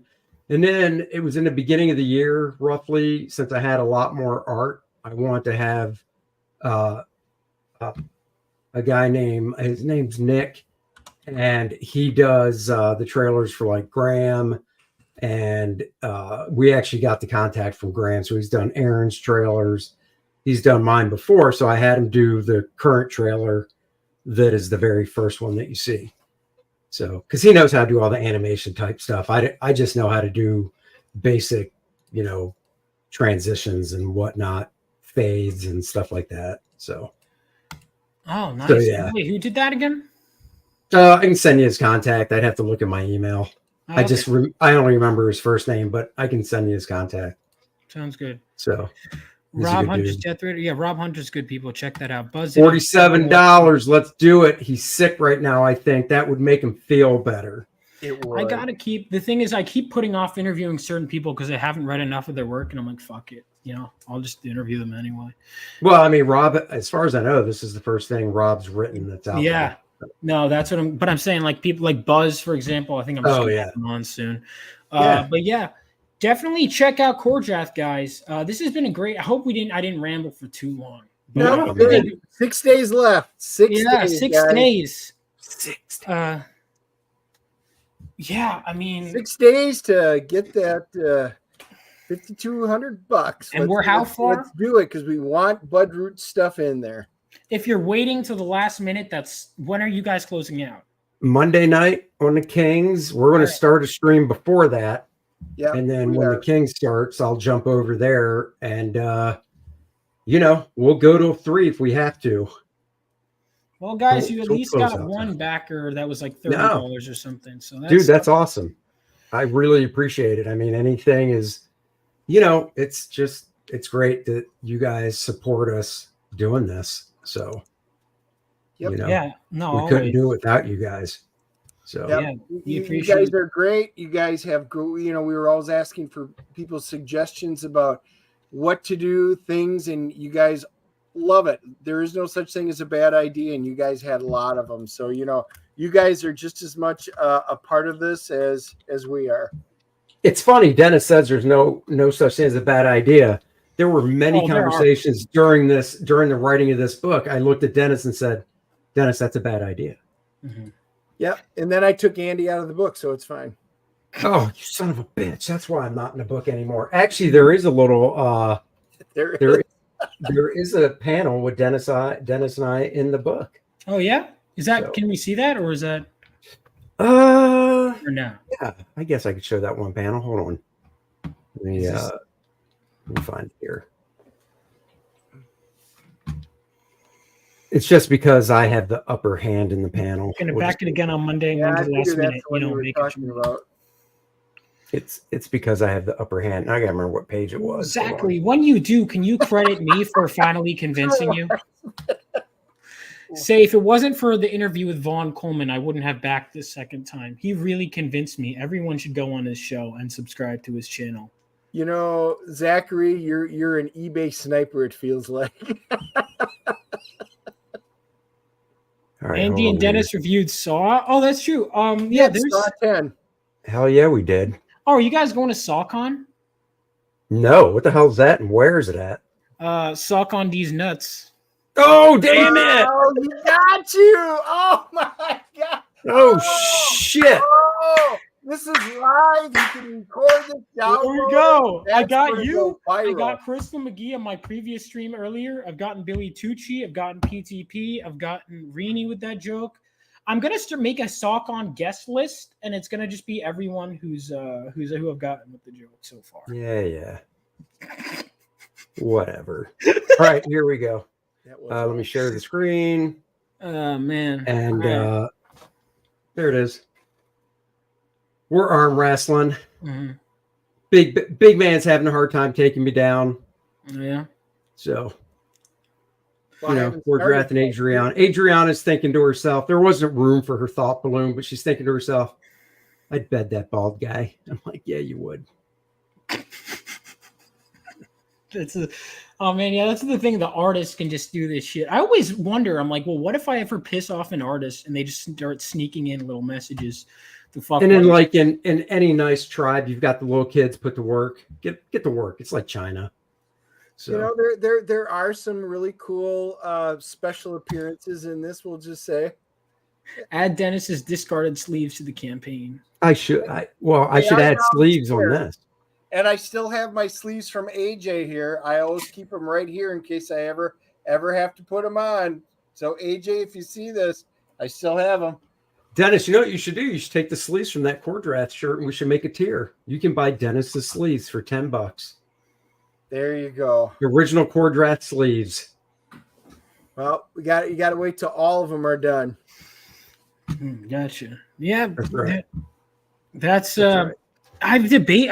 And then it was in the beginning of the year, roughly, since I had a lot more art. I wanted to have a guy his name's Nick, and he does the trailers for like Graham. And we actually got the contact from Graham. So he's done Aaron's trailers. He's done mine before. So I had him do the current trailer that is the very first one that you see. So, because he knows how to do all the animation type stuff. I just know how to do basic, transitions and whatnot, fades and stuff like that. So,
Oh, nice.
So, yeah.
Wait, who did that again?
I can send you his contact. I'd have to look at my email.
Oh,
I only remember his first name, but I can send you his contact.
Sounds good.
So,
Rob Hunter's Death Raider. Yeah, Rob Hunter's good people. Check that out. Buzz.
$47. Let's do it. He's sick right now. I think that would make him feel better.
I gotta keep. The thing is, I keep putting off interviewing certain people because I haven't read enough of their work, and I'm like, fuck it. I'll just interview them anyway.
Well, I mean, Rob, as far as I know, this is the first thing Rob's written that's out there.
No, that's what I'm saying. Like people like Buzz, for example. I think I'm just gonna have him on soon. But yeah. Definitely check out Core Draft, guys. This has been a great. I hope I didn't ramble for too long.
No, 6 days left. 6 days.
6 days.
6 days.
Yeah, I mean,
6 days to get that $5,200.
And we're how far?
Let's do it because we want Bud Root stuff in there.
If you're waiting till the last minute, when are you guys closing out?
Monday night on the Kings. We're going to start a stream before that.
Yeah.
And then when the King starts, I'll jump over there and, we'll go to 3 if we have to.
Well, guys, you at
Don't
least
close
got
out
one
time.
backer that was like
No.
$30 or something. So
Dude, that's awesome. I really appreciate it. I mean, anything is, it's great that you guys support us doing this. So,
Yep.
Yeah, no,
we
always.
couldn't do it without you guys. So,
Yep.
Yeah, we
You
appreciate
guys
it.
are great. You guys have, we were always asking for people's suggestions about what to do, things, and you guys love it. There is no such thing as a bad idea, and you guys had a lot of them. So, you guys are just as much a part of this as we are.
it's funny. Dennis says there's no such thing as a bad idea. There were many
Oh, there are.
conversations during the writing of this book. I looked at Dennis and said, Dennis, that's a bad idea.
Mhm.
Yep. And then I took Andy out of the book, so it's fine.
Oh, you son of a bitch. That's why I'm not in the book anymore. Actually, there is a little
There
there is a panel with Dennis and I in the book.
Oh yeah, is that?
So-
Can we see that, or is that?
Or
no?
Yeah, I guess I could show that one panel. Hold on. Let me find it here. It's just because I have the upper hand in the panel.
Going to back it again on Monday.
Yeah, I
When's the last
figured that's
minute?
what you were
Make
talking
it.
about.
It's because I have the upper hand. I gotta remember what page it was.
Exactly. When you do, can you credit me for finally convincing you? Say, if it wasn't for the interview with Vaughn Coleman, I wouldn't have backed this second time. He really convinced me. Everyone should go on his show and subscribe to his channel.
Zachary, you're an eBay sniper, it feels like.
All right,
Andy and Dennis reviewed Saw. Oh, that's true.
Yeah,
there's.
Saw 10.
Hell yeah, we did.
Oh, are you guys going to SawCon?
No, what the hell is that and where is it at?
SawCon D's nuts.
Oh, damn it!
Oh, you got you! Oh my god!
Oh, shit!
Oh, this is live. You can record this down.
There we go. I
That's
got
gonna
you.
go
I
viral.
got Crystal McGee on my previous stream earlier. I've gotten Billy Tucci. I've gotten PTP. I've gotten Reenie with that joke. I'm gonna make a SawCon guest list, and it's gonna just be everyone who I've gotten with the joke so far.
Yeah. Whatever. All right, here we go. Let me share the screen.
Man.
And there it is. We're arm wrestling.
Mm-hmm.
Big man's having a hard time taking me down.
Yeah.
So,
Well,
we're drafting Adriana. Adriana's thinking to herself, there wasn't room for her thought balloon, but she's thinking to herself, I'd bed that bald guy. I'm like, yeah, you would.
That's the thing. The artist can just do this shit. I always wonder. I'm like, well, what if I ever piss off an artist and they just start sneaking in little messages to fuck?
And then, like in any nice tribe, you've got the little kids put to work. Get to work. It's like China. So
there are some really cool special appearances in this. We'll just say,
add Dennis's discarded sleeves to the campaign.
I should add sleeves on this.
And I still have my sleeves from AJ here. I always keep them right here in case I ever have to put them on. So AJ, if you see this, I still have them.
Dennis, you know what you should do? You should take the sleeves from that core draft shirt and we should make a tier. You can buy Dennis's sleeves for $10.
There you go.
The original core draft sleeves.
Well, you got to wait till all of them are done.
Gotcha. Yeah,
That's right.
That's
right.
I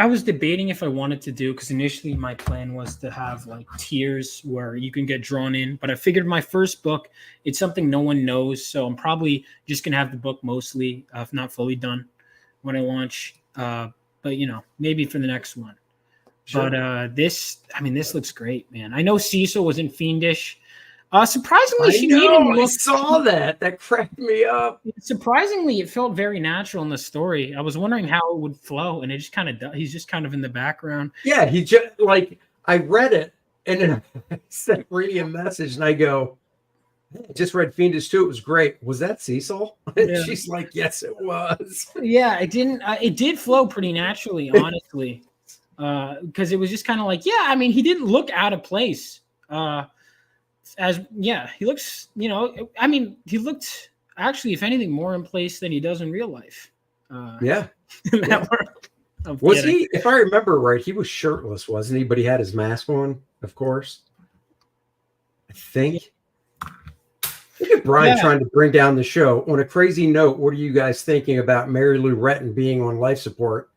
was debating if I wanted to do, because initially my plan was to have like tiers where you can get drawn in, but I figured my first book, it's something no one knows, so I'm probably just gonna have the book mostly, if not fully done, when I launch. But maybe for the next one. Sure. But this looks great, man. I know Cecil was in Fiendish. Surprisingly, she made him look.
I saw that. That cracked me up.
Surprisingly, it felt very natural in the story. I was wondering how it would flow, and it just kind of he's just kind of in the background.
Yeah, he just I read it, and then I sent Reedy a message, and I go, I just read Fiendish 2. It was great. Was that Cecil? And
Yeah.
she's like, yes, it was.
Yeah, it didn't. It did flow pretty naturally, honestly, because it was just kind of like, yeah. I mean, he didn't look out of place. He looks, he looked actually, if anything, more in place than he does in real life.
Yeah.
Was
he, if I remember right, he was shirtless, wasn't he? But he had his mask on, of course. I think. Look at Brian
Yeah.
trying to bring down the show. On a crazy note, what are you guys thinking about Mary Lou Retton being on life support?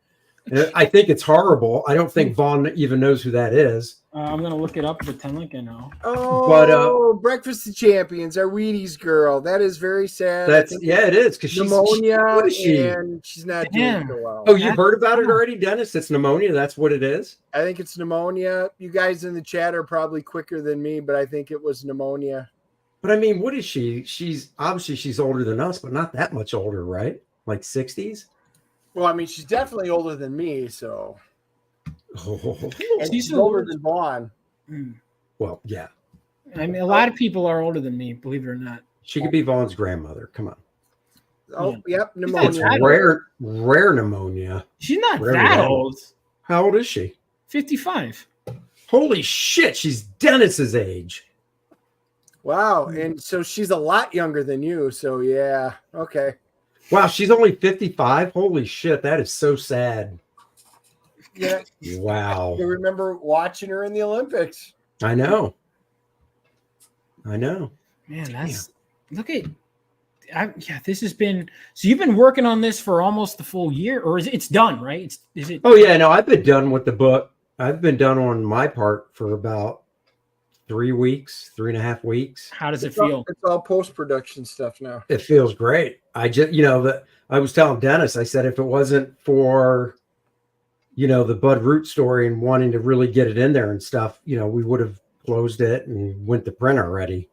And I think it's horrible. I don't think Vaughn even knows who that is.
I'm gonna look it up, pretend like I know.
Oh, Breakfast of Champions, our Wheaties girl. That is very sad.
That's it is because she's
pneumonia,
what is she?
and she's not
Damn.
doing so well.
Oh, you heard about it already, Dennis? It's pneumonia. That's what it is.
I think it's pneumonia. You guys in the chat are probably quicker than me, but I think it was pneumonia.
But I mean, what is she? She's obviously she's older than us, but not that much older, right? Like 60s.
Well, I mean, she's definitely older than me, so.
Oh.
And she's older than Vaughn.
Well, yeah.
I mean, a lot of people are older than me, believe it or not.
She could be Vaughn's grandmother. Come on.
Oh, yep,
It's
pneumonia.
rare pneumonia.
She's not
Rare
that
pneumonia.
old.
How old is she?
55.
Holy shit, she's Dennis's age.
Wow, and so she's a lot younger than you. So yeah, okay.
Wow, she's only 55. Holy shit, that is so sad.
Yeah,
Wow.
I remember watching her in the Olympics.
I know.
Man, that's look at. This has been so. You've been working on this for almost the full year, or it's done, right? Is it?
Oh yeah, no, I've been done with the book. I've been done on my part for about 3 weeks, 3.5 weeks.
How does it
It's all-
feel?
It's all post-production stuff now.
It feels great. I just, I was telling Dennis, I said, if it wasn't for, the Bud Root story and wanting to really get it in there and stuff, we would have closed it and went to print already.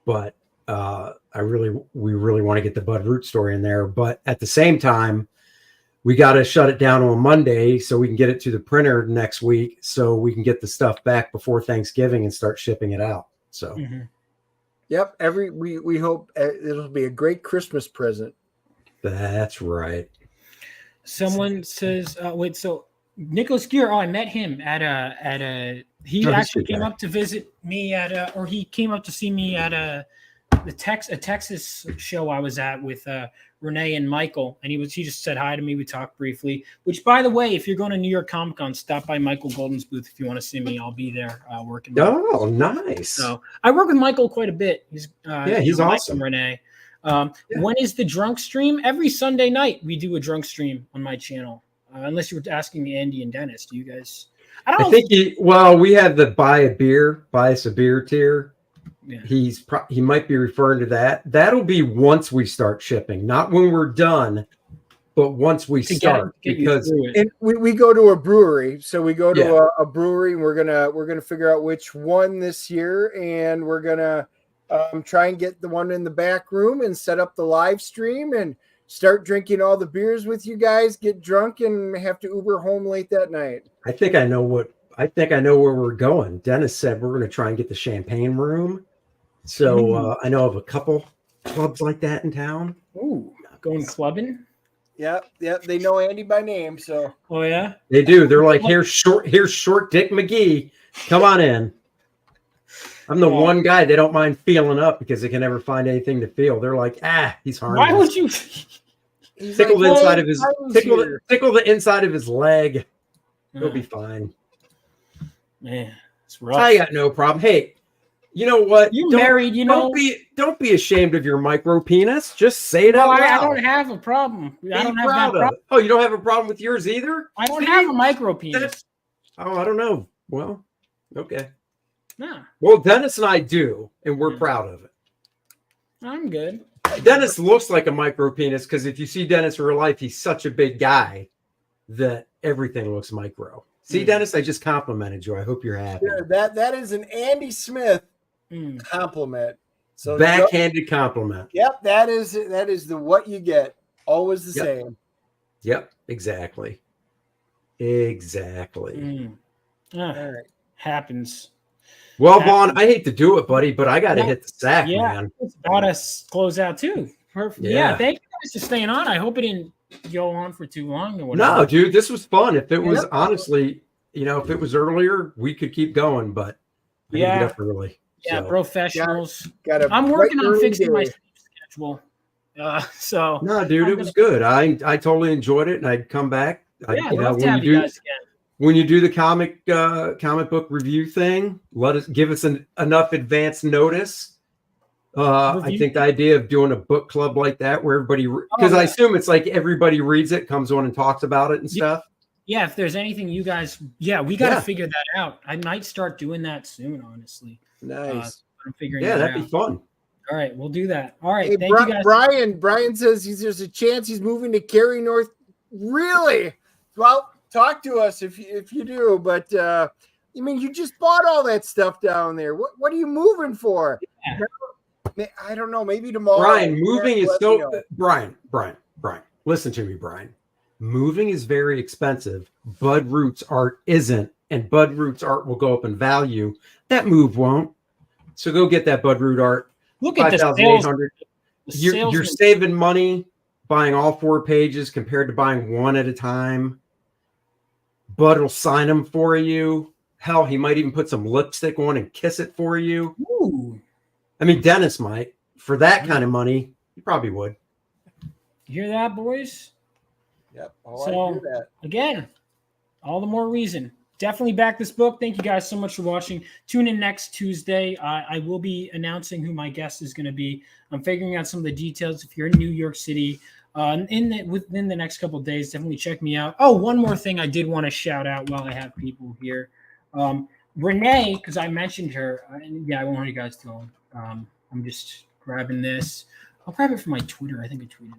But we really want to get the Bud Root story in there. But at the same time, we got to shut it down on Monday so we can get it to the printer next week so we can get the stuff back before Thanksgiving and start shipping it out. So,
Yep. We hope it'll be a great Christmas present.
that's right.
Someone says, "Wait, so Nicholas Gear? Oh, I met him at a. He
Oh, he's
actually
good
came
guy.
up to visit me or he came up to see me at a Texas show I was at with Renee and Michael, and he just said hi to me. We talked briefly. Which, by the way, if you're going to New York Comic Con, stop by Michael Golden's booth if you want to see me. I'll be there working.
Oh, nice.
So I work with Michael quite a bit. He's
he's
Mike
awesome.
and Renee. When is the drunk stream? Every Sunday night we do a drunk stream on my channel. Unless you were asking Andy and Dennis, do you guys? I don't know.
I think we have the buy us a beer tier.
Yeah.
He might be referring to that. That'll be once we start shipping, not when we're done, but once we start.
Get you
Because
through it.
And we go to a brewery, so we go to
Yeah.
a brewery, and we're gonna figure out which one this year, and we're gonna try and get the one in the back room and set up the live stream and start drinking all the beers with you guys, get drunk, and have to Uber home late that night.
I think I know where we're going. Dennis said we're going to try and get the champagne room. So I know of a couple clubs like that in town.
Ooh, going clubbing.
Yep, they know Andy by name, so
Oh yeah.
They do. They're like, here's short Dick McGee. Come on in. I'm the one guy they don't mind feeling up because they can never find anything to feel. They're like, he's harmless.
Why would you?
Tickle the inside of his
I was
tickle
here.
the inside of his leg. He'll be fine.
Man, it's rough.
I got no problem. Hey, you know what?
You married, you know.
Don't be ashamed of your micro penis. Just say it out
No,
loud.
I don't have a problem. I don't have that
proud of
problem.
it. Oh, you don't have a problem with yours either?
I don't have a micro penis.
Oh, I don't know. Well, okay.
Nah,
Well, Dennis and I do, and we're proud of it.
I'm good.
Dennis looks like a micro penis because if you see Dennis in real life, he's such a big guy that everything looks micro. See, Dennis, I just complimented you. I hope you're happy.
Sure, that is an Andy Smith compliment. So
Backhanded compliment.
Yep, that is the what you get. Always the same.
Yep, exactly. Exactly.
All right.
Happens.
Well, Vaughn, I hate to do it, buddy, but I got to hit the sack, man.
It's about us close out too. Perfect. Yeah. Thank you guys for staying on. I hope it didn't go on for too long or whatever.
No, dude, this was fun. If it was honestly, if it was earlier, we could keep going, but I need to get up early.
Yeah,
so.
professionals.
I'm
working on fixing my schedule. So
no, dude, it was good. I totally enjoyed it, and I'd come back.
I'd love to have you guys again.
When you do the comic book review thing, give us enough advance notice, I think the idea of doing a book club like that where everybody, because I assume it's like everybody reads it, comes on and talks about it and stuff.
Yeah, if there's anything you guys, we got to figure that out. I might start doing that soon, honestly.
Nice.
I'm figuring that out.
That'd be fun.
All right, we'll do that. All right,
hey,
thank you guys.
Brian says there's a chance he's moving to Cary, North. Really? Well, talk to us if you do. But I mean, you just bought all that stuff down there. What are you moving for? Yeah. I don't know. Maybe tomorrow.
Brian, moving is so. Brian. Listen to me, Brian. Moving is very expensive. Bud Root's art isn't, and Bud Root's art will go up in value. That move won't. So go get that Bud Root art.
Look at the sales.
You're saving money buying all 4 pages compared to buying one at a time. Bud will sign them for you. Hell, he might even put some lipstick on and kiss it for you.
Ooh.
I mean, Dennis might. For that kind of money, he probably would.
You hear that, boys?
Yep.
I hear that. Again, all the more reason. Definitely back this book. Thank you guys so much for watching. Tune in next Tuesday. I will be announcing who my guest is going to be. I'm figuring out some of the details. If you're in New York City, within the next couple of days, definitely check me out. Oh, one more thing I did want to shout out while I have people here. Renee, because I mentioned her. I want you guys to know. I'm just grabbing this. I'll grab it from my Twitter. I think I tweeted it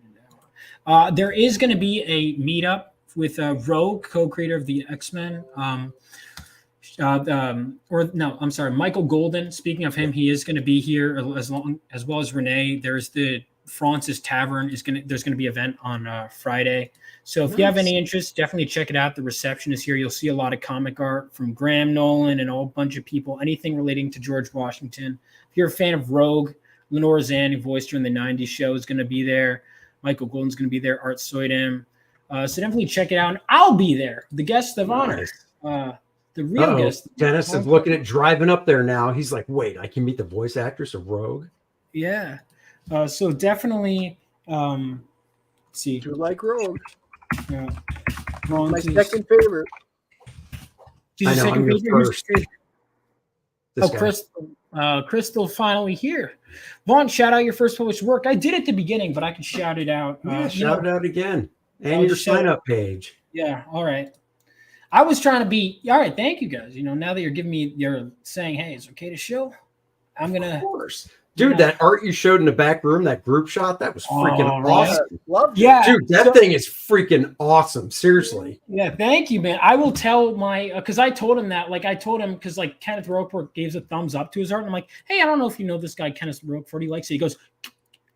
out. There is going to be a meetup with Rogue, co-creator of the X-Men. Michael Golden. Speaking of him, he is going to be here as well as Renee. There's the Francis Tavern there's going to be an event on Friday. So if you have any interest, definitely check it out. The reception is here. You'll see a lot of comic art from Graham Nolan and a whole bunch of people, anything relating to George Washington. If you're a fan of Rogue, Lenore Zann, who voiced her in the 90s show, is going to be there. Michael Golden's going to be there. Art Soydam. So definitely check it out. I'll be there, the guest of honor, the real guest.
Dennis is looking at driving up there now. He's like, wait, I can meet the voice actress of Rogue?
Yeah. So definitely see.
Do like Rogue.
Yeah.
My second favorite.
She's
I know,
second
I'm your
favorite.
first.
Crystal finally here. Vaughn, shout out your first published work. I did at the beginning, but I can shout it out.
Shout it out again. And your sign-up page.
Yeah, all right. I was trying to be, all right, thank you guys. Now that you're saying, hey, it's okay to show, I'm going to.
Of course. Dude, that art you showed in the back room, that group shot, that was freaking awesome.
Loved it.
Yeah.
Dude, that thing is freaking awesome. Seriously.
Yeah, thank you, man. I will tell because I told him that, because Kenneth Roquefort gave a thumbs up to his art. And I'm like, hey, I don't know if you know this guy, Kenneth Roquefort. He likes it. He goes,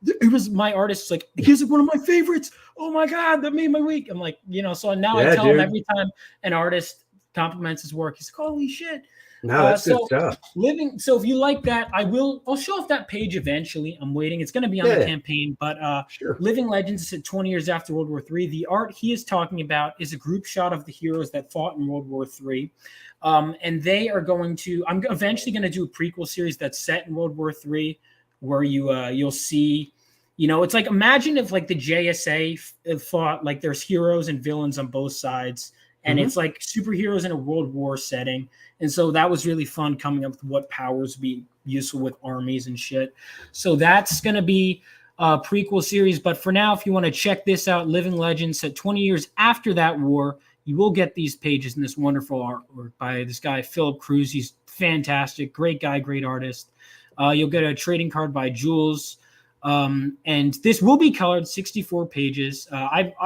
it was my artist. Like, he's one of my favorites. Oh my God, that made my week. I'm like, so now I tell him every time an artist compliments his work, he's like, holy shit.
No, that's good stuff.
So if you like that, I'll show off that page eventually. I'm waiting. It's going to be on the campaign, but
sure.
Living Legends is at 20 years after World War III. The art he is talking about is a group shot of the heroes that fought in World War III. And they are I'm eventually going to do a prequel series that's set in World War III where you'll see, it's like, imagine if like the JSA fought, like there's heroes and villains on both sides. And it's like superheroes in a World War setting. And so that was really fun coming up with what powers would be useful with armies and shit. So that's going to be a prequel series. But for now, if you want to check this out, Living Legends, set 20 years after that war, you will get these pages and this wonderful artwork by this guy, Philip Cruz. He's fantastic. Great guy, great artist. You'll get a trading card by Jules. And this will be colored, 64 pages.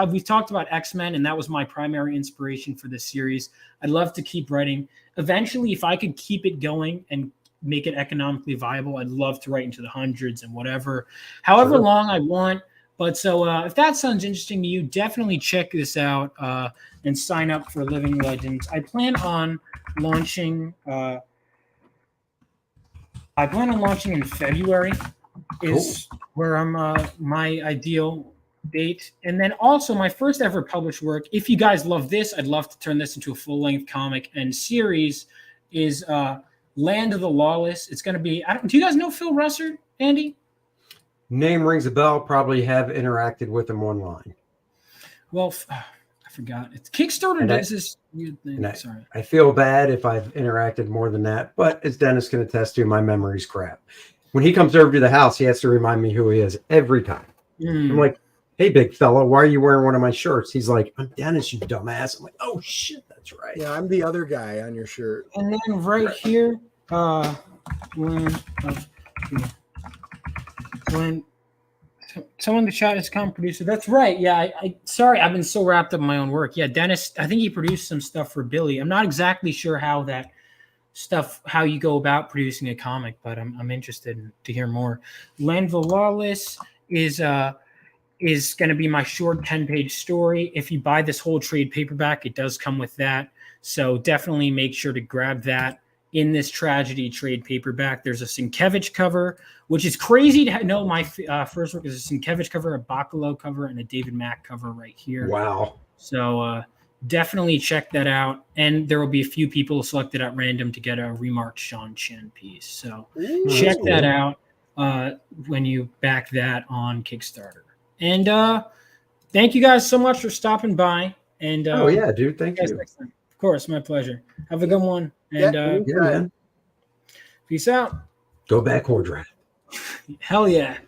We've talked about X-Men, and that was my primary inspiration for this series. I'd love to keep writing. Eventually, if I could keep it going and make it economically viable, I'd love to write into the hundreds and however long I want. But so if that sounds interesting to you, definitely check this out and sign up for Living Legends. I plan on launching in February. Is where I'm my ideal date. And then also my first ever published work, if you guys love this, I'd love to turn this into a full-length comic and series, is Land of the Lawless. It's going to be, do you guys know Phil Russert, Andy?
Name rings a bell. Probably have interacted with him online.
Well, I forgot. It's Kickstarter does this weird thing. Sorry.
I feel bad if I've interacted more than that, but as Dennis can attest to, my memory's crap. when he comes over to the house, he has to remind me who he is every time. I'm like, hey, big fella, why are you wearing one of my shirts? He's like, I'm Dennis, you dumbass. I'm like, oh shit, that's right.
Yeah, I'm the other guy on your shirt.
And then right here, when someone in the chat is comic producer. That's right. Yeah, I sorry, I've been so wrapped up in my own work. Yeah, Dennis, I think he produced some stuff for Billy. I'm not exactly sure how you go about producing a comic, but I'm interested to hear more. Lanville Lawless is going to be my short 10-page story. If you buy this whole trade paperback, it does come with that. So definitely make sure to grab that in this tragedy trade paperback. There's a Sienkiewicz cover, which is crazy to know. My first work is a Sienkiewicz cover, a Bacalo cover, and a David Mack cover right here.
Wow.
So definitely check that out. And there will be a few people selected at random to get a remarked Sean Chen piece. So check that out when you back that on Kickstarter. And thank you guys so much for stopping by. And
oh yeah, dude, thank you.
Next time. Of course, my pleasure. Have a good one. And
yeah, man.
Peace out.
Go back, Hordrad.
Hell yeah.